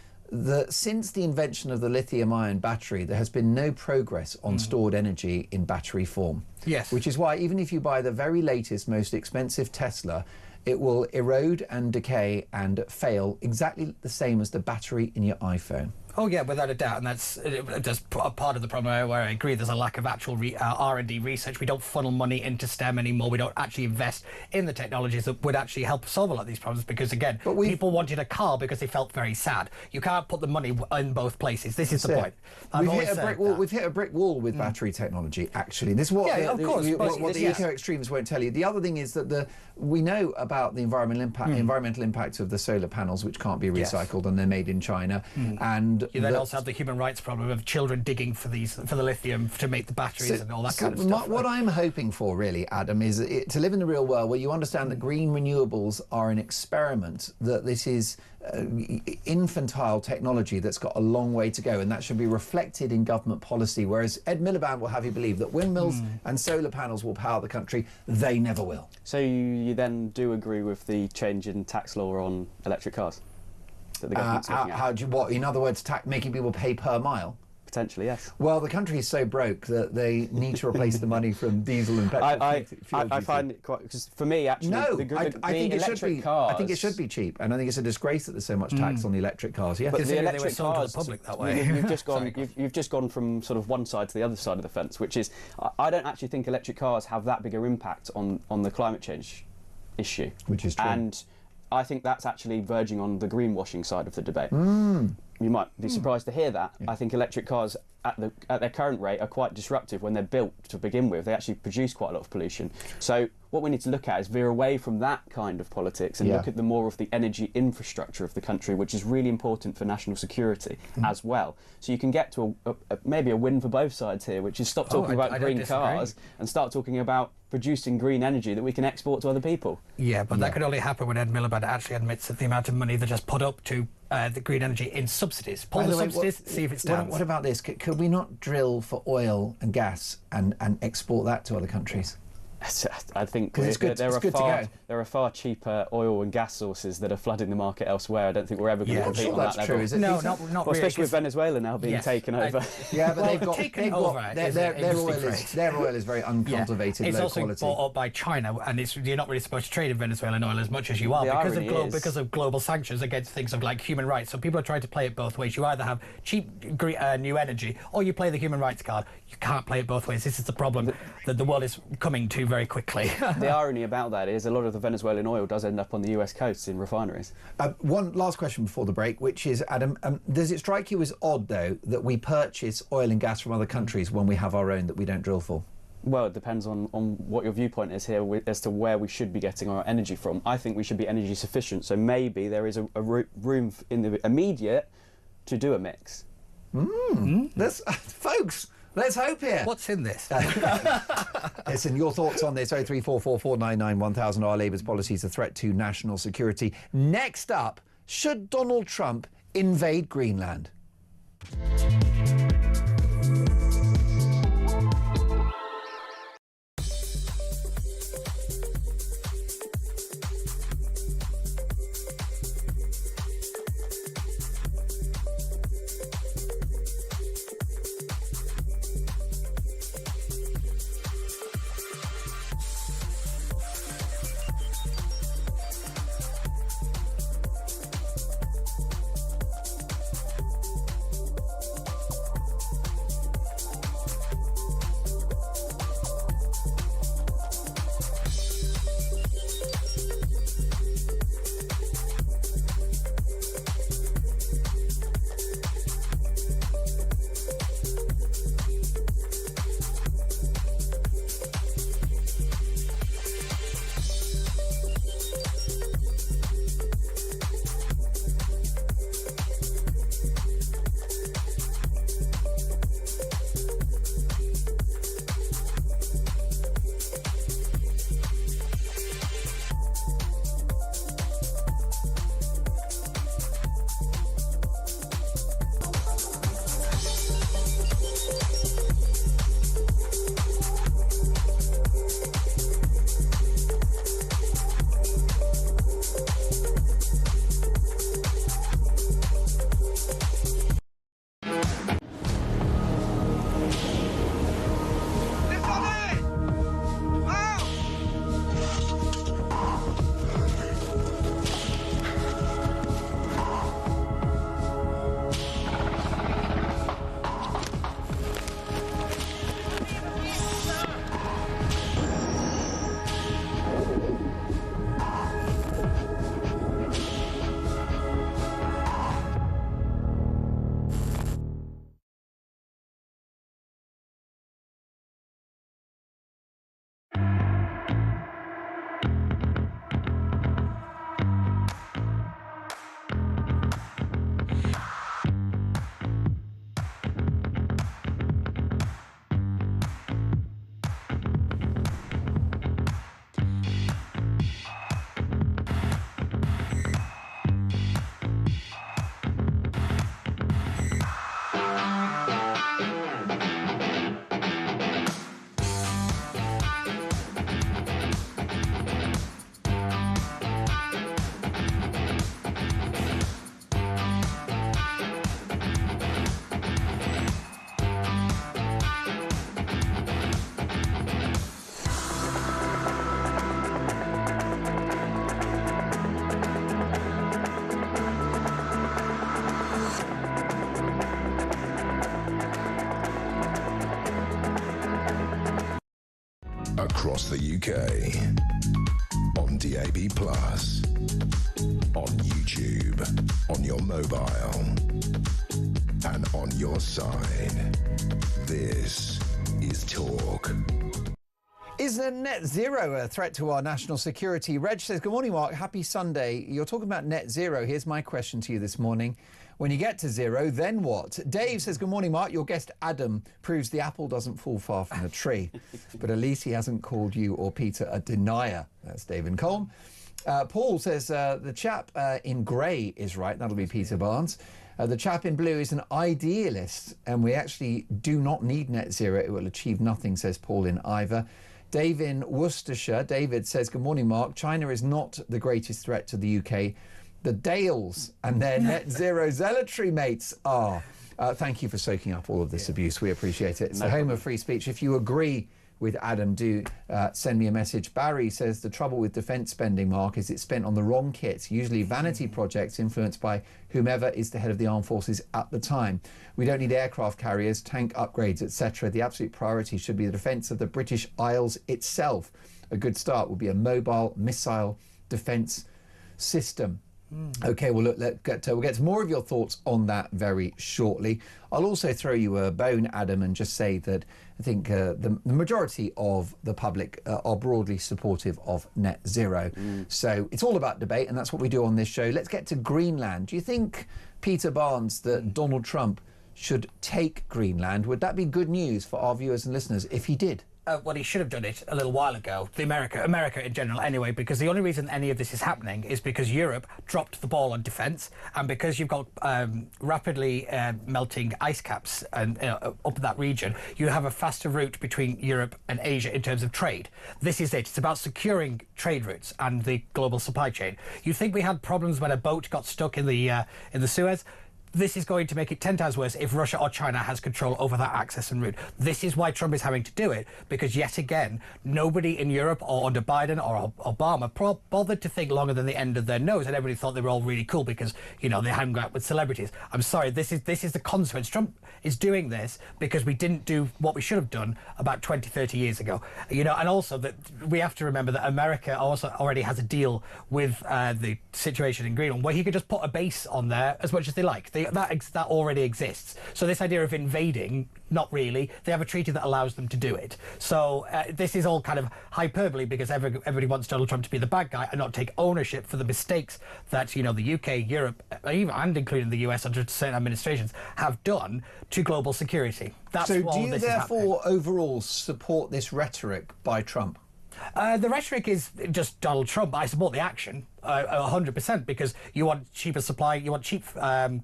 Since the invention of the lithium-ion battery, there has been no progress on stored energy in battery form. Yes. Which is why even if you buy the very latest, most expensive Tesla, it will erode and decay and fail exactly the same as the battery in your iPhone. Oh yeah, without a doubt, and that's part of the problem where I agree. There's a lack of actual R&D research. We don't funnel money into STEM anymore. We don't actually invest in the technologies that would actually help solve a lot of these problems. Because again, people wanted a car because they felt very sad. You can't put the money in both places. This is the point. We've hit a brick wall with battery technology. Actually, this is what the eco extremes won't tell you. The other thing is that we know about the environmental impact of the solar panels, which can't be recycled, and they're made in China. And you then also have the human rights problem of children digging for the lithium to make the batteries and all that kind of stuff. What I'm hoping for, really, Adam, is to live in the real world where you understand that green renewables are an experiment, that this is infantile technology that's got a long way to go, and that should be reflected in government policy, whereas Ed Miliband will have you believe that windmills and solar panels will power the country. They never will. So you then do agree with the change in tax law on electric cars that the government's looking at? How do you, what, in other words, making people pay per mile? Potentially, yes. Well, the country is so broke that they need to replace the money from diesel and petrol. I find it quite, because for me, actually, I think it should be. Cars, I think it should be cheap, and I think it's a disgrace that there's so much tax on the electric cars. Yeah, but the electric to cars, the public that way. You've just gone from sort of one side to the other side of the fence, which is, I don't actually think electric cars have that bigger impact on the climate change issue, which is true. And I think that's actually verging on the greenwashing side of the debate. You might be surprised to hear that. I think electric cars at their current rate are quite disruptive when they're built to begin with. They actually produce quite a lot of pollution. So what we need to look at is veer away from that kind of politics and look at the more of the energy infrastructure of the country, which is really important for national security as well. So you can get to maybe a win for both sides here, which is stop talking about green cars and start talking about producing green energy that we can export to other people. Yeah, but that could only happen when Ed Miliband actually admits that the amount of money they just put up to the green energy in subsidies. Pull the subsidies, see if it stands. What about this? Could we not drill for oil and gas and export that to other countries? I think there are far cheaper oil and gas sources that are flooding the market elsewhere. I don't think we're ever going to compete on that level. True, is it? No, not well, really. Especially with Venezuela now being taken over. Yeah, but their oil is very uncultivated, it's low also quality. bought up by China, and you're not really supposed to trade in Venezuelan oil as much as you are because of global sanctions against things of like human rights. So people are trying to play it both ways. You either have cheap new energy, or you play the human rights card. You can't play it both ways. This is the problem that the world is coming to very quickly. The irony about that is a lot of the Venezuelan oil does end up on the US coast in refineries. One last question before the break, which is, Adam, does it strike you as odd, though, that we purchase oil and gas from other countries when we have our own that we don't drill for? Well, it depends on what your viewpoint is here as to where we should be getting our energy from. I think we should be energy sufficient, so maybe there is a room in the immediate to do a mix. Folks, let's hope here. What's in this? Listen, your thoughts on this, 03444991000. Are Labour's policies a threat to national security? Next up, should Donald Trump invade Greenland? across the UK. On DAB+, on YouTube, on your mobile, and on your side. This is Talk. Is net zero a threat to our national security? Reg says, good morning, Mark. Happy Sunday. You're talking about net zero. Here's my question to you this morning. When you get to zero, then what? Dave says, good morning, Mark. Your guest Adam proves the apple doesn't fall far from the tree. But at least he hasn't called you or Peter a denier. That's Dave in Colm. Paul says, the chap in grey is right. That'll be Peter Barnes. The chap in blue is an idealist, and we actually do not need net zero. It will achieve nothing, says Paul in Ivor. Dave in Worcestershire. David says, good morning, Mark. China is not the greatest threat to the UK. The Dales and their net zero zealotry mates are. Thank you for soaking up all of this abuse. We appreciate it. It's the home of free speech. If you agree with Adam, do send me a message. Barry says the trouble with defence spending, Mark, is it's spent on the wrong kits, usually vanity projects influenced by whomever is the head of the armed forces at the time. We don't need aircraft carriers, tank upgrades, etc. The absolute priority should be the defence of the British Isles itself. A good start would be a mobile missile defence system. OK, well, look, we'll get to more of your thoughts on that very shortly. I'll also throw you a bone, Adam, and just say that I think the majority of the public are broadly supportive of net zero. So it's all about debate, and that's what we do on this show. Let's get to Greenland. Do you think, Peter Barnes, that Donald Trump should take Greenland? Would that be good news for our viewers and listeners if he did? Well, he should have done it a little while ago. America in general, anyway, because the only reason any of this is happening is because Europe dropped the ball on defence, and because you've got rapidly melting ice caps and up that region, you have a faster route between Europe and Asia in terms of trade. This is it. It's about securing trade routes and the global supply chain. You think we had problems when a boat got stuck in the Suez? This is going to make it 10 times worse if Russia or China has control over that access and route. This is why Trump is having to do it, because yet again, nobody in Europe or under Biden or Obama bothered to think longer than the end of their nose, and everybody thought they were all really cool because, you know, they hung out with celebrities. I'm sorry, this is the consequence. Trump is doing this because we didn't do what we should have done about 20, 30 years ago. You know, and also that we have to remember that America also already has a deal with the situation in Greenland where he could just put a base on there as much as they like. That already exists. So this idea of invading, not really. They have a treaty that allows them to do it. So this is all kind of hyperbole because everybody wants Donald Trump to be the bad guy and not take ownership for the mistakes that, you know, the UK, Europe, and including the US under certain administrations have done to global security. That's so all do you this therefore overall support this rhetoric by Trump? The rhetoric is just Donald Trump. I support the action 100% because you want cheaper supply, you want cheap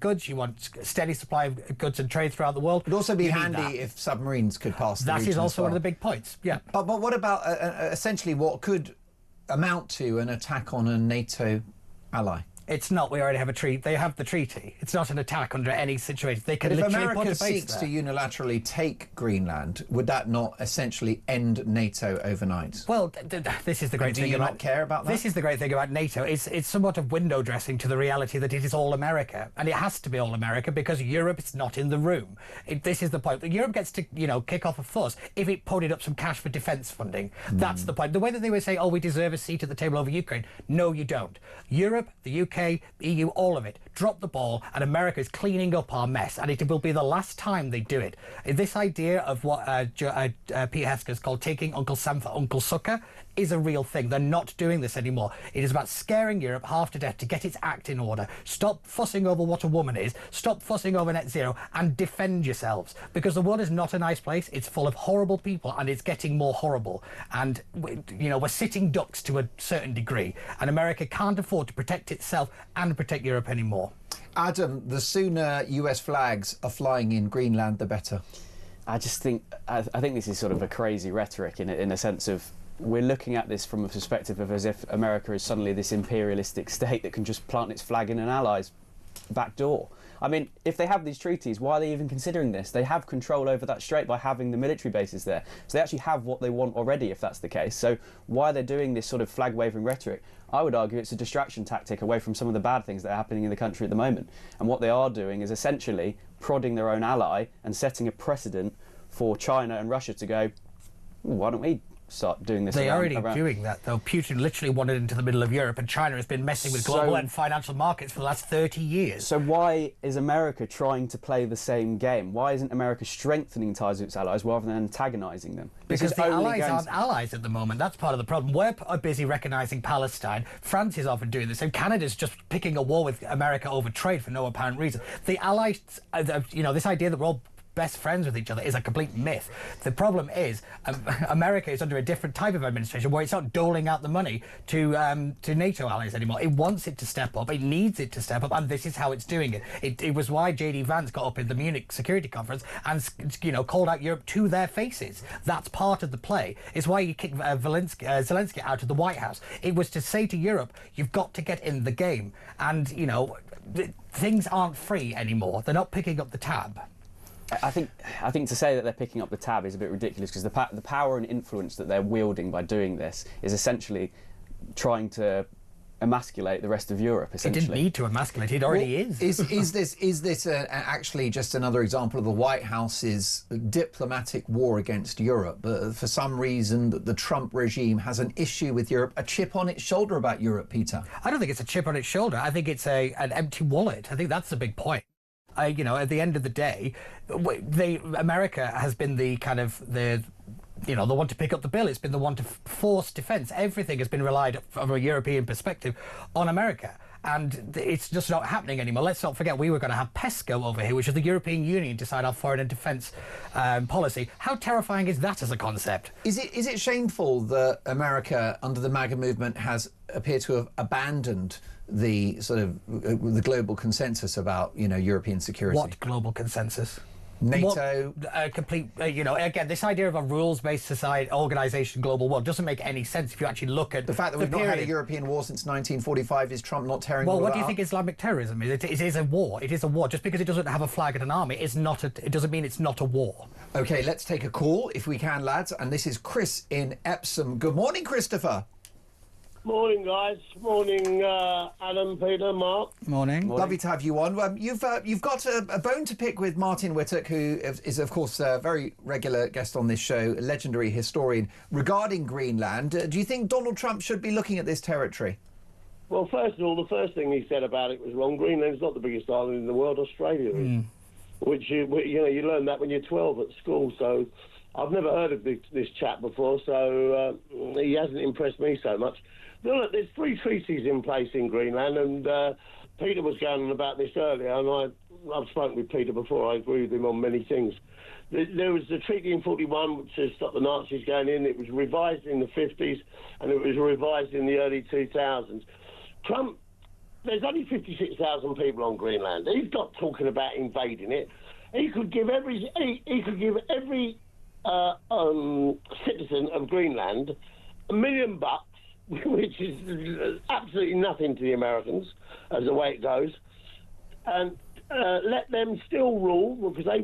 goods, you want steady supply of goods and trade throughout the world. It'd also be handy if submarines could pass the region. That is also one of the big points, yeah. But what about essentially what could amount to an attack on a NATO ally? It's not. We already have a treaty. They have the treaty. It's not an attack under any situation. They can but if literally America put a base seeks there. to unilaterally take Greenland, would that not essentially end NATO overnight? Well, this is the great thing. Do you about, not care about that? This is the great thing about NATO. It's somewhat of window dressing to the reality that it is all America, and it has to be all America because Europe is not in the room. This is the point. Europe gets to, you know, kick off a fuss if it ponied up some cash for defence funding. That's the point. The way that they would say, "Oh, we deserve a seat at the table over Ukraine." No, you don't. Europe, the UK, EU, all of it, drop the ball, and America is cleaning up our mess, and it will be the last time they do it. This idea of what Pete Hesketh's called taking Uncle Sam for Uncle Sucker is a real thing. They're not doing this anymore. It is about scaring Europe half to death to get its act in order. Stop fussing over what a woman is, stop fussing over net zero, and defend yourselves, because the world is not a nice place. It's full of horrible people, and it's getting more horrible, and you know, we're sitting ducks to a certain degree, and America can't afford to protect itself and protect Europe anymore. Adam, the sooner US flags are flying in Greenland, the better. I think this is sort of a crazy rhetoric in a sense of we're looking at this from a perspective of as if America is suddenly this imperialistic state that can just plant its flag in an ally's back door. I mean, if they have these treaties, why are they even considering this? They have control over that strait by having the military bases there. So they actually have what they want already, if that's the case. So why they're doing this sort of flag-waving rhetoric, I would argue it's a distraction tactic away from some of the bad things that are happening in the country at the moment. And what they are doing is essentially prodding their own ally and setting a precedent for China and Russia to go, why don't we start doing this. They're already doing that, though. Putin literally wandered into the middle of Europe, and China has been messing with global and financial markets for the last 30 years. So why is America trying to play the same game? Why isn't America strengthening ties with its allies rather than antagonising them? Because the allies aren't allies at the moment. That's part of the problem. We're busy recognising Palestine. France is often doing this, and Canada's just picking a war with America over trade for no apparent reason. The allies, this idea that we're all best friends with each other is a complete myth. The problem is America is under a different type of administration where it's not doling out the money to NATO allies anymore. It wants it to step up. It needs it to step up, and this is how it's doing it. It was why J.D. Vance got up in the Munich Security Conference and called out Europe to their faces. That's part of the play. It's why you kicked Zelensky out of the White House. It was to say to Europe, you've got to get in the game. And, things aren't free anymore. They're not picking up the tab. I think to say that they're picking up the tab is a bit ridiculous, because the power and influence that they're wielding by doing this is essentially trying to emasculate the rest of Europe. Essentially, it didn't need to emasculate; it already is. Is this actually just another example of the White House's diplomatic war against Europe? For some reason, the Trump regime has an issue with Europe, a chip on its shoulder about Europe, Peter? I don't think it's a chip on its shoulder. I think it's an empty wallet. I think that's the big point. At the end of the day, America has been the one to pick up the bill. It's been the one to force defence. Everything has been relied, from a European perspective, on America. And it's just not happening anymore. Let's not forget, we were going to have PESCO over here, which is the European Union, decide our foreign and defence policy. How terrifying is that as a concept? Is it shameful that America, under the MAGA movement, has appeared to have abandoned the sort of the global consensus about European security? What global consensus? NATO, complete. Again, this idea of a rules-based society, organisation, global world doesn't make any sense if you actually look at the fact that we've not had a European war since 1945. Is Trump not tearing? Well, what do you think Islamic terrorism is? It is a war. It is a war. Just because it doesn't have a flag and an army, it doesn't mean it's not a war. Okay, let's take a call if we can, lads. And this is Chris in Epsom. Good morning, Christopher. Morning, guys. Morning, Adam, Peter, Mark. Morning. Lovely to have you on. You've got a bone to pick with Martin Whittock, who is, of course, a very regular guest on this show, a legendary historian, regarding Greenland. Do you think Donald Trump should be looking at this territory? Well, first of all, the first thing he said about it was wrong. Greenland's not the biggest island in the world. Australia is. Which, you learn that when you're 12 at school. So I've never heard of this chap before, so he hasn't impressed me so much. Look, there's 3 treaties in place in Greenland, and Peter was going on about this earlier, and I've spoken with Peter before. I agree with him on many things. There was the treaty in 1941, which has stopped the Nazis going in. It was revised in the 1950s, and it was revised in the early 2000s. Trump, there's only 56,000 people on Greenland. He's not talking about invading it. He could give every citizen of Greenland $1 million, which is absolutely nothing to the Americans, as the way it goes, and let them still rule, because they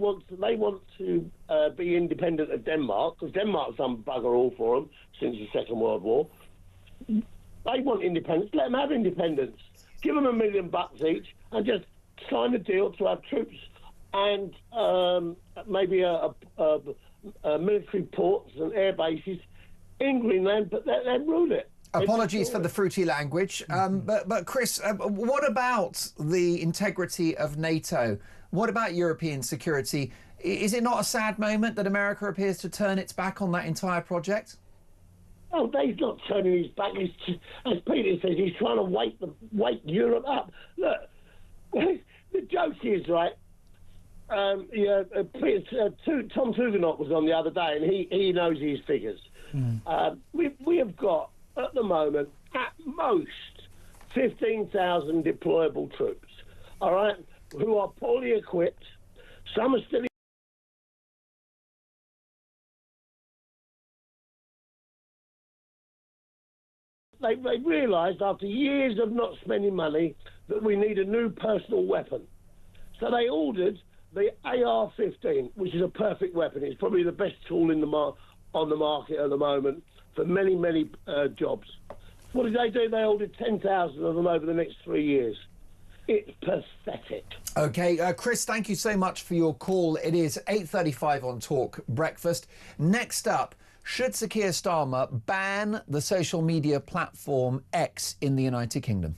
want to be independent of Denmark, because Denmark's done bugger all for them since the Second World War. They want independence. Let them have independence. Give them $1 million each, and just sign a deal to have troops and maybe a military ports and air bases in Greenland, but let them rule it. Apologies for the fruity language, but Chris, what about the integrity of NATO? What about European security? Is it not a sad moment that America appears to turn its back on that entire project? Oh, he's not turning his back. As Peter says, he's trying to wake Europe up. Look, the joke is, right, Tom Tugendhat was on the other day, and he knows his figures. We have got, at the moment, at most 15,000 deployable troops, all right, who are poorly equipped. Some are still They realised after years of not spending money that we need a new personal weapon. So they ordered the AR-15, which is a perfect weapon. It's probably the best tool on the market at the moment for many, many jobs. What did they do? They ordered 10,000 of them over the next 3 years. It's pathetic. OK, Chris, thank you so much for your call. It is 8:35 on Talk Breakfast. Next up, Should Sir Keir Starmer ban the social media platform X in the United Kingdom?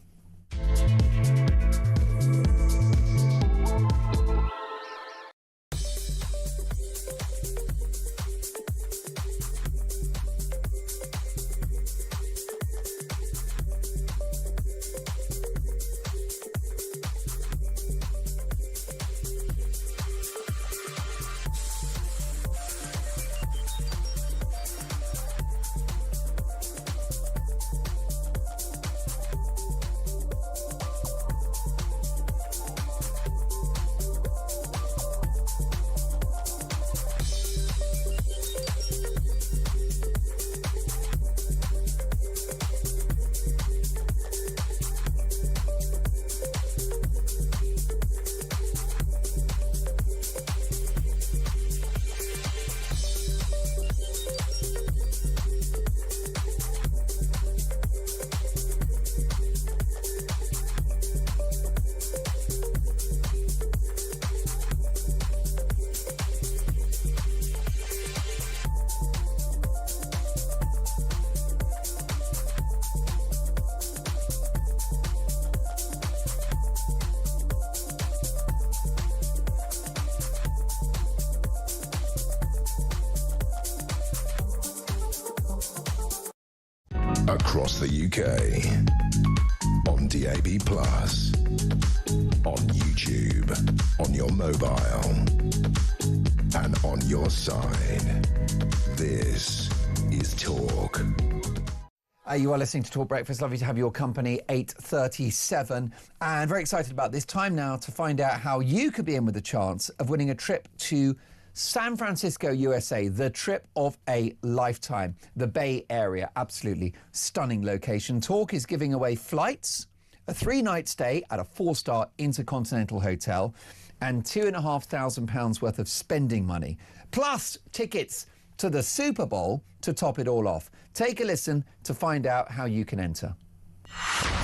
Across the UK, on DAB+, on YouTube, on your mobile, and on your side. This is Talk. You are listening to Talk Breakfast. Lovely to have your company, 8:37. And very excited about this time now to find out how you could be in with a chance of winning a trip to San Francisco, USA, the trip of a lifetime. The Bay Area, absolutely stunning location. Talk is giving away flights, a 3-night stay at a 4-star intercontinental hotel, and £2,500 worth of spending money, plus tickets to the Super Bowl to top it all off. Take a listen to find out how you can enter.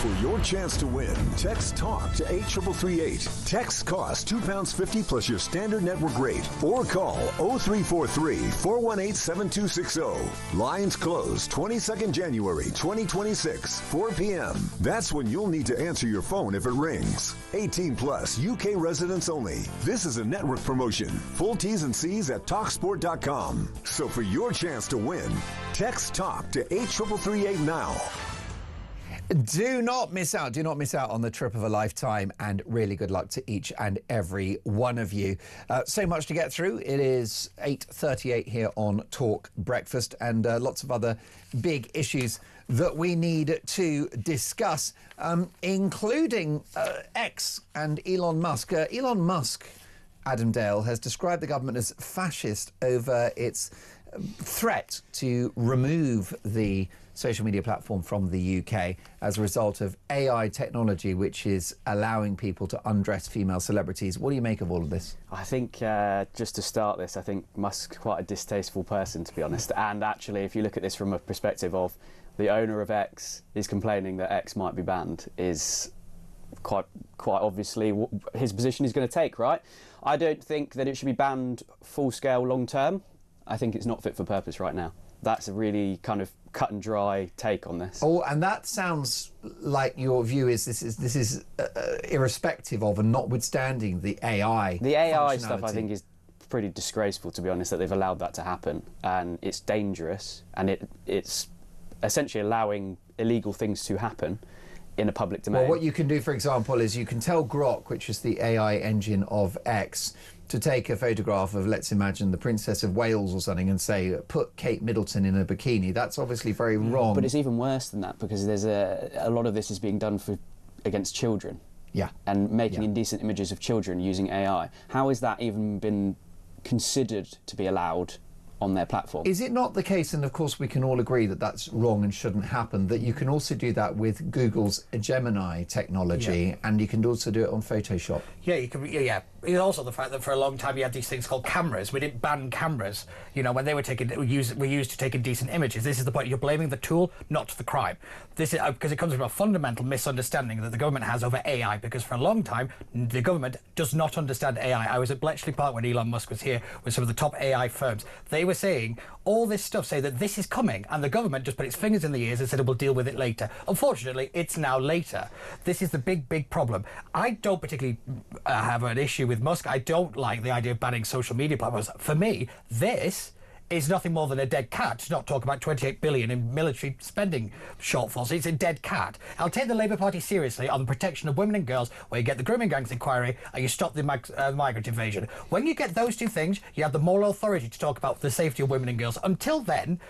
For your chance to win, text TALK to 83338. Text costs £2.50 plus your standard network rate. Or call 0343-418-7260. Lines close 22nd January 2026, 4 p.m. That's when you'll need to answer your phone if it rings. 18 plus, UK residents only. This is a network promotion. Full T's and C's at TalkSport.com. So for your chance to win, text TALK to 83338 now. Do not miss out. Do not miss out on the trip of a lifetime, and really good luck to each and every one of you. So much to get through. It is 8:38 here on Talk Breakfast, and lots of other big issues that we need to discuss, including X and Elon Musk. Elon Musk, Adam Dale, has described the government as fascist over its threat to remove the social media platform from the UK as a result of AI technology, which is allowing people to undress female celebrities. What do you make of all of this? I think, just to start this, I think Musk's quite a distasteful person, to be honest. And actually, if you look at this from a perspective of the owner of X is complaining that X might be banned, is quite obviously his position he's going to take, right? I don't think that it should be banned full-scale long-term. I think it's not fit for purpose right now. That's a really kind of cut and dry take on this. Oh, and that sounds like your view is this is irrespective of and notwithstanding the AI. The AI stuff, I think, is pretty disgraceful, to be honest, that they've allowed that to happen, and it's dangerous, and it's essentially allowing illegal things to happen in a public domain. Well, what you can do, for example, is you can tell Grok, which is the AI engine of X, to take a photograph of, let's imagine, the Princess of Wales or something, and say, put Kate Middleton in a bikini. That's obviously very wrong. But it's even worse than that, because there's a lot of this is being done against children. Yeah. And making indecent images of children using AI. How has that even been considered to be allowed on their platform? Is it not the case, and of course we can all agree that that's wrong and shouldn't happen, that you can also do that with Google's Gemini technology, and you can also do it on Photoshop? Yeah, you can. Yeah, It's also the fact that for a long time you had these things called cameras. We didn't ban cameras, you know, when they were were used to take indecent images. This is the point. You're blaming the tool, not the crime. This is because it comes from a fundamental misunderstanding that the government has over AI. Because for a long time, the government does not understand AI. I was at Bletchley Park when Elon Musk was here with some of the top AI firms. They were saying all this stuff, say that this is coming, and the government just put its fingers in the ears and said it will deal with it later. Unfortunately, it's now later. This is the big problem. I don't particularly have an issue with Musk. I don't like the idea of banning social media platforms. For me, this is nothing more than a dead cat, to not talk about 28 billion in military spending shortfalls. It's a dead cat. I'll take the Labour Party seriously on the protection of women and girls, where you get the grooming gangs inquiry and you stop the migrant invasion. When you get those two things, you have the moral authority to talk about the safety of women and girls. Until then,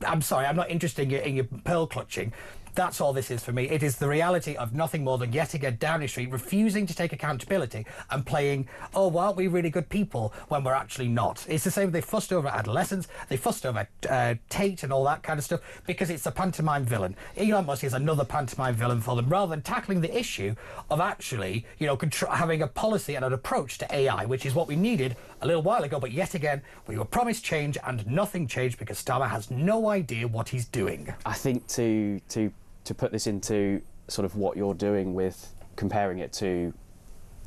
I'm sorry, I'm not interested in your pearl clutching. That's all this is for me. It is the reality of nothing more than yet again Downing Street refusing to take accountability and playing, oh, well, aren't we really good people, when we're actually not. It's the same. They fussed over adolescents, they fussed over Tate and all that kind of stuff, because it's a pantomime villain. Elon Musk is another pantomime villain for them, rather than tackling the issue of actually, you know, having a policy and an approach to AI, which is what we needed a little while ago. But yet again, we were promised change and nothing changed, because Starmer has no idea what he's doing. I think to put this into sort of what you're doing with comparing it to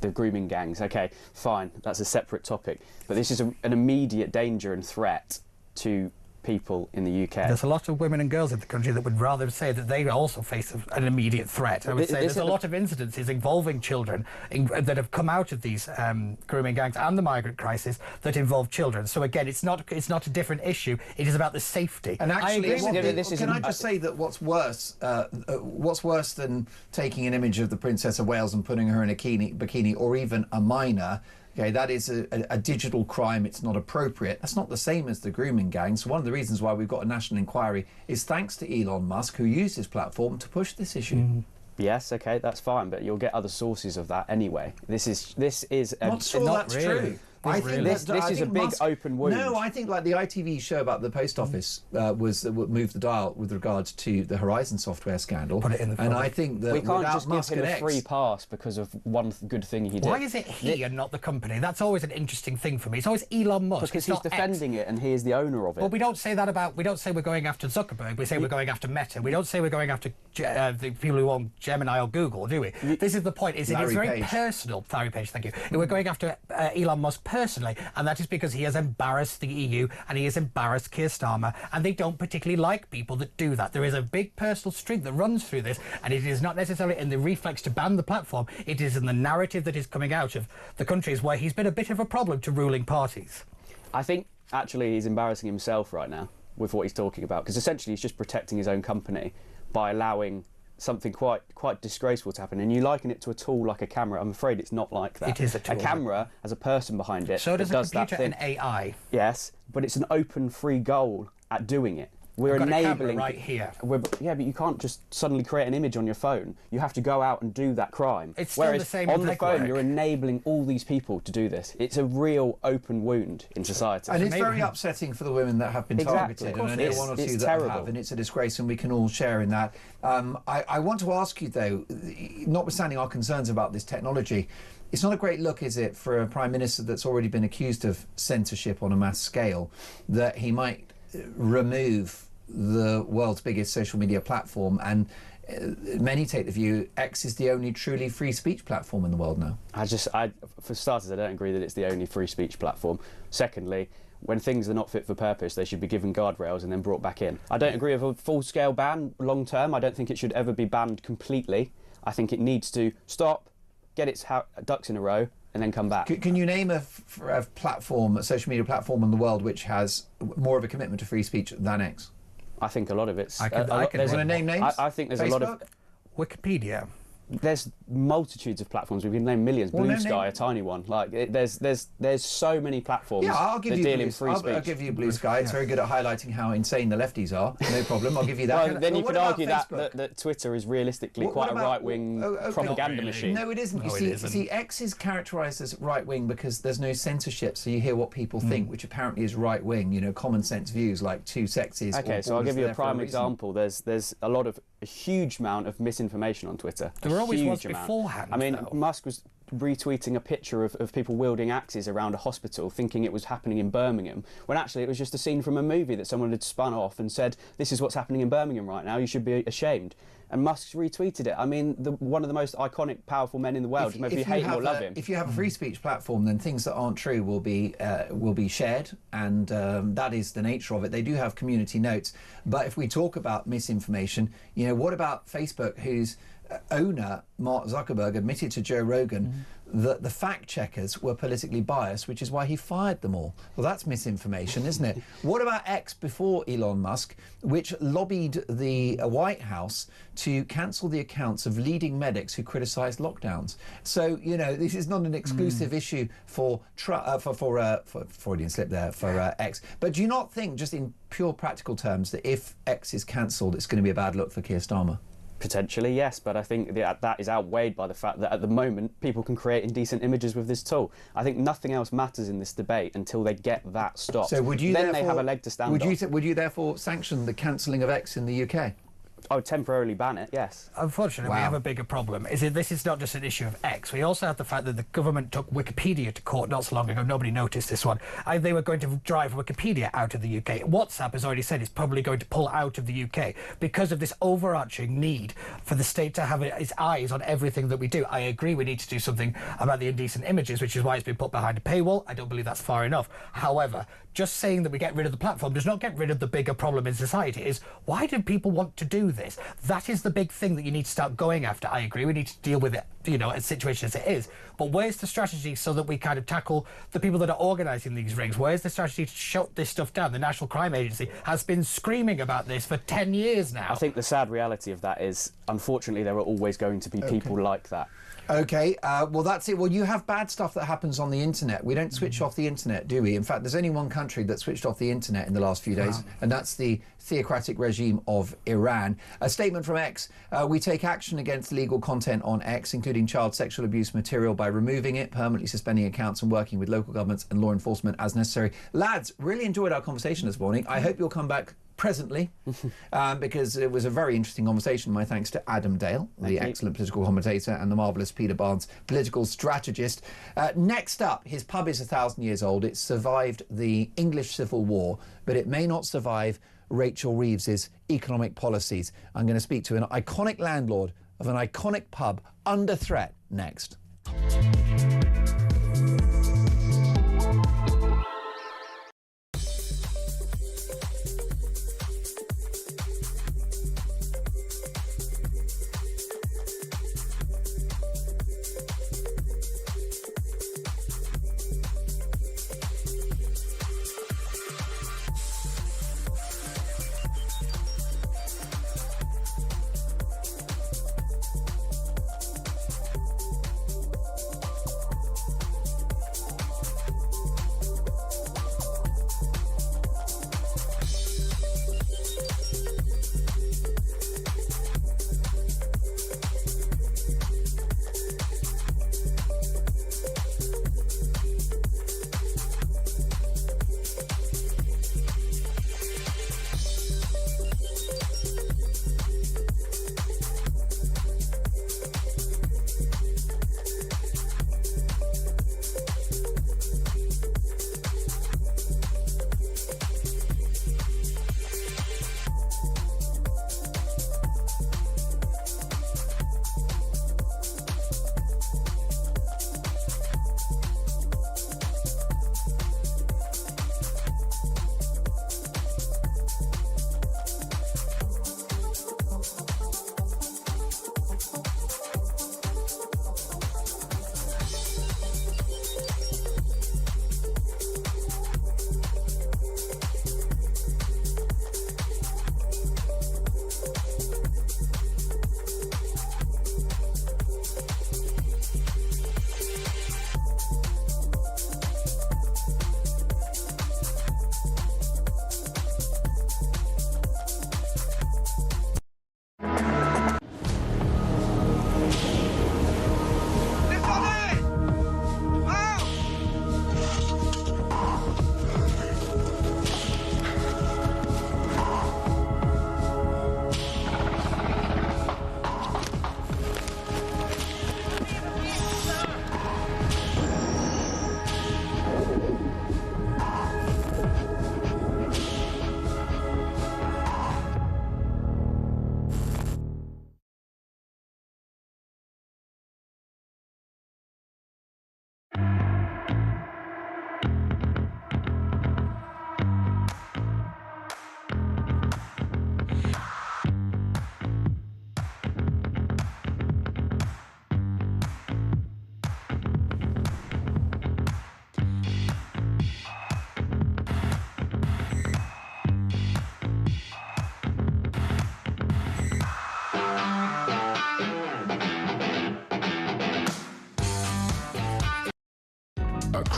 the grooming gangs, okay, fine, that's a separate topic, but this is an immediate danger and threat to people in the UK. There's a lot of women and girls in the country that would rather say that they also face an immediate threat. I would say there's a lot of incidences involving children that have come out of these grooming gangs and the migrant crisis that involve children. So again, it's not a different issue. It is about the safety. And actually, can I just say that what's worse than taking an image of the Princess of Wales and putting her in a bikini, or even a minor? Okay, that is a digital crime. It's not appropriate. That's not the same as the grooming gang. So one of the reasons why we've got a national inquiry is thanks to Elon Musk, who used his platform to push this issue. Yes, okay, that's fine, but you'll get other sources of that anyway. This is not sure that's true. I think this is a big open wound. No, I think like the ITV show about the post office was moved the dial with regards to the Horizon software scandal. Put it in the and I think that we can't just Musk give him a free pass because of one good thing he did. Why is it he and not the company? That's always an interesting thing for me. It's always Elon Musk. Because he's defending it and he is the owner of it. Well, we don't say that about. We don't say we're going after Zuckerberg. We say we're going after Meta. We don't say we're going after the people who own Gemini or Google, do we? This is the point. It's very personal. Larry Page, thank you. We're going after Elon Musk personally, and that is because he has embarrassed the EU and he has embarrassed Keir Starmer, and they don't particularly like people that do that. There is a big personal streak that runs through this, and it is not necessarily in the reflex to ban the platform. It is in the narrative that is coming out of the countries where he's been a bit of a problem to ruling parties. I think actually he's embarrassing himself right now with what he's talking about, because essentially he's just protecting his own company by allowing something quite disgraceful to happen. And you liken it to a tool like a camera. I'm afraid it's not like that. It is a tool. A camera has a person behind it. So does a does computer that thing. and AI. Yes, but it's an open, free goal at doing it. We're We've got enabling. a camera right here. Yeah, but you can't just suddenly create an image on your phone. You have to go out and do that crime. It's still Whereas the same on with the phone, legwork. you're enabling all these people to do this. It's a real open wound in society. And it's very upsetting for the women that have been targeted. And I know one or two that have, and it's a disgrace, and we can all share in that. I want to ask you, though, notwithstanding our concerns about this technology, it's not a great look, is it, for a Prime Minister that's already been accused of censorship on a mass scale, that he might remove the world's biggest social media platform? And many take the view X is the only truly free speech platform in the world now. For starters, I don't agree that it's the only free speech platform. Secondly, when things are not fit for purpose, they should be given guardrails and then brought back in. I don't agree with a full-scale ban long term. I don't think it should ever be banned completely. I think it needs to stop, get its ducks in a row, and then come back. Can you name a platform, a social media platform in the world which has more of a commitment to free speech than X? I think a lot of it's... I can name names? I think there's a lot of... Wikipedia. There's multitudes of platforms. We can name millions. Blue Sky, a tiny one. Like there's so many platforms that deal in free speech. I'll give you Blue Sky. It's very good at highlighting how insane the lefties are. No problem. I'll give you that. Well, then you could argue that Twitter is realistically quite a right-wing propaganda machine. No, it isn't. You see, X is characterised as right-wing because there's no censorship, so you hear what people think, which apparently is right-wing. You know, common sense views like two sexes. Okay, so I'll give you a prime example. There's a huge amount of misinformation on Twitter. There always was beforehand. I mean, Musk was retweeting a picture of people wielding axes around a hospital, thinking it was happening in Birmingham, when actually it was just a scene from a movie that someone had spun off and said, this is what's happening in Birmingham right now, you should be ashamed. And Musk's retweeted it. I mean, one of the most iconic, powerful men in the world. Whether you hate him or love him. If you have a free speech platform, then things that aren't true will be shared, and that is the nature of it. They do have community notes, but if we talk about misinformation, you know, what about Facebook, whose owner Mark Zuckerberg admitted to Joe Rogan that the fact checkers were politically biased, which is why he fired them all. Well, that's misinformation, isn't it? What about X before Elon Musk, which lobbied the White House to cancel the accounts of leading medics who criticised lockdowns? So, you know, this is not an exclusive issue for Freudian slip there, for X. But do you not think, just in pure practical terms, that if X is cancelled, it's going to be a bad look for Keir Starmer? Potentially, yes, but I think that is outweighed by the fact that at the moment people can create indecent images with this tool. I think nothing else matters in this debate until they get that stopped. So would you then they have a leg to stand on. Would you therefore sanction the cancelling of X in the UK? I would temporarily ban it, yes. Unfortunately, we have a bigger problem. This is not just an issue of X. We also have the fact that the government took Wikipedia to court not so long ago. Nobody noticed this one. They were going to drive Wikipedia out of the UK. WhatsApp has already said it's probably going to pull out of the UK because of this overarching need for the state to have its eyes on everything that we do. I agree we need to do something about the indecent images, which is why it's been put behind a paywall. I don't believe that's far enough. However, just saying that we get rid of the platform does not get rid of the bigger problem in society. Is why do people want to do this? That is the big thing that you need to start going after. I agree, we need to deal with it, you know, a situation as it is. But where's the strategy so that we kind of tackle the people that are organising these rings? Where's the strategy to shut this stuff down? The National Crime Agency has been screaming about this for 10 years now. I think the sad reality of that is, unfortunately, there are always going to be people like that. Okay, well, that's it. Well, you have bad stuff that happens on the internet. We don't switch off the internet, do we? In fact, there's only one country that switched off the internet in the last few days, and that's the theocratic regime of Iran. A statement from X: we take action against illegal content on X, including child sexual abuse material, by removing it, permanently suspending accounts, and working with local governments and law enforcement as necessary. Lads, really enjoyed our conversation this morning. I hope you'll come back presently, because it was a very interesting conversation. My thanks to Adam Dale, the excellent political commentator, and the marvellous Peter Barnes, political strategist. Next up, his pub is 1,000 years old. It survived the English Civil War, but it may not survive Rachel Reeves's economic policies. I'm going to speak to an iconic landlord of an iconic pub under threat next.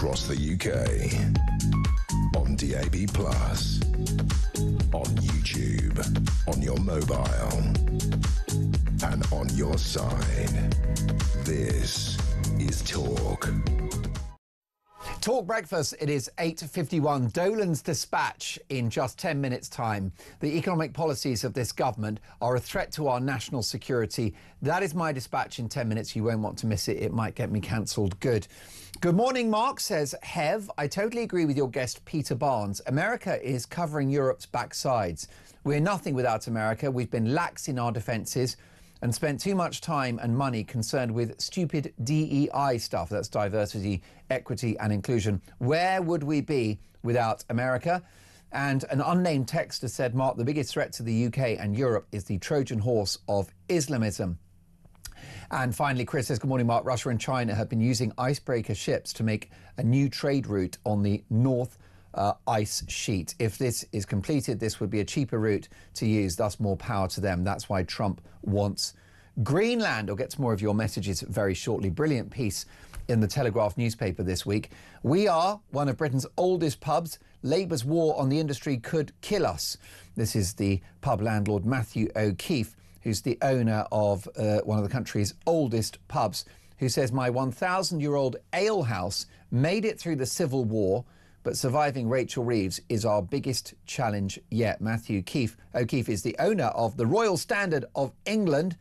across the UK. On DAB+, on YouTube, on your mobile, and on your side. This is Talk. Talk Breakfast, it is 8:51. Dolan's dispatch in just 10 minutes' time. The economic policies of this government are a threat to our national security. That is my dispatch in 10 minutes. You won't want to miss it. It might get me cancelled. Good. Good morning, Mark, says Hev. I totally agree with your guest, Peter Barnes. America is covering Europe's backsides. We're nothing without America. We've been lax in our defences and spent too much time and money concerned with stupid DEI stuff. That's diversity, equity and inclusion. Where would we be without America? And an unnamed texter said, Mark, the biggest threat to the UK and Europe is the Trojan horse of Islamism. And finally, Chris says, good morning, Mark. Russia and China have been using icebreaker ships to make a new trade route on the North ice sheet. If this is completed, this would be a cheaper route to use, thus more power to them. That's why Trump wants Greenland. I'll get to more of your messages very shortly. Brilliant piece in the Telegraph newspaper this week. We are one of Britain's oldest pubs. Labour's war on the industry could kill us. This is the pub landlord Matthew O'Keefe, who's the owner of one of the country's oldest pubs, who says, my 1,000-year-old ale house made it through the Civil War, but surviving Rachel Reeves is our biggest challenge yet. Matthew O'Keefe is the owner of the Royal Standard of England.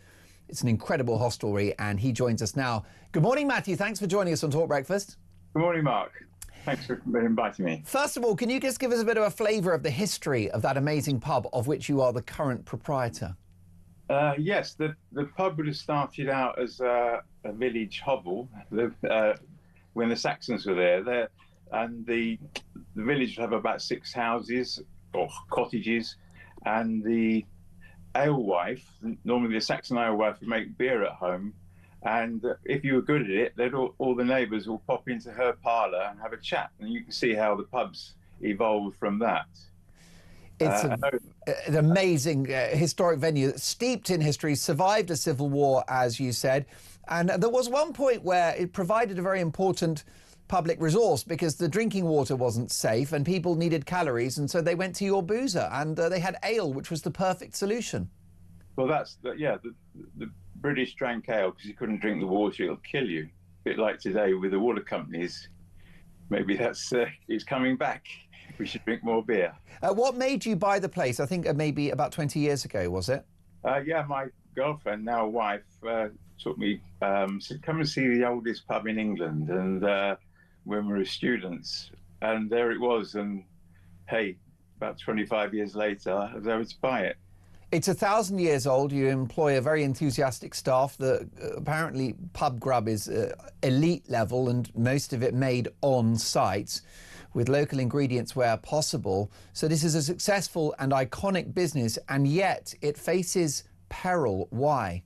It's an incredible hostelry, and he joins us now. Good morning, Matthew. Thanks for joining us on Talk Breakfast. Good morning, Mark. Thanks for inviting me. First of all, can you just give us a bit of a flavour of the history of that amazing pub of which you are the current proprietor? Yes, the pub would have started out as a village hovel when the Saxons were there. And the village would have about 6 houses or cottages, and the alewife, normally the Saxon alewife, would make beer at home, and if you were good at it, they'd all the neighbours will pop into her parlour and have a chat, and you can see how the pubs evolved from that. It's an amazing historic venue, steeped in history, survived a civil war, as you said, and there was one point where it provided a very important public resource because the drinking water wasn't safe and people needed calories, and so they went to your boozer, and they had ale, which was the perfect solution. Well, the British drank ale because you couldn't drink the water, it'll kill you. A bit like today with the water companies. Maybe that's it's coming back. We should drink more beer. What made you buy the place? I think maybe about 20 years ago, was it? Yeah, my girlfriend, now wife, took me, said, come and see the oldest pub in England, and when we were students, and there it was, and hey, about 25 years later, I was able to buy it. It's 1,000 years old. You employ a very enthusiastic staff. Apparently pub grub is elite level, and most of it made on site with local ingredients where possible. So this is a successful and iconic business, and yet it faces peril. Why?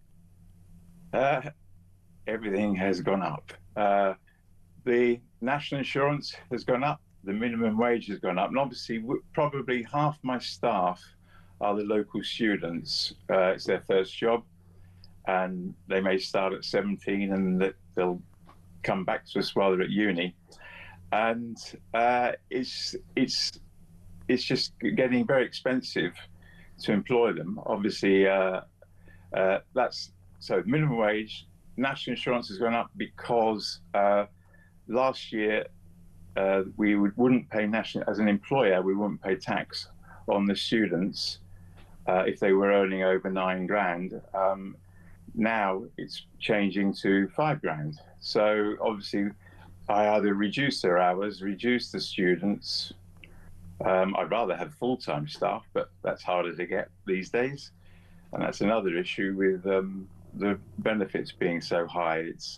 Everything has gone up. The national insurance has gone up, the minimum wage has gone up, and obviously probably half my staff are the local students. It's their first job, and they may start at 17 and they'll come back to us while they're at uni. And it's just getting very expensive to employ them. Obviously, that's so minimum wage, national insurance has gone up because last year, we wouldn't pay as an employer, we wouldn't pay tax on the students if they were earning over 9 grand. Now it's changing to 5 grand. So obviously, I either reduce their hours, reduce the students. I'd rather have full-time staff, but that's harder to get these days. And that's another issue with the benefits being so high. It's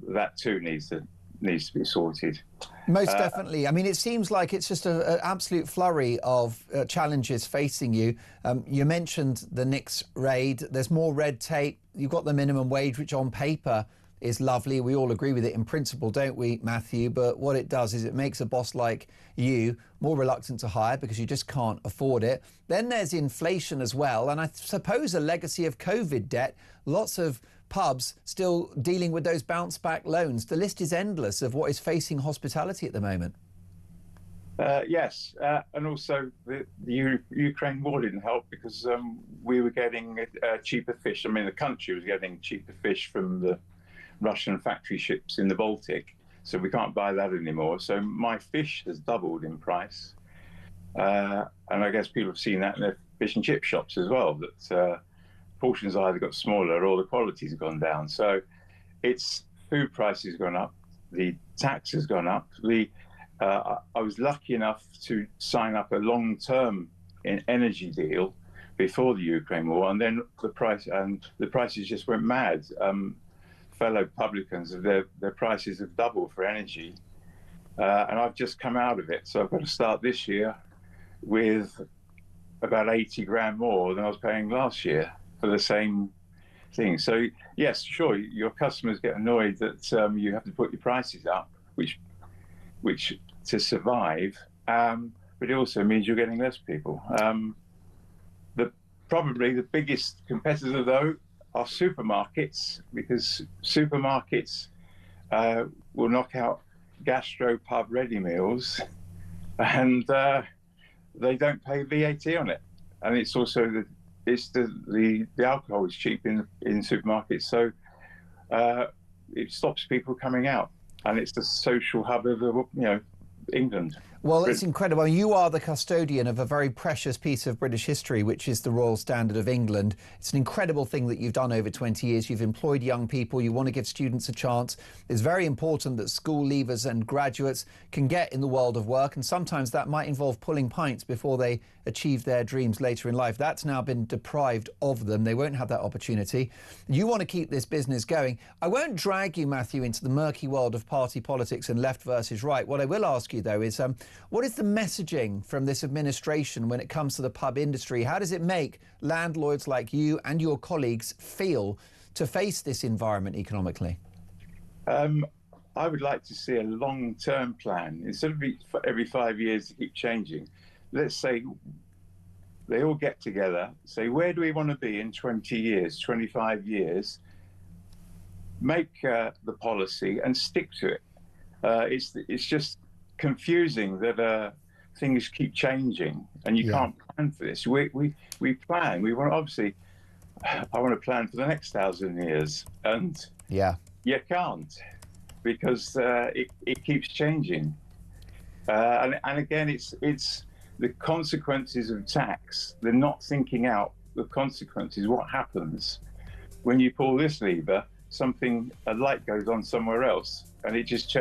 that too needs to be sorted. Most definitely. I mean, it seems like it's just an absolute flurry of challenges facing you. You mentioned the Nix raid. There's more red tape. You've got the minimum wage, which on paper is lovely. We all agree with it in principle, don't we, Matthew? But what it does is it makes a boss like you more reluctant to hire because you just can't afford it. Then there's inflation as well, and I suppose a legacy of COVID debt. Lots of pubs still dealing with those bounce back loans. The list is endless of what is facing hospitality at the moment. Yes, and also the Ukraine war didn't help because we were getting cheaper fish. I mean, the country was getting cheaper fish from the Russian factory ships in the Baltic, so we can't buy that anymore. So my fish has doubled in price, and I guess people have seen that in their fish and chip shops as well, that portions either got smaller or the quality's gone down. So it's food prices gone up, the tax has gone up. I was lucky enough to sign up a long-term energy deal before the Ukraine war, and then the prices just went mad. Fellow publicans, their prices have doubled for energy, and I've just come out of it. So I've got to start this year with about 80 grand more than I was paying last year for the same thing. So yes, sure, your customers get annoyed that you have to put your prices up, which to survive, but it also means you're getting less people. Probably the biggest competitor, though, are supermarkets, because supermarkets will knock out gastro-pub ready meals, and they don't pay VAT on it. And it's also the alcohol is cheap in supermarkets, so it stops people coming out, and it's the social hub of England. Well, it's incredible. You are the custodian of a very precious piece of British history, which is the Royal Standard of England. It's an incredible thing that you've done over 20 years. You've employed young people. You want to give students a chance. It's very important that school leavers and graduates can get in the world of work, and sometimes that might involve pulling pints before they achieve their dreams later in life. That's now been deprived of them. They won't have that opportunity. You want to keep this business going. I won't drag you, Matthew, into the murky world of party politics and left versus right. What I will ask you, though, is what is the messaging from this administration when it comes to the pub industry? How does it make landlords like you and your colleagues feel to face this environment economically? I would like to see a long-term plan. Instead of every 5 years to keep changing, let's say they all get together, say, where do we want to be in 20 years, 25 years? Make the policy and stick to it. It's just confusing that things keep changing, and you can't plan for this. We plan. We want, obviously, I want to plan for the next 1,000 years, and you can't, because it keeps changing. And again, it's the consequences of tax. They're not thinking out the consequences. What happens when you pull this lever? A light goes on somewhere else, and it's just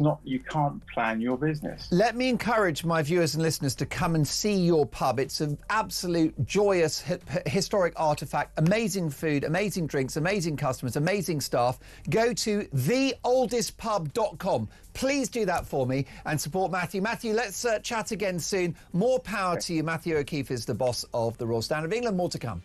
not, you can't plan your business. Let me encourage my viewers and listeners to come and see your pub. It's an absolute joyous, historic artefact. Amazing food, amazing drinks, amazing customers, amazing staff. Go to theoldestpub.com. Please do that for me and support Matthew. Matthew, let's chat again soon. More power to you. Matthew O'Keefe is the boss of the Royal Standard of England. More to come.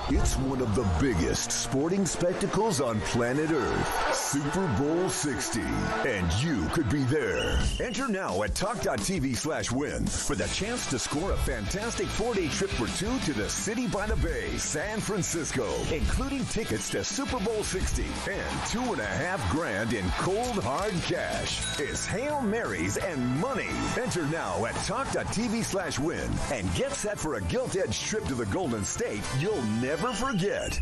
It's one of the biggest sporting spectacles on planet Earth, Super Bowl 60, and you could be there. Enter now at talk.tv/win for the chance to score a fantastic 4-day trip for two to the City by the Bay, San Francisco, including tickets to Super Bowl 60 and $2.5 grand in cold hard cash. It's Hail Marys and money. Enter now at talk.tv/win and get set for a gilt-edged trip to the Golden State you'll never forget.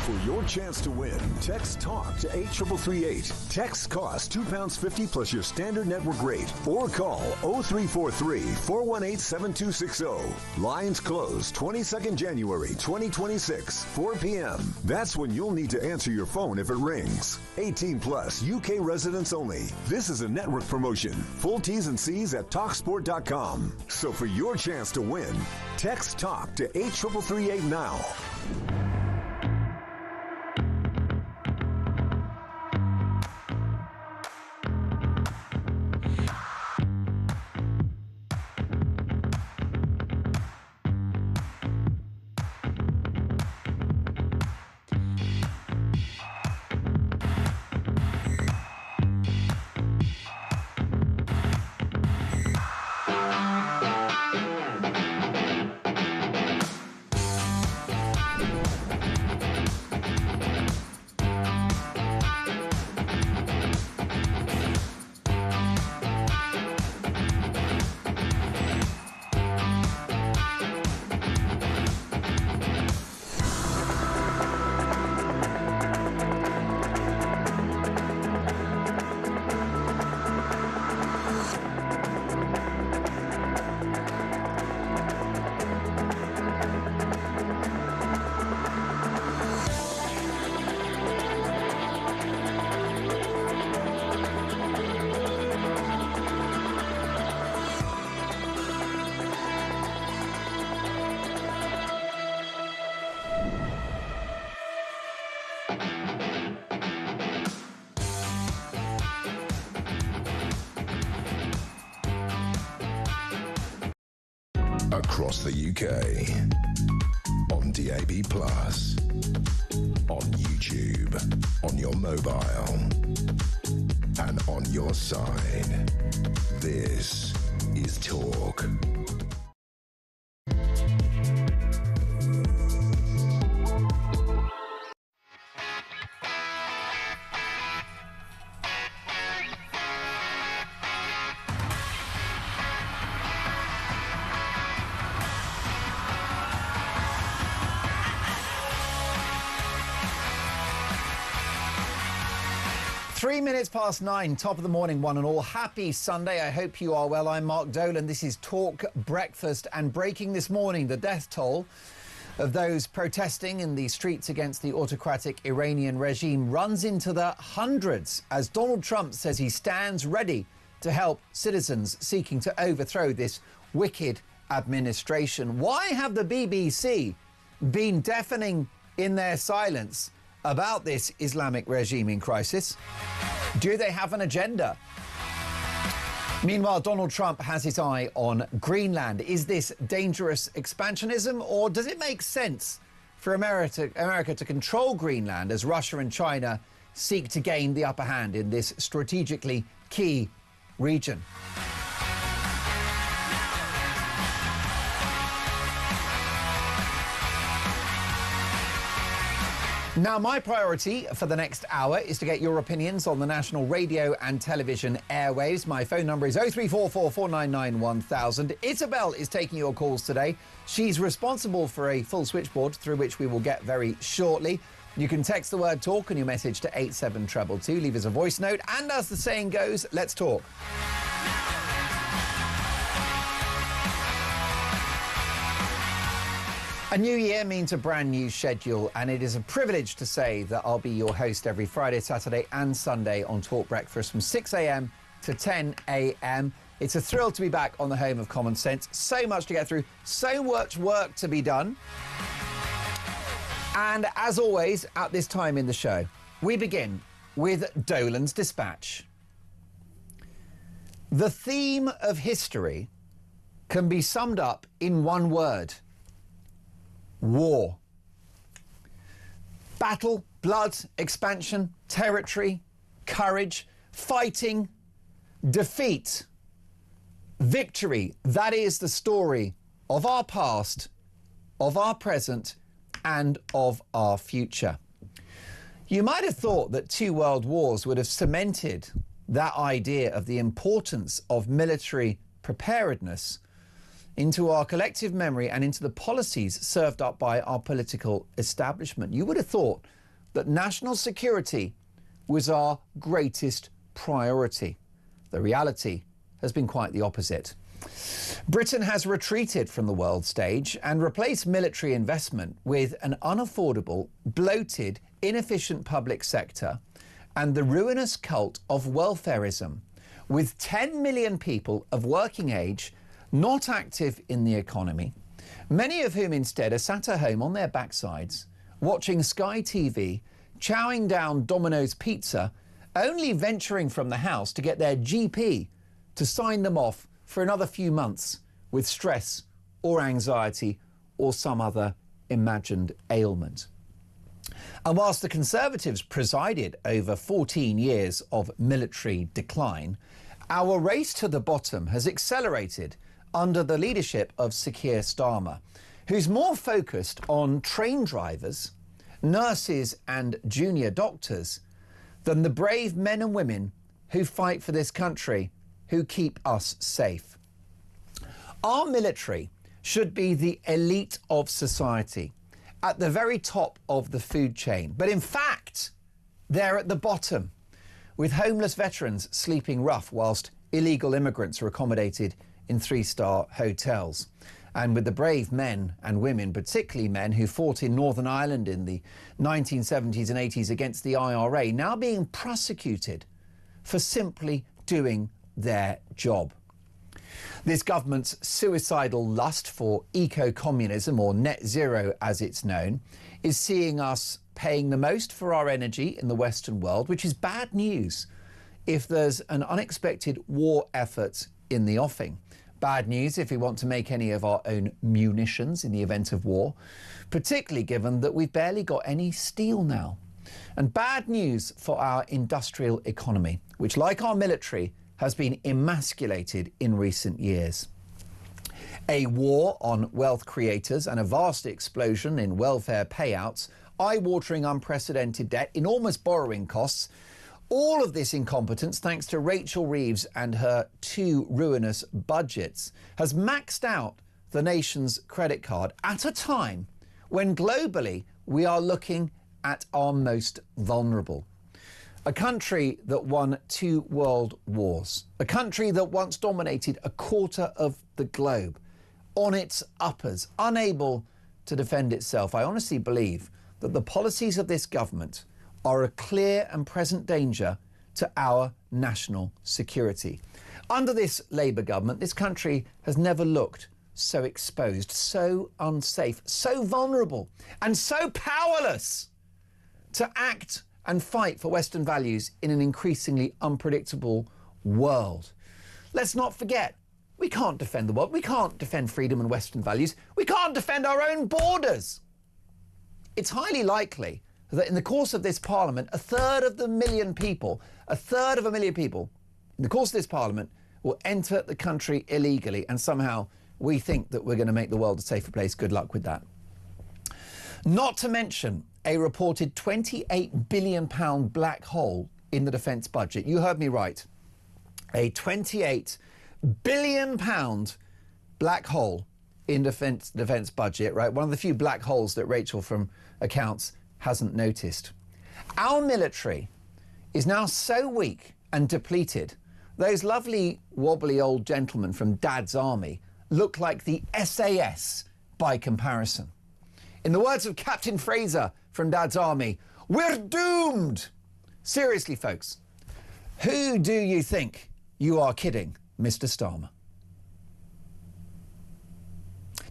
For your chance to win, text TALK to 83338. Texts cost £2.50 plus your standard network rate, or call 0343-418-7260. Lines close 22nd January 2026, 4 p.m. That's when you'll need to answer your phone if it rings. 18 plus, UK residents only. This is a network promotion. Full T's and C's at talksport.com. So for your chance to win, text TALK to 83338 now. across the UK, on DAB+, on YouTube, on your mobile, and on your side. This is Talk. Three minutes past 9, top of the morning, one and all. Happy Sunday. I hope you are well. I'm Mark Dolan. This is Talk Breakfast. And breaking this morning, the death toll of those protesting in the streets against the autocratic Iranian regime runs into the hundreds as Donald Trump says he stands ready to help citizens seeking to overthrow this wicked administration. Why have the BBC been deafening in their silence about this Islamic regime in crisis? Do they have an agenda? Meanwhile, Donald Trump has his eye on Greenland. Is this dangerous expansionism, or does it make sense for America to control Greenland as Russia and China seek to gain the upper hand in this strategically key region? Now, my priority for the next hour is to get your opinions on the national radio and television airwaves. My phone number is 0344 499 1000. Isabel is taking your calls today. She's responsible for a full switchboard through which we will get very shortly. You can text the word talk and your message to 87222. Leave us a voice note. And as the saying goes, let's talk. A new year means a brand new schedule, and it is a privilege to say that I'll be your host every Friday, Saturday and Sunday on Talk Breakfast from 6 a.m. to 10 a.m. It's a thrill to be back on the home of common sense. So much to get through, so much work to be done. And as always, at this time in the show, we begin with Dolan's Dispatch. The theme of history can be summed up in one word: war. Battle, blood, expansion, territory, courage, fighting, defeat, victory. That is the story of our past, of our present, and of our future. You might have thought that 2 world wars would have cemented that idea of the importance of military preparedness into our collective memory and into the policies served up by our political establishment. You would have thought that national security was our greatest priority. The reality has been quite the opposite. Britain has retreated from the world stage and replaced military investment with an unaffordable, bloated, inefficient public sector and the ruinous cult of welfarism, with 10 million people of working age not active in the economy, many of whom instead are sat at home on their backsides, watching Sky TV, chowing down Domino's pizza, only venturing from the house to get their GP to sign them off for another few months with stress or anxiety or some other imagined ailment. And whilst the Conservatives presided over 14 years of military decline, our race to the bottom has accelerated under the leadership of Sir Keir Starmer, who's more focused on train drivers, nurses and junior doctors than the brave men and women who fight for this country, who keep us safe. Our military should be the elite of society, at the very top of the food chain. But in fact, they're at the bottom, with homeless veterans sleeping rough whilst illegal immigrants are accommodated in 3-star hotels. And with the brave men and women, particularly men who fought in Northern Ireland in the 1970s and 80s against the IRA, now being prosecuted for simply doing their job. This government's suicidal lust for eco-communism, or net zero as it's known, is seeing us paying the most for our energy in the Western world, which is bad news if there's an unexpected war effort in the offing. Bad news if we want to make any of our own munitions in the event of war, particularly given that we've barely got any steel now. And bad news for our industrial economy, which, like our military, has been emasculated in recent years. A war on wealth creators and a vast explosion in welfare payouts, eye-watering unprecedented debt, enormous borrowing costs, all of this incompetence, thanks to Rachel Reeves and her 2 ruinous budgets, has maxed out the nation's credit card at a time when globally we are looking at our most vulnerable. A country that won 2 world wars, a country that once dominated a quarter of the globe, on its uppers, unable to defend itself. I honestly believe that the policies of this government are a clear and present danger to our national security. Under this Labour government, this country has never looked so exposed, so unsafe, so vulnerable, and so powerless to act and fight for Western values in an increasingly unpredictable world. Let's not forget, we can't defend the world. We can't defend freedom and Western values. We can't defend our own borders. It's highly likely that in the course of this parliament, a third of a million people in the course of this parliament will enter the country illegally, and somehow we think that we're going to make the world a safer place. Good luck with that. Not to mention a reported £28 billion black hole in the defence budget. You heard me right. A £28 billion black hole in defence budget, right? One of the few black holes that Rachel from Accounts hasn't noticed. Our military is now so weak and depleted, those lovely wobbly old gentlemen from Dad's Army look like the SAS by comparison. In the words of Captain Fraser from Dad's Army, we're doomed! Seriously, folks, who do you think you are kidding, Mr. Starmer?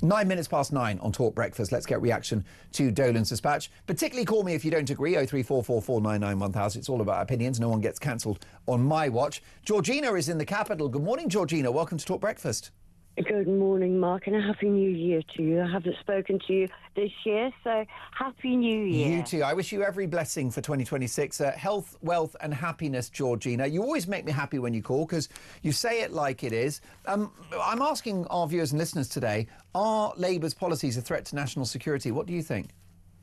9 minutes past 9 on Talk Breakfast. Let's get reaction to Dolan's dispatch. Particularly call me if you don't agree, 03444991000. It's all about opinions. No one gets cancelled on my watch. Georgina is in the capital. Good morning, Georgina. Welcome to Talk Breakfast. Good morning, Mark, and a Happy New Year to you. I haven't spoken to you this year, so Happy New Year. You too. I wish you every blessing for 2026. Health, wealth and happiness, Georgina. You always make me happy when you call because you say it like it is. I'm asking our viewers and listeners today, are Labour's policies a threat to national security? What do you think?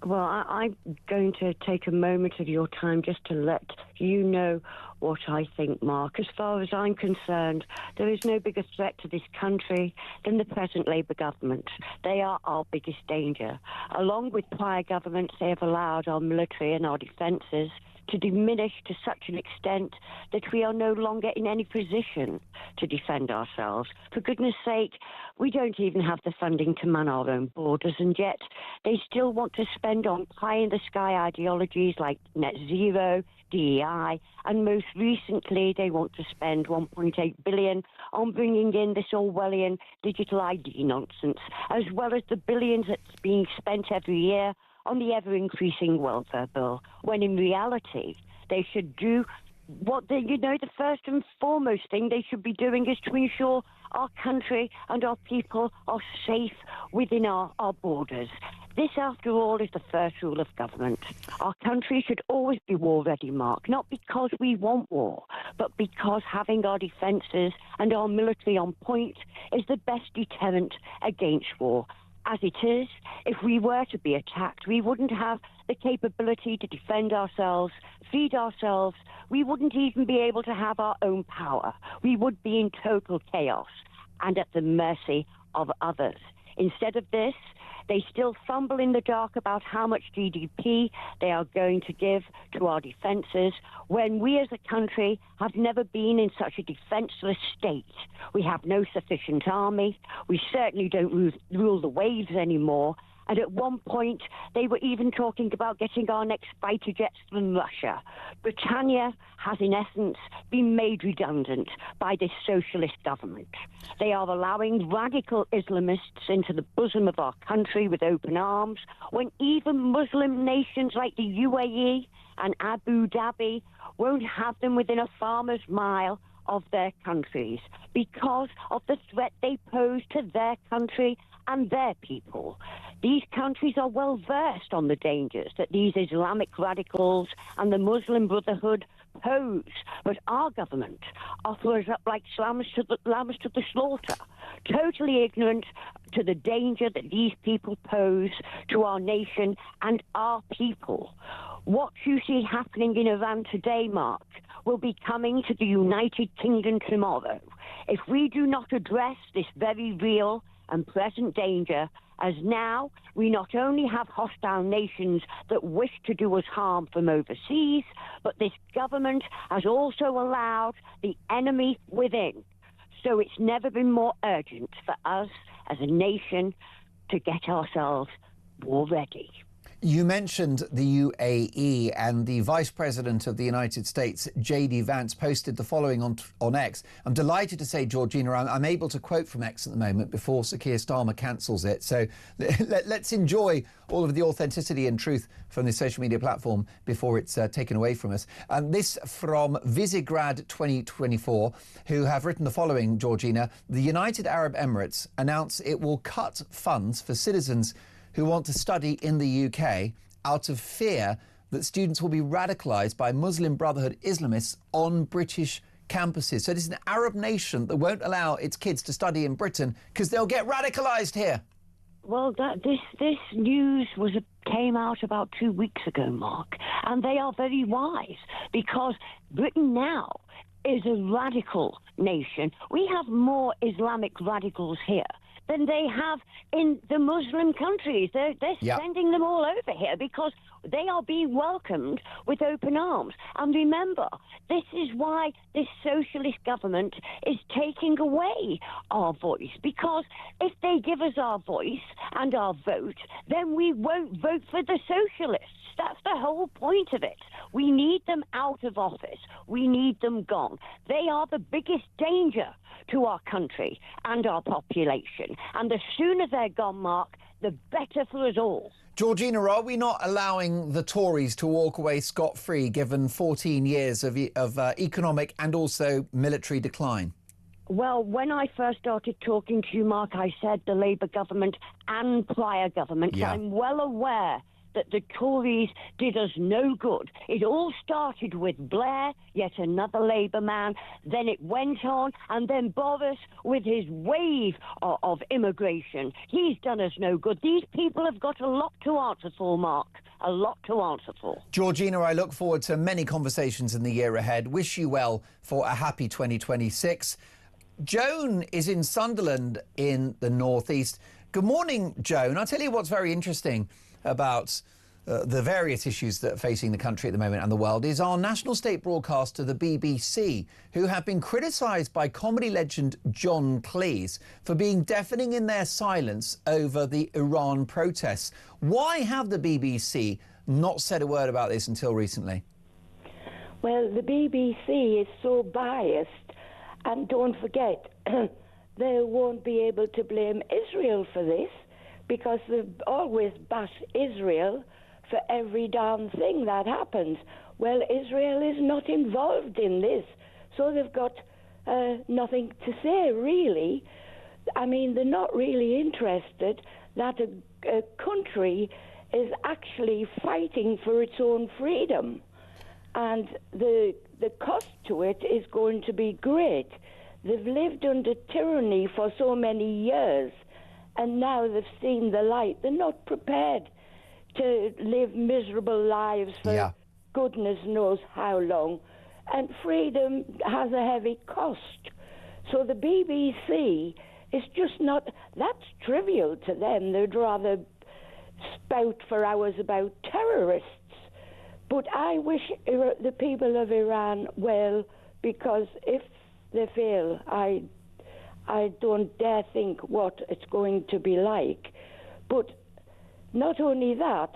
Well, I'm going to take a moment of your time just to let you know what I think, Mark. As far as I'm concerned, there is no bigger threat to this country than the present Labour government. They are our biggest danger. Along with prior governments, they have allowed our military and our defences to diminish to such an extent that we are no longer in any position to defend ourselves. For goodness sake, we don't even have the funding to man our own borders, and yet they still want to spend on pie-in-the-sky ideologies like net zero, DEI, and most recently they want to spend $1.8 billion on bringing in this Orwellian digital ID nonsense, as well as the billions that's being spent every year on the ever-increasing welfare bill, when in reality they should do what the first and foremost thing they should be doing is to ensure our country and our people are safe within our borders. This, after all, is the first rule of government. Our country should always be war-ready, Mark, not because we want war, but because having our defences and our military on point is the best deterrent against war. As it is, if we were to be attacked, we wouldn't have the capability to defend ourselves, feed ourselves. We wouldn't even be able to have our own power. We would be in total chaos and at the mercy of others. Instead of this, they still fumble in the dark about how much GDP they are going to give to our defences, when we as a country have never been in such a defenceless state. We have no sufficient army. We certainly don't rule the waves anymore. And at one point, they were even talking about getting our next fighter jets from Russia. Britannia has, in essence, been made redundant by this socialist government. They are allowing radical Islamists into the bosom of our country with open arms, when even Muslim nations like the UAE and Abu Dhabi won't have them within a farmer's mile of their countries because of the threat they pose to their country and their people. These countries are well versed on the dangers that these Islamic radicals and the Muslim Brotherhood pose, but our government offers up like lambs to the slaughter, totally ignorant to the danger that these people pose to our nation and our people. What you see happening in Iran today, Mark, will be coming to the United Kingdom tomorrow if we do not address this very real and present danger, as now we not only have hostile nations that wish to do us harm from overseas, but this government has also allowed the enemy within. So it's never been more urgent for us as a nation to get ourselves war ready. You mentioned the UAE, and the Vice President of the United States, J.D. Vance, posted the following on X. I'm delighted to say, Georgina, I'm able to quote from X at the moment before Sir Keir Starmer cancels it. So let's enjoy all of the authenticity and truth from this social media platform before it's taken away from us. And this from Visegrad 2024, who have written the following, Georgina. The United Arab Emirates announced it will cut funds for citizens who want to study in the UK out of fear that students will be radicalised by Muslim Brotherhood Islamists on British campuses. So this is an Arab nation that won't allow its kids to study in Britain because they'll get radicalised here. Well, this news came out about 2 weeks ago, Mark, and they are very wise because Britain now is a radical nation. We have more Islamic radicals here than they have in the Muslim countries. They're sending them all over here because they are being welcomed with open arms. And remember, this is why this socialist government is taking away our voice, because if they give us our voice and our vote, then we won't vote for the socialists. That's the whole point of it. We need them out of office. We need them gone. They are the biggest danger to our country and our population. And the sooner they're gone, Mark, the better for us all. Georgina, are we not allowing the Tories to walk away scot-free given 14 years of economic and also military decline? Well, when I first started talking to you, Mark, I said the Labour government and prior governments. Yeah. I'm well aware that the Tories did us no good. It all started with Blair, yet another Labour man. Then it went on, and then Boris with his wave of immigration. He's done us no good. These people have got a lot to answer for, Mark. A lot to answer for. Georgina, I look forward to many conversations in the year ahead. Wish you well for a happy 2026. Joan is in Sunderland in the northeast. Good morning, Joan. I'll tell you what's very interesting about the various issues that are facing the country at the moment and the world is our national state broadcaster, the BBC, who have been criticised by comedy legend John Cleese for being deafening in their silence over the Iran protests. Why have the BBC not said a word about this until recently? Well, the BBC is so biased, and don't forget, they won't be able to blame Israel for this, because they've always bashed Israel for every darn thing that happens. Well, Israel is not involved in this, so they've got nothing to say, really. I mean, they're not really interested that a country is actually fighting for its own freedom. And the cost to it is going to be great. They've lived under tyranny for so many years, and now they've seen the light. They're not prepared to live miserable lives for goodness knows how long. And freedom has a heavy cost. So the BBC is just not, that's trivial to them. They'd rather spout for hours about terrorists. But I wish the people of Iran well, because if they fail, I don't dare think what it's going to be like. But not only that,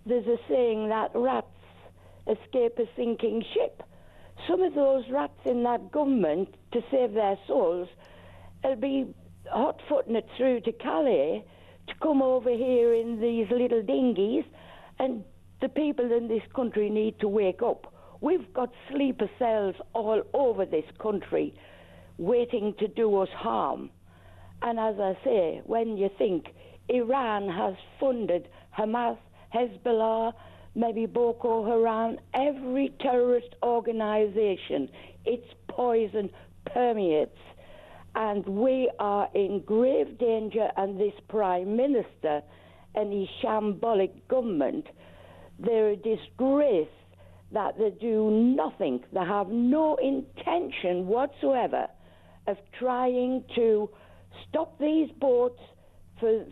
there's a saying that rats escape a sinking ship. Some of those rats in that government, to save their souls, will be hot-footing it through to Calais to come over here in these little dinghies, and the people in this country need to wake up. We've got sleeper cells all over this country waiting to do us harm. And as I say, when you think Iran has funded Hamas, Hezbollah, maybe Boko Haram, every terrorist organisation, its poison permeates. And we are in grave danger, and this Prime Minister and his shambolic government, they're a disgrace that they do nothing. They have no intention whatsoever of trying to stop these boats for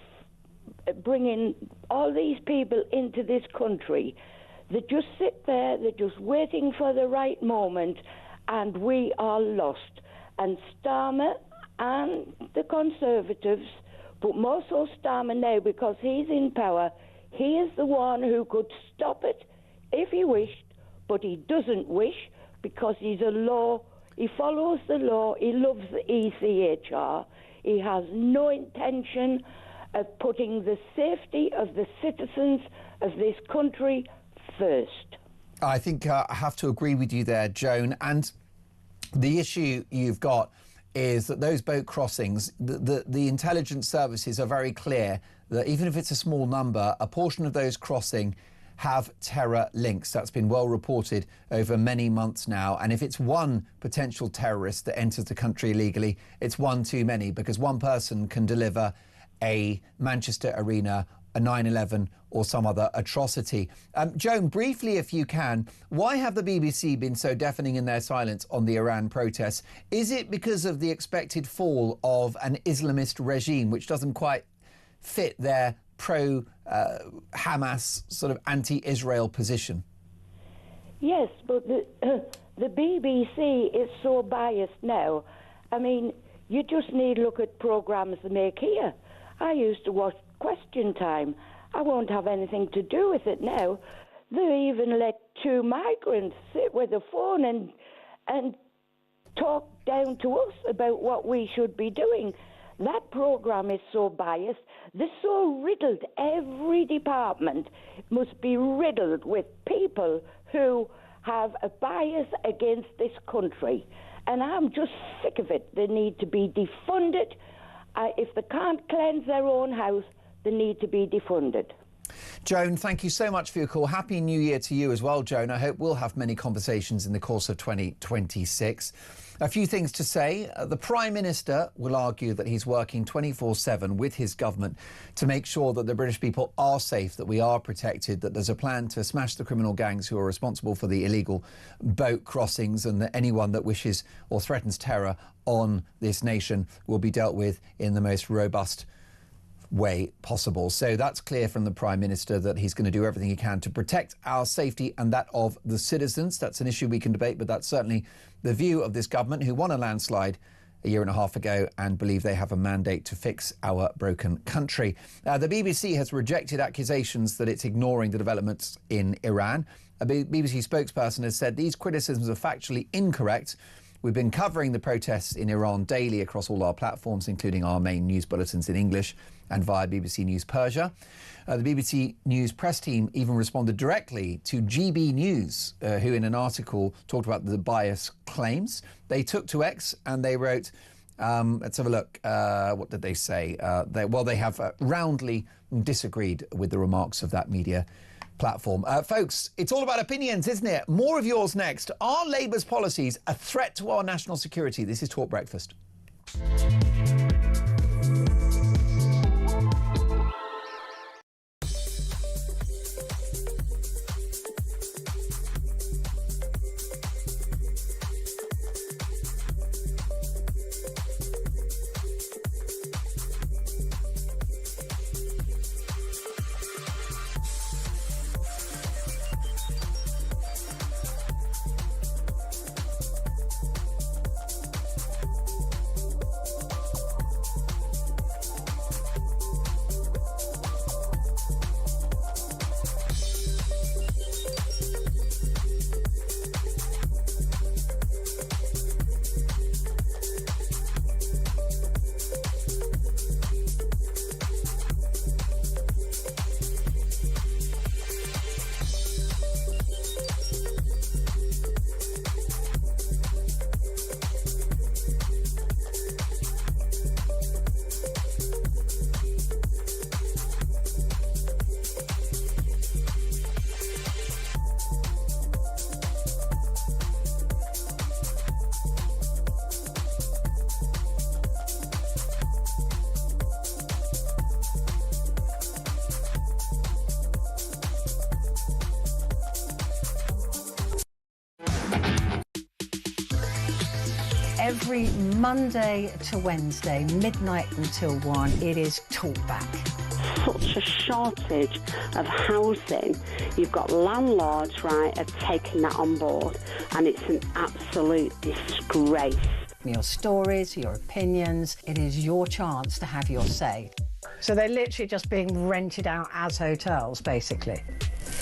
bringing all these people into this country. They just sit there, they're just waiting for the right moment, and we are lost. And Starmer and the Conservatives, but more so Starmer now because he's in power, he is the one who could stop it if he wished, but he doesn't wish because he's a law. He follows the law. He loves the ECHR. He has no intention of putting the safety of the citizens of this country first. I think I have to agree with you there, Joan. And the issue you've got is that those boat crossings, the intelligence services are very clear that even if it's a small number, a portion of those crossing have terror links. That's been well reported over many months now. And if it's one potential terrorist that enters the country illegally, it's one too many, because one person can deliver a Manchester Arena, a 9/11 or some other atrocity. Joan, briefly, if you can, why have the BBC been so deafening in their silence on the Iran protests? Is it because of the expected fall of an Islamist regime, which doesn't quite fit their pro-Hamas sort of anti-Israel position? Yes, but the BBC is so biased now. I mean, you just need to look at programmes they make here. I used to watch Question Time. I won't have anything to do with it now. They even let two migrants sit with a phone and talk down to us about what we should be doing. That programme is so biased. They're so riddled. Every department must be riddled with people who have a bias against this country. And I'm just sick of it. They need to be defunded. If they can't cleanse their own house, they need to be defunded. Joan, thank you so much for your call. Happy New Year to you as well, Joan. I hope we'll have many conversations in the course of 2026. A few things to say. The Prime Minister will argue that he's working 24/7 with his government to make sure that the British people are safe, that we are protected, that there's a plan to smash the criminal gangs who are responsible for the illegal boat crossings, and that anyone that wishes or threatens terror on this nation will be dealt with in the most robust way possible. So that's clear from the Prime Minister that he's going to do everything he can to protect our safety and that of the citizens. That's an issue we can debate, but that's certainly the view of this government, who won a landslide a year and a half ago and believe they have a mandate to fix our broken country. The BBC has rejected accusations that it's ignoring the developments in Iran. A BBC spokesperson has said these criticisms are factually incorrect. We've been covering the protests in Iran daily across all our platforms, including our main news bulletins in English and via BBC News Persia. The BBC News press team even responded directly to GB News, who in an article talked about the bias claims. They took to X and they wrote, let's have a look, what did they say? They have roundly disagreed with the remarks of that media platform. Folks, it's all about opinions, isn't it? More of yours next. Are Labour's policies a threat to our national security? This is Talk Breakfast. every Monday to Wednesday, midnight until 1, it is Talkback. Such a shortage of housing. You've got landlords, right, are taking that on board, and it's an absolute disgrace. Your stories, your opinions, it is your chance to have your say. So they're literally just being rented out as hotels, basically.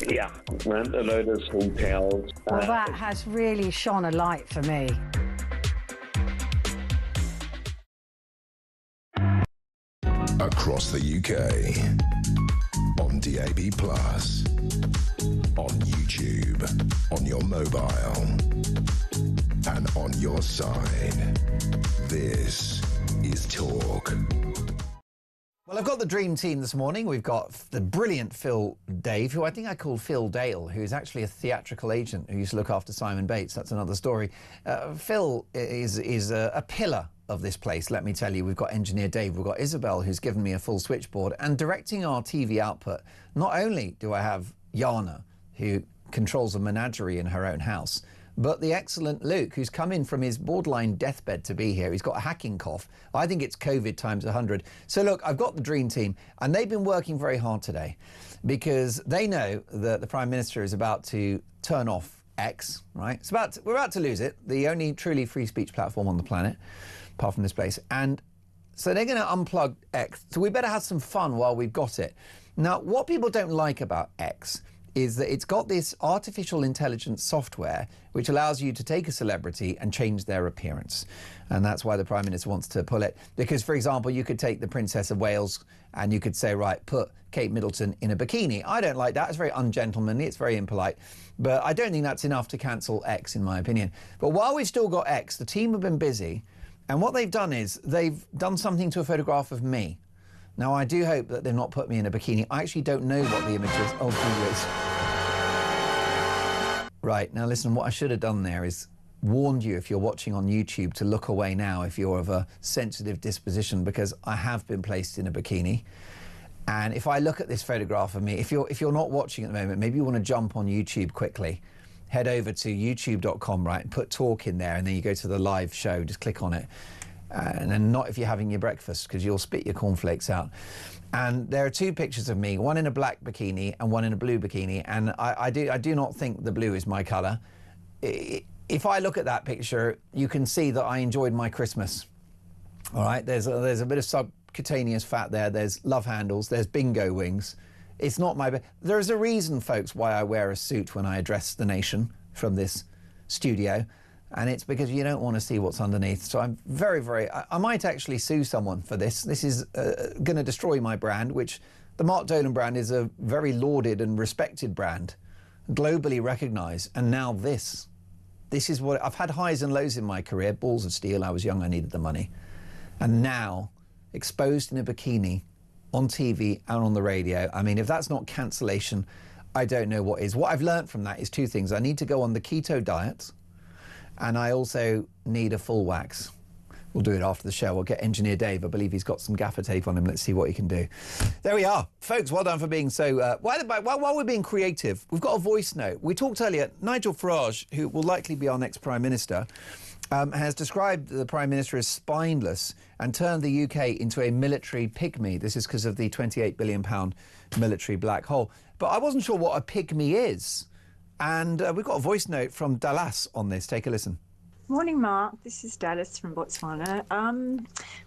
Yeah, rent a load of hotels. Well, that has really shone a light for me. Across the UK, on DAB+, on YouTube, on your mobile, and on your side. This is Talk. Well, I've got the dream team this morning. We've got the brilliant Phil Dave, who I think I call Phil Dale, who is actually a theatrical agent who used to look after Simon Bates. That's another story. Phil is a pillar of this place, let me tell you. We've got engineer Dave, we've got Isabel, who's given me a full switchboard, and directing our TV output. Not only do I have Yana, who controls a menagerie in her own house, but the excellent Luke, who's come in from his borderline deathbed to be here. He's got a hacking cough. I think it's COVID times 100. So look, I've got the dream team, and they've been working very hard today because they know that the Prime Minister is about to turn off X, right? We're about to lose it, the only truly free speech platform on the planet, apart from this place. And so they're going to unplug X. So we better have some fun while we've got it. Now, what people don't like about X is that it's got this artificial intelligence software which allows you to take a celebrity and change their appearance. And that's why the Prime Minister wants to pull it. Because, for example, you could take the Princess of Wales and you could say, right, put Kate Middleton in a bikini. I don't like that. It's very ungentlemanly. It's very impolite. But I don't think that's enough to cancel X, in my opinion. But while we've still got X, the team have been busy. And what they've done is they've done something to a photograph of me. Now, I do hope that they've not put me in a bikini. I actually don't know what the image is. Oh, here it is. Right, now listen, what I should have done there is warned you, if you're watching on YouTube, to look away now if you're of a sensitive disposition, because I have been placed in a bikini. And if I look at this photograph of me, if you're not watching at the moment, maybe you want to jump on YouTube quickly. Head over to youtube.com, right, and put Talk in there, and then you go to the live show, just click on it. And then not if you're having your breakfast, because you'll spit your cornflakes out. And there are two pictures of me, one in a black bikini and one in a blue bikini, and I do not think the blue is my colour. If I look at that picture, you can see that I enjoyed my Christmas. All right, there's a bit of subcutaneous fat there, there's love handles, there's bingo wings. It's not my... There's a reason, folks, why I wear a suit when I address the nation from this studio. And it's because you don't want to see what's underneath. So I'm very... I might actually sue someone for this. This is going to destroy my brand, which the Mark Dolan brand is a very lauded and respected brand, globally recognised. And now this is what... I've had highs and lows in my career, balls of steel. I was young, I needed the money. And now, exposed in a bikini, on TV and on the radio, I mean, if that's not cancellation, I don't know what is. What I've learnt from that is two things. I need to go on the keto diet, and I also need a full wax. We'll do it after the show. We'll get engineer Dave. I believe he's got some gaffer tape on him. Let's see what he can do. There we are. Folks, well done for being so... while we're being creative, we've got a voice note. We talked earlier, Nigel Farage, who will likely be our next Prime Minister, has described the Prime Minister as spineless and turned the UK into a military pygmy. This is because of the £28 billion military black hole. But I wasn't sure what a pygmy is. And we've got a voice note from Dallas on this. Take a listen. Morning, Mark. This is Dallas from Botswana.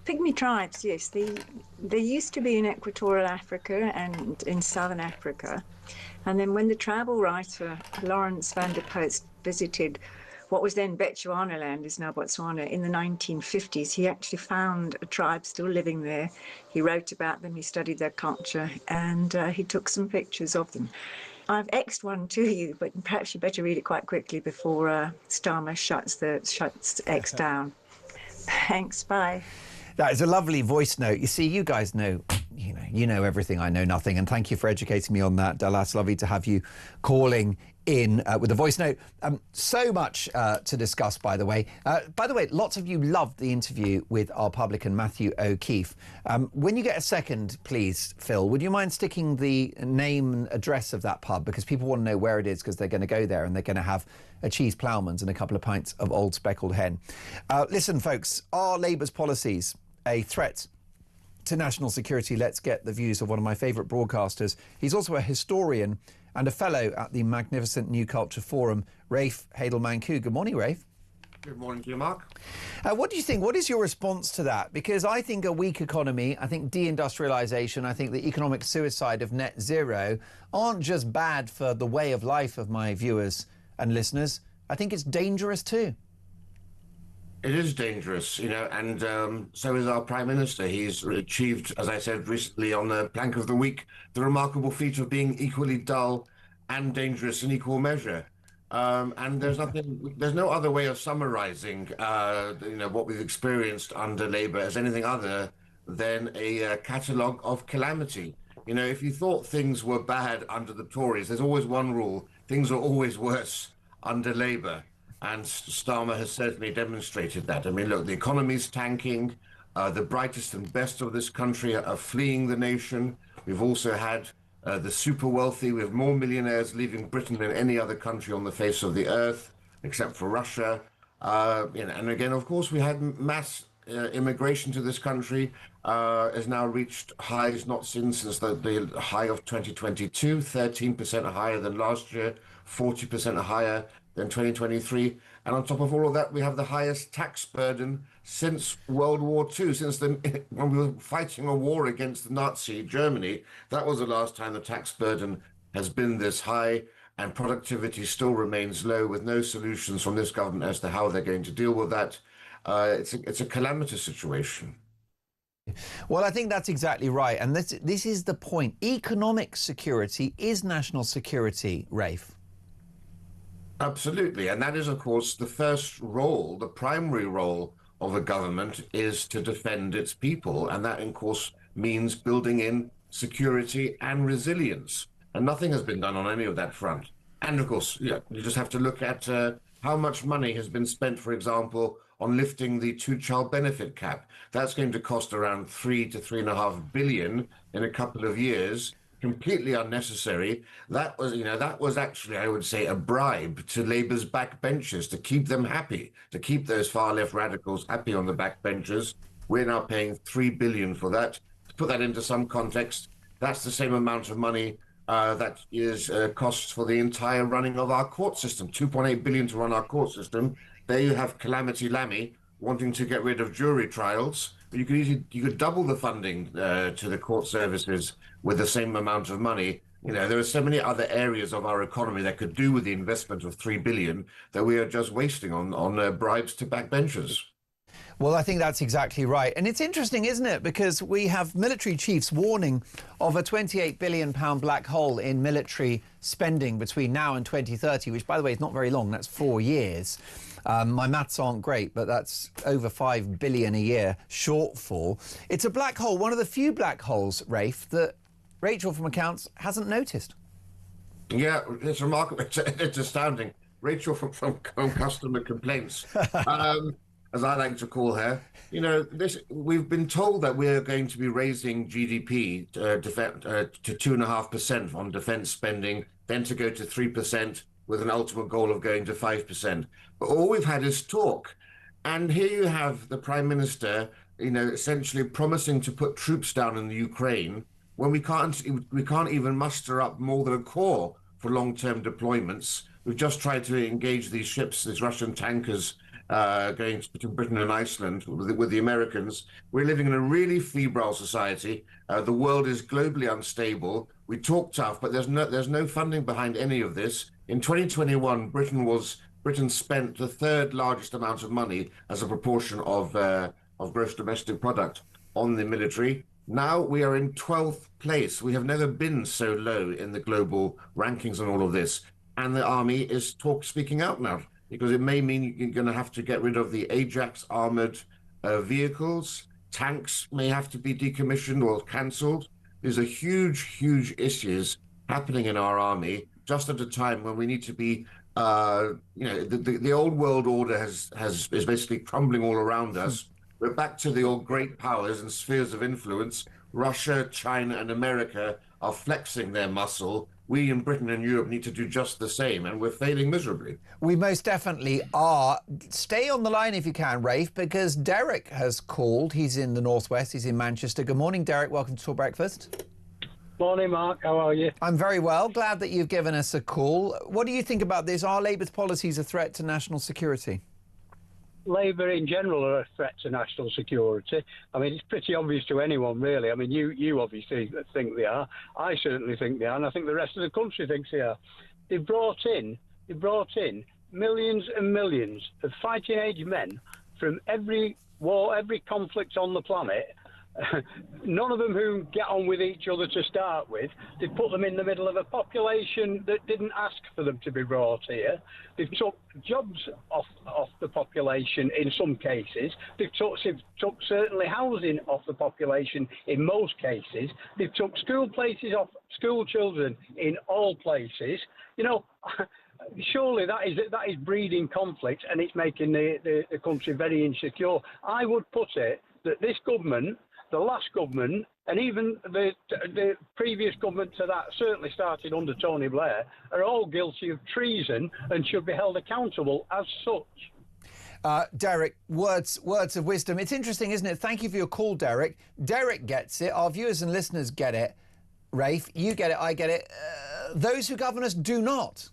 Pygmy tribes, yes. They used to be in Equatorial Africa and in Southern Africa. And then when the travel writer Lawrence van der Post visited what was then Bechuanaland, is now Botswana, in the 1950s, he actually found a tribe still living there. He wrote about them, he studied their culture, and he took some pictures of them. I've X'd one to you, but perhaps you better read it quite quickly before Starmer shuts X down. Thanks, bye. That is a lovely voice note. You see, you guys know, you know everything, I know nothing, and thank you for educating me on that, Dallas. Lovely to have you calling in with a voice note. So much to discuss, by the way. Lots of you loved the interview with our publican, Matthew O'Keefe. When you get a second, please, Phil, would you mind sticking the name and address of that pub? Because people want to know where it is, because they're going to go there and they're going to have a cheese ploughman's and a couple of pints of old speckled hen. Listen, folks, are Labour's policies a threat to national security? Let's get the views of one of my favourite broadcasters. He's also a historian and a fellow at the magnificent New Culture Forum, Rafe Hadel-Manku. Good morning, Rafe. Good morning to you, Mark. What do you think? What is your response to that? Because I think a weak economy, I think deindustrialisation, I think the economic suicide of net zero aren't just bad for the way of life of my viewers and listeners. I think it's dangerous too. It is dangerous, and so is our Prime Minister. He's achieved, as I said recently on the Plank of the Week, the remarkable feat of being equally dull and dangerous in equal measure. And there's no other way of summarising, what we've experienced under Labour as anything other than a catalogue of calamity. If you thought things were bad under the Tories, there's always one rule: things are always worse under Labour. And Starmer has certainly demonstrated that. I mean, look, the economy's tanking. The brightest and best of this country are fleeing the nation. We've also had the super wealthy. We have more millionaires leaving Britain than any other country on the face of the earth, except for Russia. And again, of course, we had mass immigration to this country has now reached highs not seen since the high of 2022, 13% higher than last year, 40% higher than 2023. And on top of all of that, we have the highest tax burden since World War II, when we were fighting a war against Nazi Germany. That was the last time the tax burden has been this high, and productivity still remains low, with no solutions from this government as to how they're going to deal with that. It's a calamitous situation. Well, I think that's exactly right. And this is the point. Economic security is national security, Rafe. Absolutely. And that is, of course, the first role, the primary role of a government is to defend its people. And that, of course, means building in security and resilience. And nothing has been done on any of that front. And, of course, you just have to look at how much money has been spent, for example, on lifting the two-child benefit cap. That's going to cost around $3 to $3.5 billion in a couple of years. Completely unnecessary. That was actually, I would say, a bribe to Labour's backbenchers to keep them happy, to keep those far-left radicals happy on the backbenchers. We're now paying $3 billion for that. To put that into some context, that's the same amount of money that is costs for the entire running of our court system. $2.8 billion to run our court system. There you have Calamity Lammy wanting to get rid of jury trials. You could double the funding to the court services with the same amount of money. There are so many other areas of our economy that could do with the investment of $3 billion that we are just wasting on bribes to backbenchers. Well, I think that's exactly right. And it's interesting, isn't it? Because we have military chiefs warning of a £28 billion black hole in military spending between now and 2030, which, by the way, is not very long. That's 4 years. My maths aren't great, but that's over $5 billion a year shortfall. It's a black hole, one of the few black holes, Rafe, that Rachel from Accounts hasn't noticed. Yeah, it's remarkable. It's astounding. Rachel from Customer Complaints, as I like to call her. We've been told that we're going to be raising GDP to 2.5% on defence spending, then to go to 3%, with an ultimate goal of going to 5%. But all we've had is talk. And here you have the Prime Minister, essentially promising to put troops down in the Ukraine when we can't even muster up more than a corps for long-term deployments. We've just tried to engage these ships, these Russian tankers going to Britain and Iceland with the Americans. We're living in a really febrile society. The world is globally unstable. We talk tough, but there's no funding behind any of this. In 2021, Britain spent the third largest amount of money as a proportion of gross domestic product on the military. Now we are in 12th place. We have never been so low in the global rankings on all of this. And the army is speaking out now, because it may mean you're going to have to get rid of the Ajax armored vehicles. Tanks may have to be decommissioned or cancelled. These are huge, huge issues happening in our army. just at a time when we need to be, the old world order is basically crumbling all around us. We're back to the old great powers and spheres of influence. Russia, China, and America are flexing their muscle. We in Britain and Europe need to do just the same, and we're failing miserably. We most definitely are. Stay on the line if you can, Rafe, because Derek has called. He's in the Northwest. He's in Manchester. Good morning, Derek. Welcome to Talk Breakfast. Morning, Mark. How are you? I'm very well. Glad that you've given us a call. What do you think about this? Are Labour's policies a threat to national security? Labour in general are a threat to national security. I mean, it's pretty obvious to anyone, really. I mean, you obviously think they are. I certainly think they are, and I think the rest of the country thinks they are. They've brought in millions and millions of fighting-age men from every war, every conflict on the planet. None of them who get on with each other to start with. They've put them in the middle of a population that didn't ask for them to be brought here. They've took jobs off the population in some cases. They've took certainly housing off the population in most cases. They've took school places off school children in all places. You know, surely that is breeding conflict, and it's making the country very insecure. I would put it that this government, the last government, and even the previous government to that, certainly started under Tony Blair, are all guilty of treason and should be held accountable as such. Derek, words of wisdom. It's interesting, isn't it? Thank you for your call, Derek. Derek gets it. Our viewers and listeners get it. Rafe, you get it. I get it. Those who govern us do not.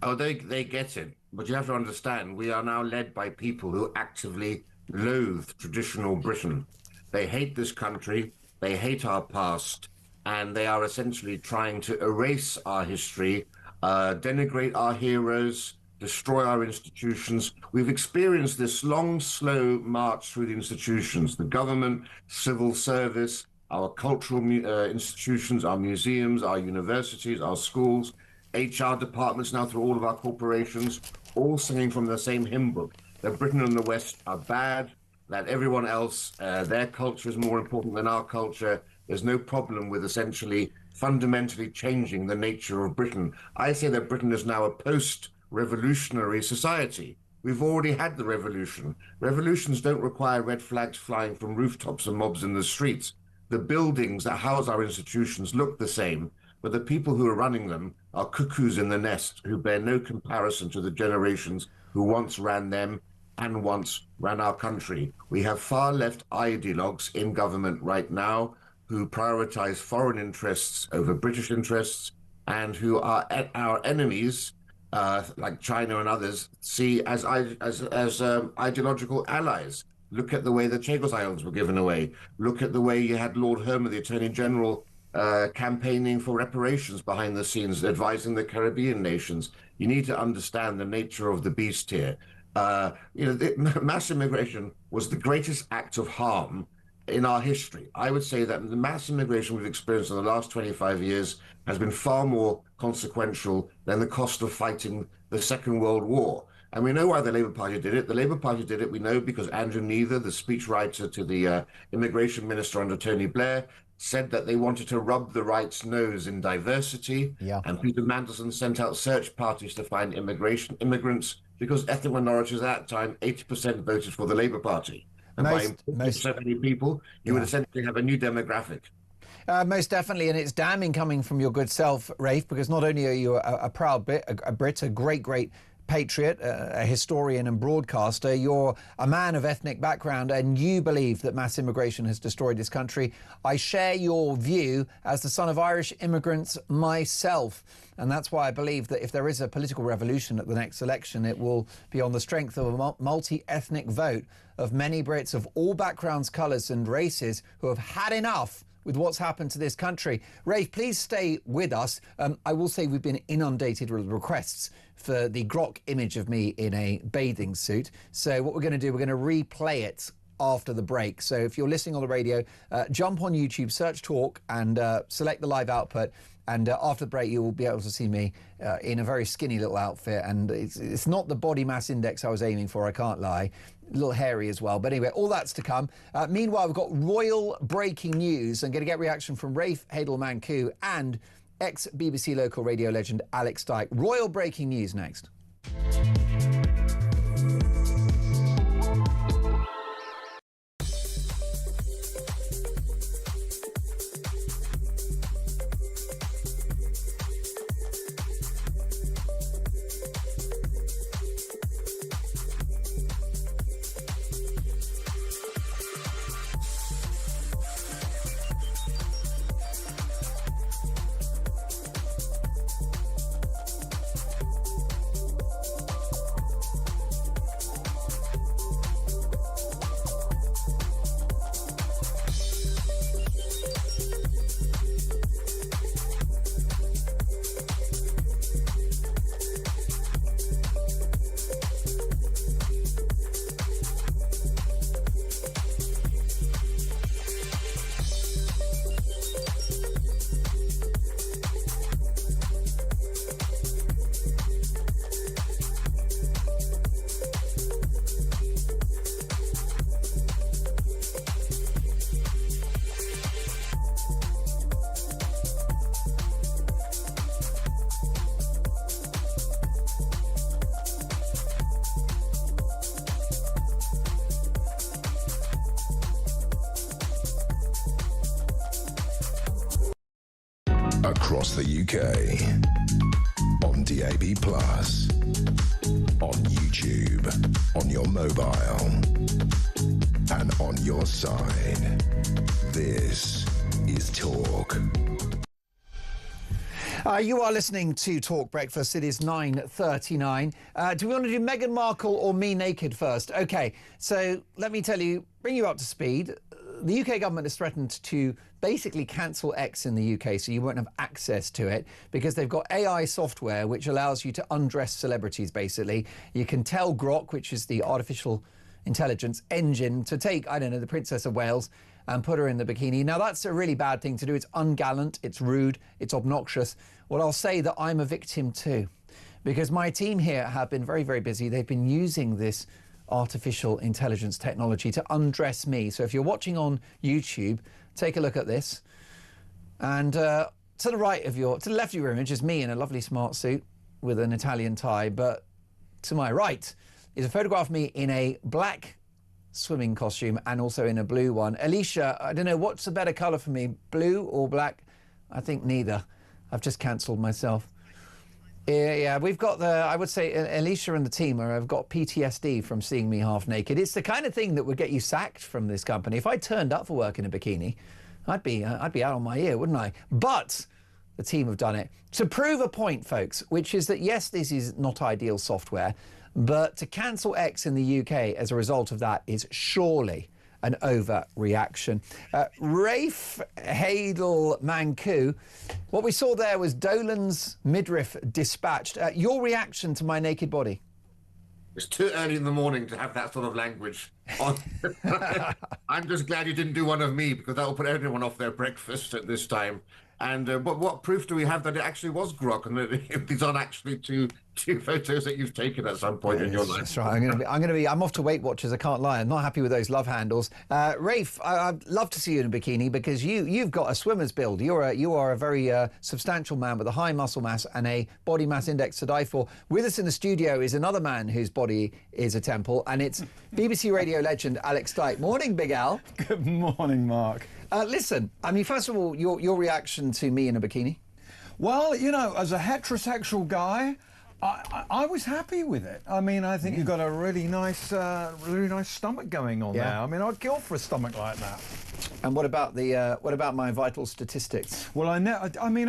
Oh, they get it. But you have to understand, we are now led by people who actively loathe traditional Britain. They hate this country, they hate our past, and they are essentially trying to erase our history, denigrate our heroes, destroy our institutions. We've experienced this long, slow march through the institutions, the government, civil service, our cultural institutions, our museums, our universities, our schools, HR departments now through all of our corporations, all singing from the same hymn book, that Britain and the West are bad, that everyone else, their culture is more important than our culture. There's no problem with essentially fundamentally changing the nature of Britain. I say that Britain is now a post-revolutionary society. We've already had the revolution. Revolutions don't require red flags flying from rooftops and mobs in the streets. The buildings that house our institutions look the same, but the people who are running them are cuckoos in the nest who bear no comparison to the generations who once ran them and once ran our country. We have far left ideologues in government right now who prioritize foreign interests over British interests and who are our enemies, like China and others, see as ideological allies. Look at the way the Chagos Islands were given away. Look at the way you had Lord Herman, the Attorney General, campaigning for reparations behind the scenes, advising the Caribbean nations. You need to understand the nature of the beast here. Mass immigration was the greatest act of harm in our history. I would say that the mass immigration we've experienced in the last 25 years has been far more consequential than the cost of fighting the Second World War. And we know why the Labour Party did it. The Labour Party did it, we know, because Andrew Neither, the speechwriter to the immigration minister under Tony Blair, said that they wanted to rub the right's nose in diversity. Yeah. And Peter Mandelson sent out search parties to find immigrants, because ethnic minorities at that time, 80% voted for the Labour Party. And by so many people, you would essentially have a new demographic. Most definitely, and it's damning coming from your good self, Rafe, because not only are you a proud Brit, a great patriot, a historian and broadcaster, you're a man of ethnic background, and you believe that mass immigration has destroyed this country. I share your view as the son of Irish immigrants myself, and that's why I believe that if there is a political revolution at the next election, it will be on the strength of a multi-ethnic vote of many Brits of all backgrounds, colours and races who have had enough with what's happened to this country. Rafe, please stay with us. I will say we've been inundated with requests for the grok image of me in a bathing suit. So what we're going to do, we're going to replay it after the break. So if you're listening on the radio, jump on YouTube, search Talk and select the live output. And after the break, you will be able to see me in a very skinny little outfit. And it's not the body mass index I was aiming for, I can't lie. A little hairy as well. But anyway, all that's to come. Meanwhile, we've got royal breaking news. I'm going to get reaction from Rafe Hadel-Manku and ex-BBC local radio legend Alex Dyke. Royal breaking news next. Across the UK, on DAB+, on YouTube, on your mobile, and on your side. This is Talk. You are listening to Talk Breakfast. It is 9:39. Do we want to do Meghan Markle or me naked first? OK, so let me tell you, bring you up to speed. The UK government has threatened to basically cancel X in the UK, so you won't have access to it, because they've got AI software which allows you to undress celebrities, basically. You can tell Grok, which is the artificial intelligence engine, to take, I don't know, the Princess of Wales and put her in the bikini. Now, that's a really bad thing to do. It's ungallant, it's rude, it's obnoxious. Well, I'll say that I'm a victim too, because my team here have been very, very busy. They've been using this artificial intelligence technology to undress me. So if you're watching on YouTube, take a look at this. And to the right of to the left of your image is me in a lovely smart suit with an Italian tie. But to my right is a photograph of me in a black swimming costume and also in a blue one. Alicia, I don't know, what's a better colour for me, blue or black? I think neither. I've just cancelled myself. Yeah, we've got I would say Alicia and the team have got PTSD from seeing me half naked. It's the kind of thing that would get you sacked from this company. If I turned up for work in a bikini, I'd be out on my ear, wouldn't I? But the team have done it to prove a point, folks, which is that, yes, this is not ideal software, but to cancel X in the UK as a result of that is surely an overreaction. Rafe Hadel Manku, what we saw there was Dolan's midriff dispatched. Your reaction to my naked body? It's too early in the morning to have that sort of language on. I'm just glad you didn't do one of me, because that will put everyone off their breakfast at this time. And but what proof do we have that it actually was Grok, and that these aren't actually two photos that you've taken at some point in your life? That's right. I'm off to Weight Watchers. I can't lie. I'm not happy with those love handles. Rafe, I'd love to see you in a bikini, because you've got a swimmer's build. You are a very substantial man with a high muscle mass and a body mass index to die for. With us in the studio is another man whose body is a temple, and it's BBC radio legend Alex Dyke. Morning, Big Al. Good morning, Mark. Listen, I mean, first of all, your reaction to me in a bikini? Well, you know, as a heterosexual guy, I was happy with it. I mean, I think you've got a really nice stomach going on there. I mean, I'd kill for a stomach like that. And what about my vital statistics? Well, you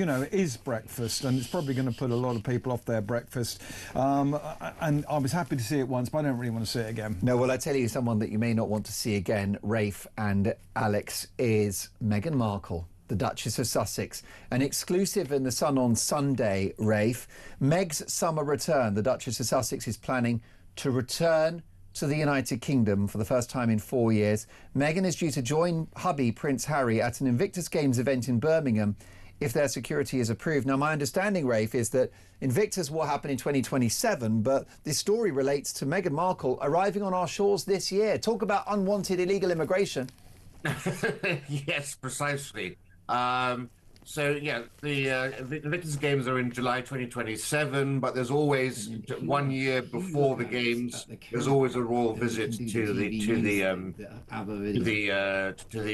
know, it is breakfast, and it's probably going to put a lot of people off their breakfast. And I was happy to see it once, but I don't really want to see it again. No, well, I tell you, someone that you may not want to see again, Rafe and Alex, is Meghan Markle, the Duchess of Sussex. An exclusive in The Sun on Sunday, Rafe. Meg's summer return. The Duchess of Sussex is planning to return to the United Kingdom for the first time in 4 years. Meghan is due to join hubby Prince Harry at an Invictus Games event in Birmingham if their security is approved. Now, my understanding, Rafe, is that Invictus will happen in 2027, but this story relates to Meghan Markle arriving on our shores this year. Talk about unwanted illegal immigration. Yes, precisely. So, yeah, the Invictus Games are in July 2027, but there's always 1 year before the games. There's always a royal visit to the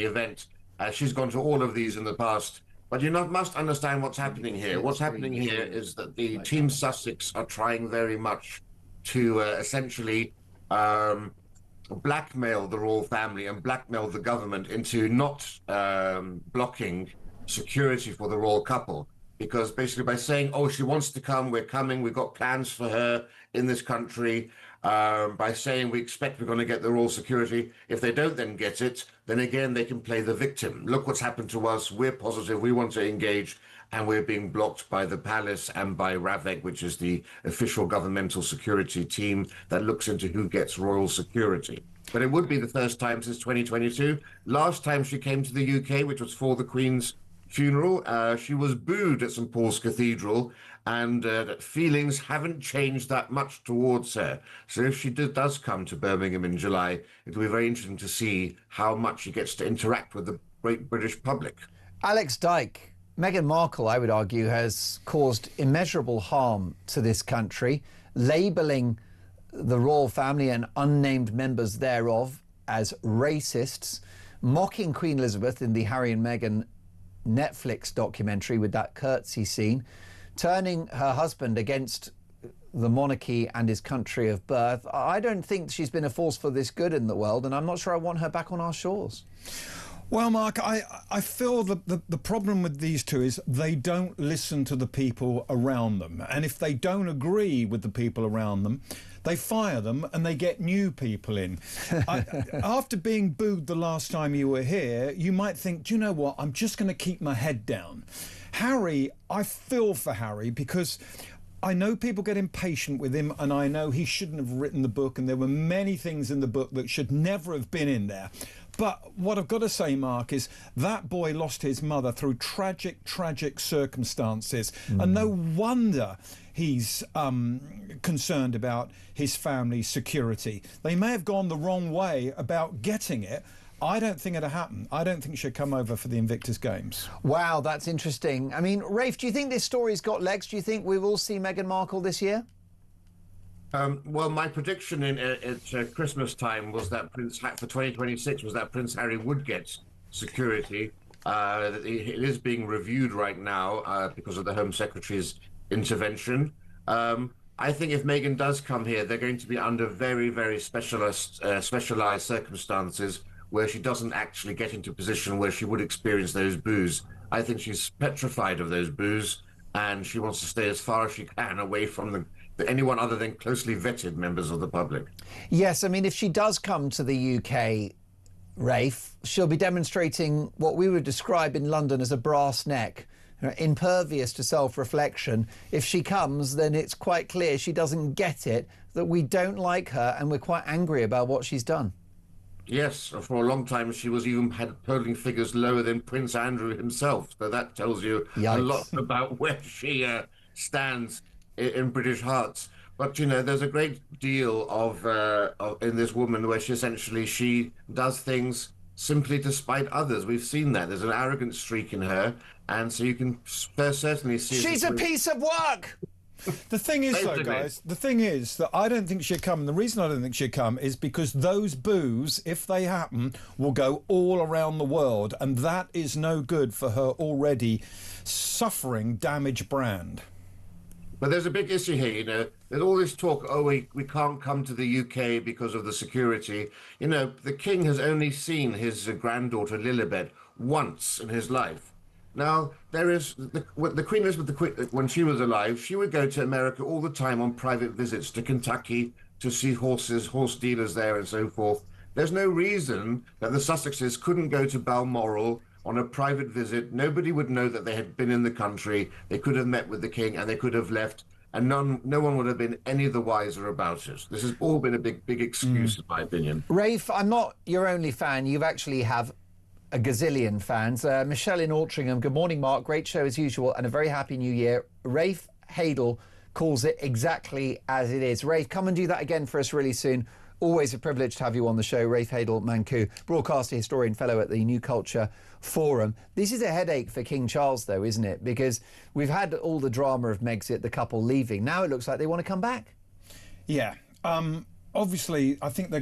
event. She's gone to all of these in the past. But you must understand what's happening here. What's happening here is that the Team Sussex are trying very much to essentially blackmail the royal family and blackmail the government into not blocking security for the royal couple, because basically by saying, oh, she wants to come, we're coming, we've got plans for her in this country, by saying we expect we're going to get the royal security, if they don't then get it, then again they can play the victim. Look what's happened to us, we're positive, we want to engage, and we're being blocked by the palace and by RAVEC, which is the official governmental security team that looks into who gets royal security. But it would be the first time since 2022. Last time she came to the UK, which was for the Queen's funeral, she was booed at St Paul's Cathedral, and feelings haven't changed that much towards her. So if she does come to Birmingham in July, it'll be very interesting to see how much she gets to interact with the great British public. Alex Dyke, Meghan Markle, I would argue, has caused immeasurable harm to this country, labelling the royal family and unnamed members thereof as racists, mocking Queen Elizabeth in the Harry and Meghan Netflix documentary with that curtsy scene, turning her husband against the monarchy and his country of birth. I don't think she's been a force for this good in the world, and I'm not sure I want her back on our shores. Well, Mark, I feel the problem with these two is they don't listen to the people around them. And if they don't agree with the people around them, they fire them and they get new people in. After being booed the last time you were here, you might think, do you know what, I'm just going to keep my head down. Harry, I feel for Harry because I know people get impatient with him, and I know he shouldn't have written the book, and there were many things in the book that should never have been in there. But what I've got to say, Mark, is that boy lost his mother through tragic, tragic circumstances. And no wonder he's concerned about his family's security. They may have gone the wrong way about getting it. I don't think it'll happen. I don't think she'll come over for the Invictus Games. Wow, that's interesting. I mean, Rafe, do you think this story's got legs? Do you think we will see Meghan Markle this year? Well, my prediction at Christmas time was that for 2026 was that Prince Harry would get security. It is being reviewed right now because of the Home Secretary's intervention. I think if Meghan does come here, they're going to be under very, very specialized circumstances where she doesn't actually get into a position where she would experience those boos. I think she's petrified of those boos, and she wants to stay as far as she can away from anyone other than closely vetted members of the public. Yes, I mean, if she does come to the UK, Rafe, she'll be demonstrating what we would describe in London as a brass neck, impervious to self-reflection. If she comes, then it's quite clear she doesn't get it, that we don't like her, and we're quite angry about what she's done. Yes, for a long time she had polling figures lower than Prince Andrew himself. So that tells you a lot about where she stands in British hearts. But, you know, there's a great deal of in this woman where she does things simply to spite others. We've seen that. There's an arrogant streak in her, and so you can certainly see... She's a piece of work! The thing is, though, guys, the thing is that I don't think she'll come. And the reason I don't think she'll come is because those boos, if they happen, will go all around the world. And that is no good for her already suffering damaged brand. But there's a big issue here, you know. There's all this talk, oh, we can't come to the UK because of the security. You know, the King has only seen his granddaughter Lilibet once in his life. Now, there is the Queen Elizabeth, when she was alive, she would go to America all the time on private visits to Kentucky to see horse dealers there and so forth. There's no reason that the Sussexes couldn't go to Balmoral on a private visit. Nobody would know that they had been in the country. They could have met with the King and they could have left, and no one would have been any the wiser about it. This has all been a big excuse, in my opinion. Rafe, I'm not your only fan. You actually have a gazillion fans. Michelle in Altrincham, good morning, Mark. Great show as usual and a very happy new year. Rafe Hadel calls it exactly as it is. Rafe, come and do that again for us really soon. Always a privilege to have you on the show. Rafe Hadel-Mancu, broadcaster, historian, fellow at the New Culture Forum. This is a headache for King Charles, though, isn't it? Because we've had all the drama of Megxit, the couple leaving. Now it looks like they want to come back. Yeah. Obviously, I think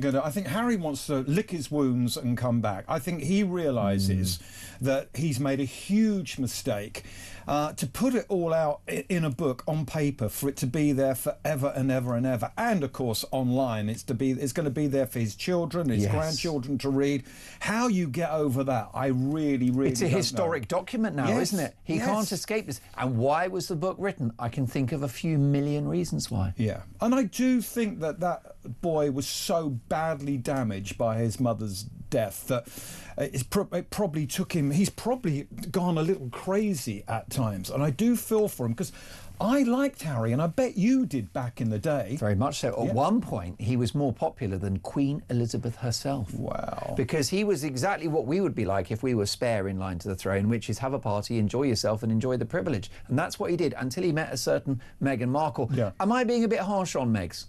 Harry wants to lick his wounds and come back. I think he realises that he's made a huge mistake. To put it all out in a book on paper, for it to be there forever and ever and ever, and of course online, it's going to be there for his children, his grandchildren to read. How you get over that, I really it's a historic document now, isn't it? He can't escape this. And why was the book written? I can think of a few million reasons why. Yeah, and I do think that boy was so badly damaged by his mother's death that it probably took him. He's probably gone a little crazy at times, and I do feel for him, because I liked Harry, and I bet you did back in the day. Very much so. At one point, he was more popular than Queen Elizabeth herself. Wow. Because he was exactly what we would be like if we were spare in line to the throne, which is have a party, enjoy yourself, and enjoy the privilege. And that's what he did until he met a certain Meghan Markle. Yeah. Am I being a bit harsh on Meg's?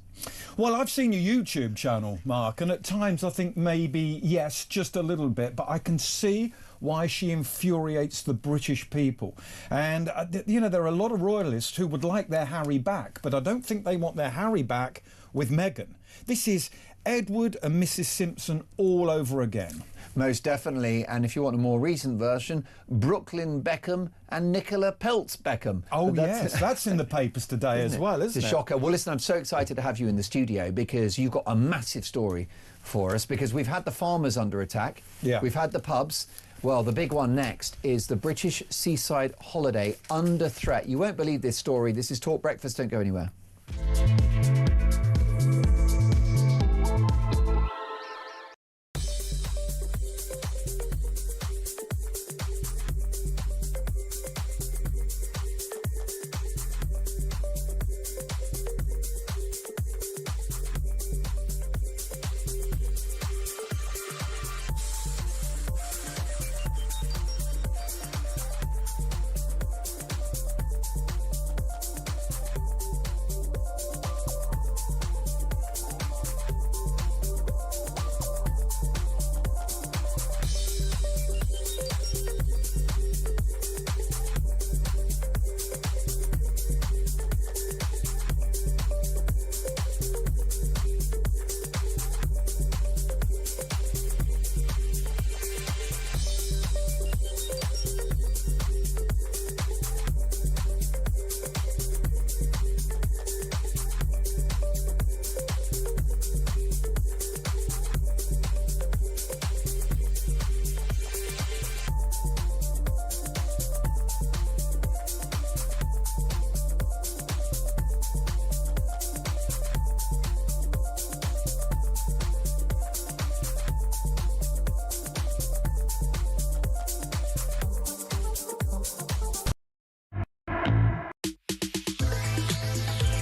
Well, I've seen your YouTube channel, Mark, and at times I think maybe, yes, just a little bit, but I can see why she infuriates the British people. And, you know, there are a lot of royalists who would like their Harry back, but I don't think they want their Harry back with Meghan. This is Edward and Mrs Simpson all over again. Most definitely. And if you want a more recent version, Brooklyn Beckham and Nicola Peltz Beckham. Oh, yes, that's in the papers today as well, isn't it? It's a shocker. Well, listen, I'm so excited to have you in the studio because you've got a massive story for us, because we've had the farmers under attack. Yeah. We've had the pubs. Well, the big one next is the British seaside holiday under threat. You won't believe this story. This is Talk Breakfast. Don't go anywhere.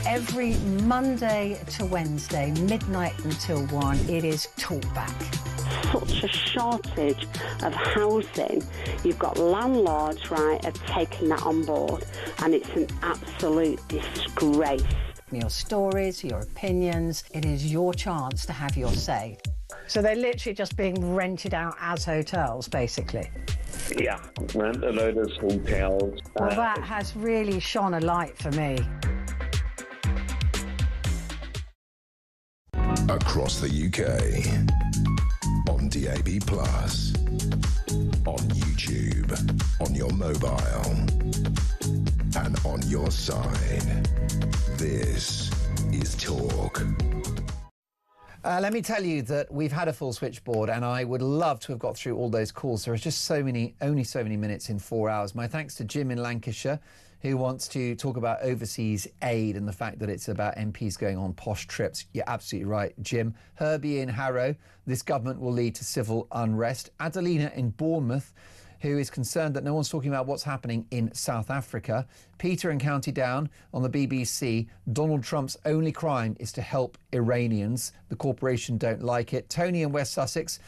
Every Monday to Wednesday, midnight until 1, it is Talkback. Such a shortage of housing. You've got landlords, right, are taking that on board, and it's an absolute disgrace. Your stories, your opinions, it is your chance to have your say. So they're literally just being rented out as hotels, basically. Yeah, rent a load of hotels. Well, that has really shone a light for me. Across the UK, on DAB+, on YouTube, on your mobile, and on your side. This is Talk. Let me tell you that we've had a full switchboard, and I would love to have got through all those calls. There are just only so many minutes in 4 hours. My thanks to Jim in Lancashire, who wants to talk about overseas aid and the fact that it's about MPs going on posh trips. You're absolutely right, Jim. Herbie in Harrow, this government will lead to civil unrest. Adelina in Bournemouth, who is concerned that no one's talking about what's happening in South Africa. Peter in County Down on the BBC, Donald Trump's only crime is to help Iranians. The corporation don't like it. Tony in West Sussex,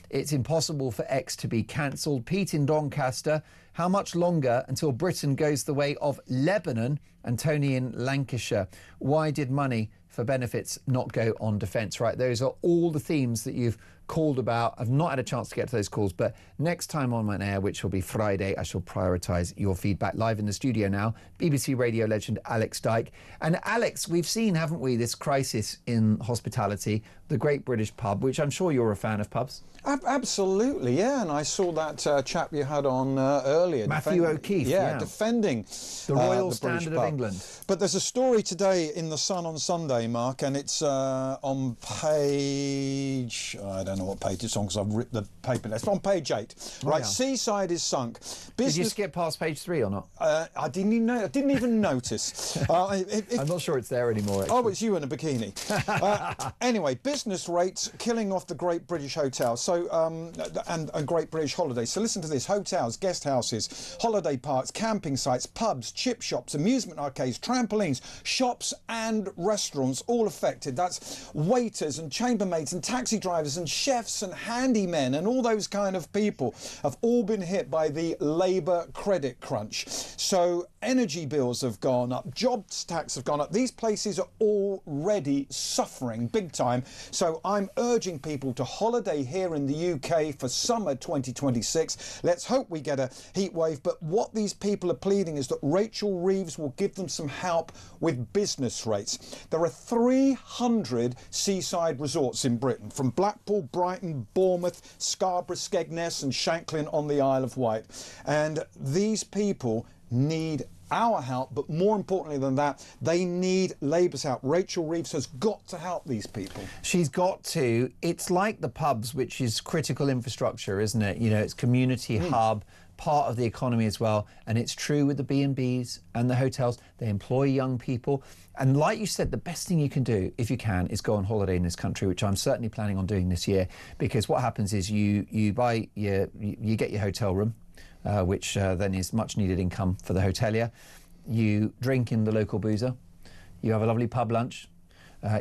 it's impossible for X to be cancelled. Pete in Doncaster, how much longer until Britain goes the way of Lebanon? And Tony in Lancashire, why did money for benefits not go on defence. Right, those are all the themes that you've called about. I've not had a chance to get to those calls, but next time on my air, which will be Friday, I shall prioritise your feedback. Live in the studio now, BBC radio legend Alex Dyke. And Alex, we've seen, haven't we, this crisis in hospitality, the Great British Pub, which I'm sure you're a fan of pubs. Absolutely, yeah, and I saw that chap you had on earlier. Matthew O'Keefe, yeah. Defending the Royal the Standard of England. But there's a story today in The Sun on Sunday, Mark, and it's on page... I don't know what page it's on because I've ripped the paper. It's on page 8. Right, yeah. Seaside is sunk. Did you skip past page 3 or not? I didn't even notice. I'm not sure it's there anymore, actually. Oh, it's you in a bikini. Anyway, business rates killing off the Great British Hotel. So, and Great British Holidays. So listen to this. Hotels, guest houses, holiday parks, camping sites, pubs, chip shops, amusement arcades, trampolines, shops and restaurants all affected. That's waiters and chambermaids and taxi drivers and chefs and handymen and all those kind of people have all been hit by the Labour credit crunch. So energy bills have gone up, jobs tax have gone up. These places are already suffering big time. So I'm urging people to holiday here in the UK for summer 2026. Let's hope we get a heat wave. But what these people are pleading is that Rachel Reeves will give them some help with business rates. There are 300 seaside resorts in Britain, from Blackpool, Brighton, Bournemouth, Scarborough, Skegness and Shanklin on the Isle of Wight. And these people need our help, but more importantly than that, they need Labour's help. Rachel Reeves has got to help these people. She's got to. It's like the pubs, which is critical infrastructure, isn't it? You know, it's community hub, part of the economy as well. And it's true with the B&Bs and the hotels. They employ young people. And like you said, the best thing you can do, if you can, is go on holiday in this country, which I'm certainly planning on doing this year. Because what happens is you get your hotel room, which then is much needed income for the hotelier. You drink in the local boozer, you have a lovely pub lunch,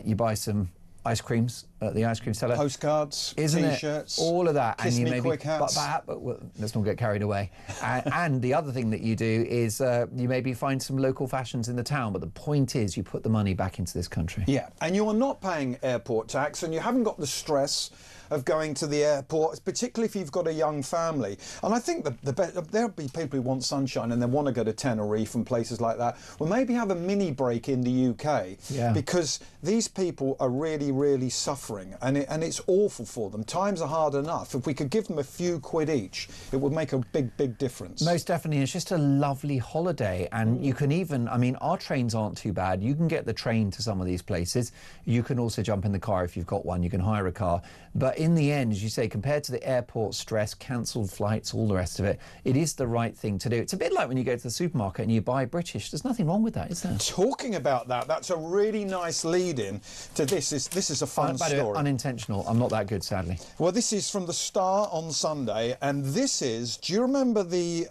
you buy some ice creams at the ice cream seller. Postcards, T-shirts, all of that. Kiss and you me maybe, quick hats. But well, let's not get carried away. And the other thing that you do is you maybe find some local fashions in the town, but the point is you put the money back into this country. Yeah, and you're not paying airport tax and you haven't got the stress of going to the airport, particularly if you've got a young family. And I think there'll be people who want sunshine and they want to go to Tenerife and places like that. Well, maybe have a mini break in the UK, because these people are really, really suffering, and it's awful for them. Times are hard enough. If we could give them a few quid each, it would make a big, big difference. Most definitely. It's just a lovely holiday, and you can even, I mean, our trains aren't too bad. You can get the train to some of these places. You can also jump in the car if you've got one. You can hire a car. But in the end, as you say, compared to the airport stress, cancelled flights, all the rest of it, it is the right thing to do. It's a bit like when you go to the supermarket and you buy British. There's nothing wrong with that, is there? Talking about that, that's a really nice lead-in to this. This is a fun story. Unintentional. I'm not that good, sadly. Well, this is from the Star on Sunday, and this is, do you remember the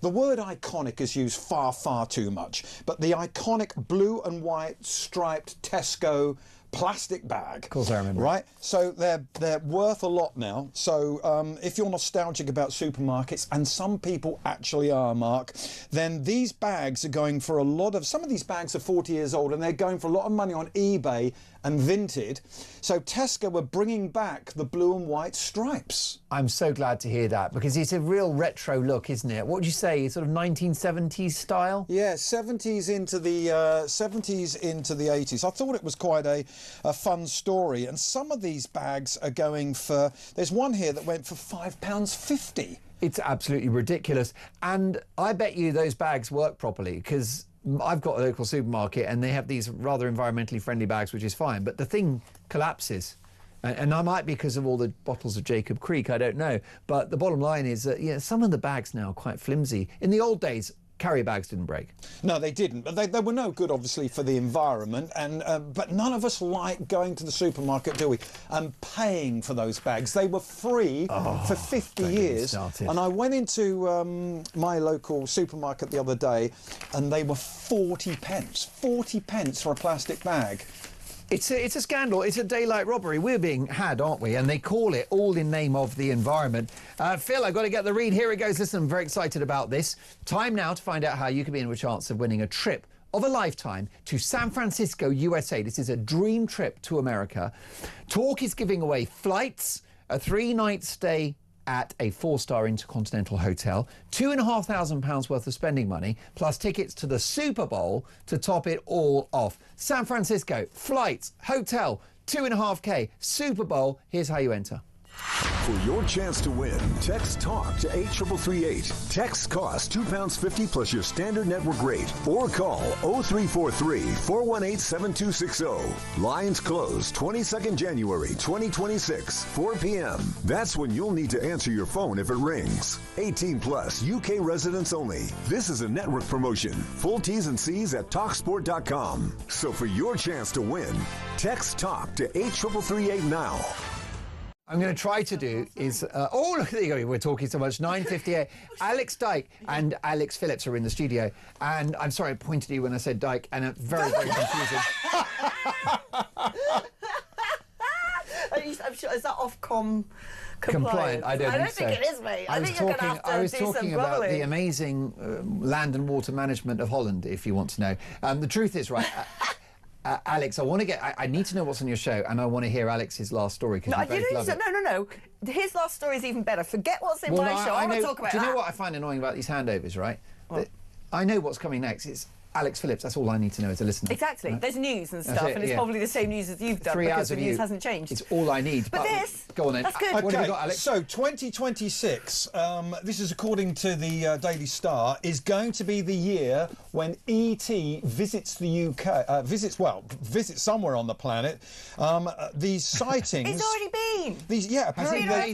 word iconic is used far, far too much, but the iconic blue and white striped Tesco plastic bag. Of course I remember. Right? So they're worth a lot now. So if you're nostalgic about supermarkets, and some people actually are, Mark, then these bags are going for a lot of... Some of these bags are 40 years old and they're going for a lot of money on eBay and Vinted. So Tesco were bringing back the blue and white stripes. I'm so glad to hear that, because it's a real retro look, isn't it? What would you say, sort of 1970s style? Yeah, 70s into the 80s. I thought it was quite a fun story. And some of these bags are going for... There's one here that went for £5.50. It's absolutely ridiculous. And I bet you those bags work properly, because I've got a local supermarket and they have these rather environmentally friendly bags, which is fine, but the thing collapses. And I might be because of all the bottles of Jacob Creek, I don't know. But the bottom line is that some of the bags now are quite flimsy. In the old days, carrier bags didn't break. No, they didn't. But they were no good, obviously, for the environment. And but none of us like going to the supermarket, do we? And paying for those bags. They were free for 50 years. And I went into my local supermarket the other day, and they were 40 pence. 40 pence for a plastic bag. It's a scandal. It's a daylight robbery. We're being had, aren't we? And they call it all in name of the environment. Phil, I've got to get the read. Here it goes. Listen, I'm very excited about this. Time now to find out how you could be in a chance of winning a trip of a lifetime to San Francisco, USA. This is a dream trip to America. Talk is giving away flights, a 3-night stay at a 4-star intercontinental hotel, £2,500 worth of spending money, plus tickets to the Super Bowl to top it all off. San Francisco, flights, hotel, $2,500, Super Bowl. Here's how you enter. For your chance to win, text TALK to 83338. Texts cost £2.50 plus your standard network rate. Or call 0343-418-7260. Lines close 22nd January 2026, 4 p.m. That's when you'll need to answer your phone if it rings. 18 plus, UK residents only. This is a network promotion. Full T's and C's at TalkSport.com. So for your chance to win, text TALK to 83338 now. I'm going to try to do is... oh, look, there you go. We're talking so much. 9:58. Alex Dyke and Alex Phillips are in the studio. And I'm sorry, I pointed at you when I said Dyke, and it's very, very confusing. I'm sure, is that Ofcom compliant? I don't think it is, mate. I think you're going to have to I was do talking some about bubbling. the amazing land and water management of Holland, if you want to know. The truth is, right... Alex, I need to know what's on your show, and I want to hear Alex's last story. No, no. His last story is even better. Forget what's in my show. I want to talk about that. Do you know what I find annoying about these handovers, right? I know what's coming next. It's Alex Phillips. That's all I need to know as a listener. Exactly. Right? There's news and stuff, and it's probably the same news as you've done because the news hasn't changed. It's all I need. But this... Go on then. That's good. What have you got, Alex? So 2026, this is according to the Daily Star, is going to be the year when E.T. visits the UK, visits somewhere on the planet. These sightings... He's already been! Apparently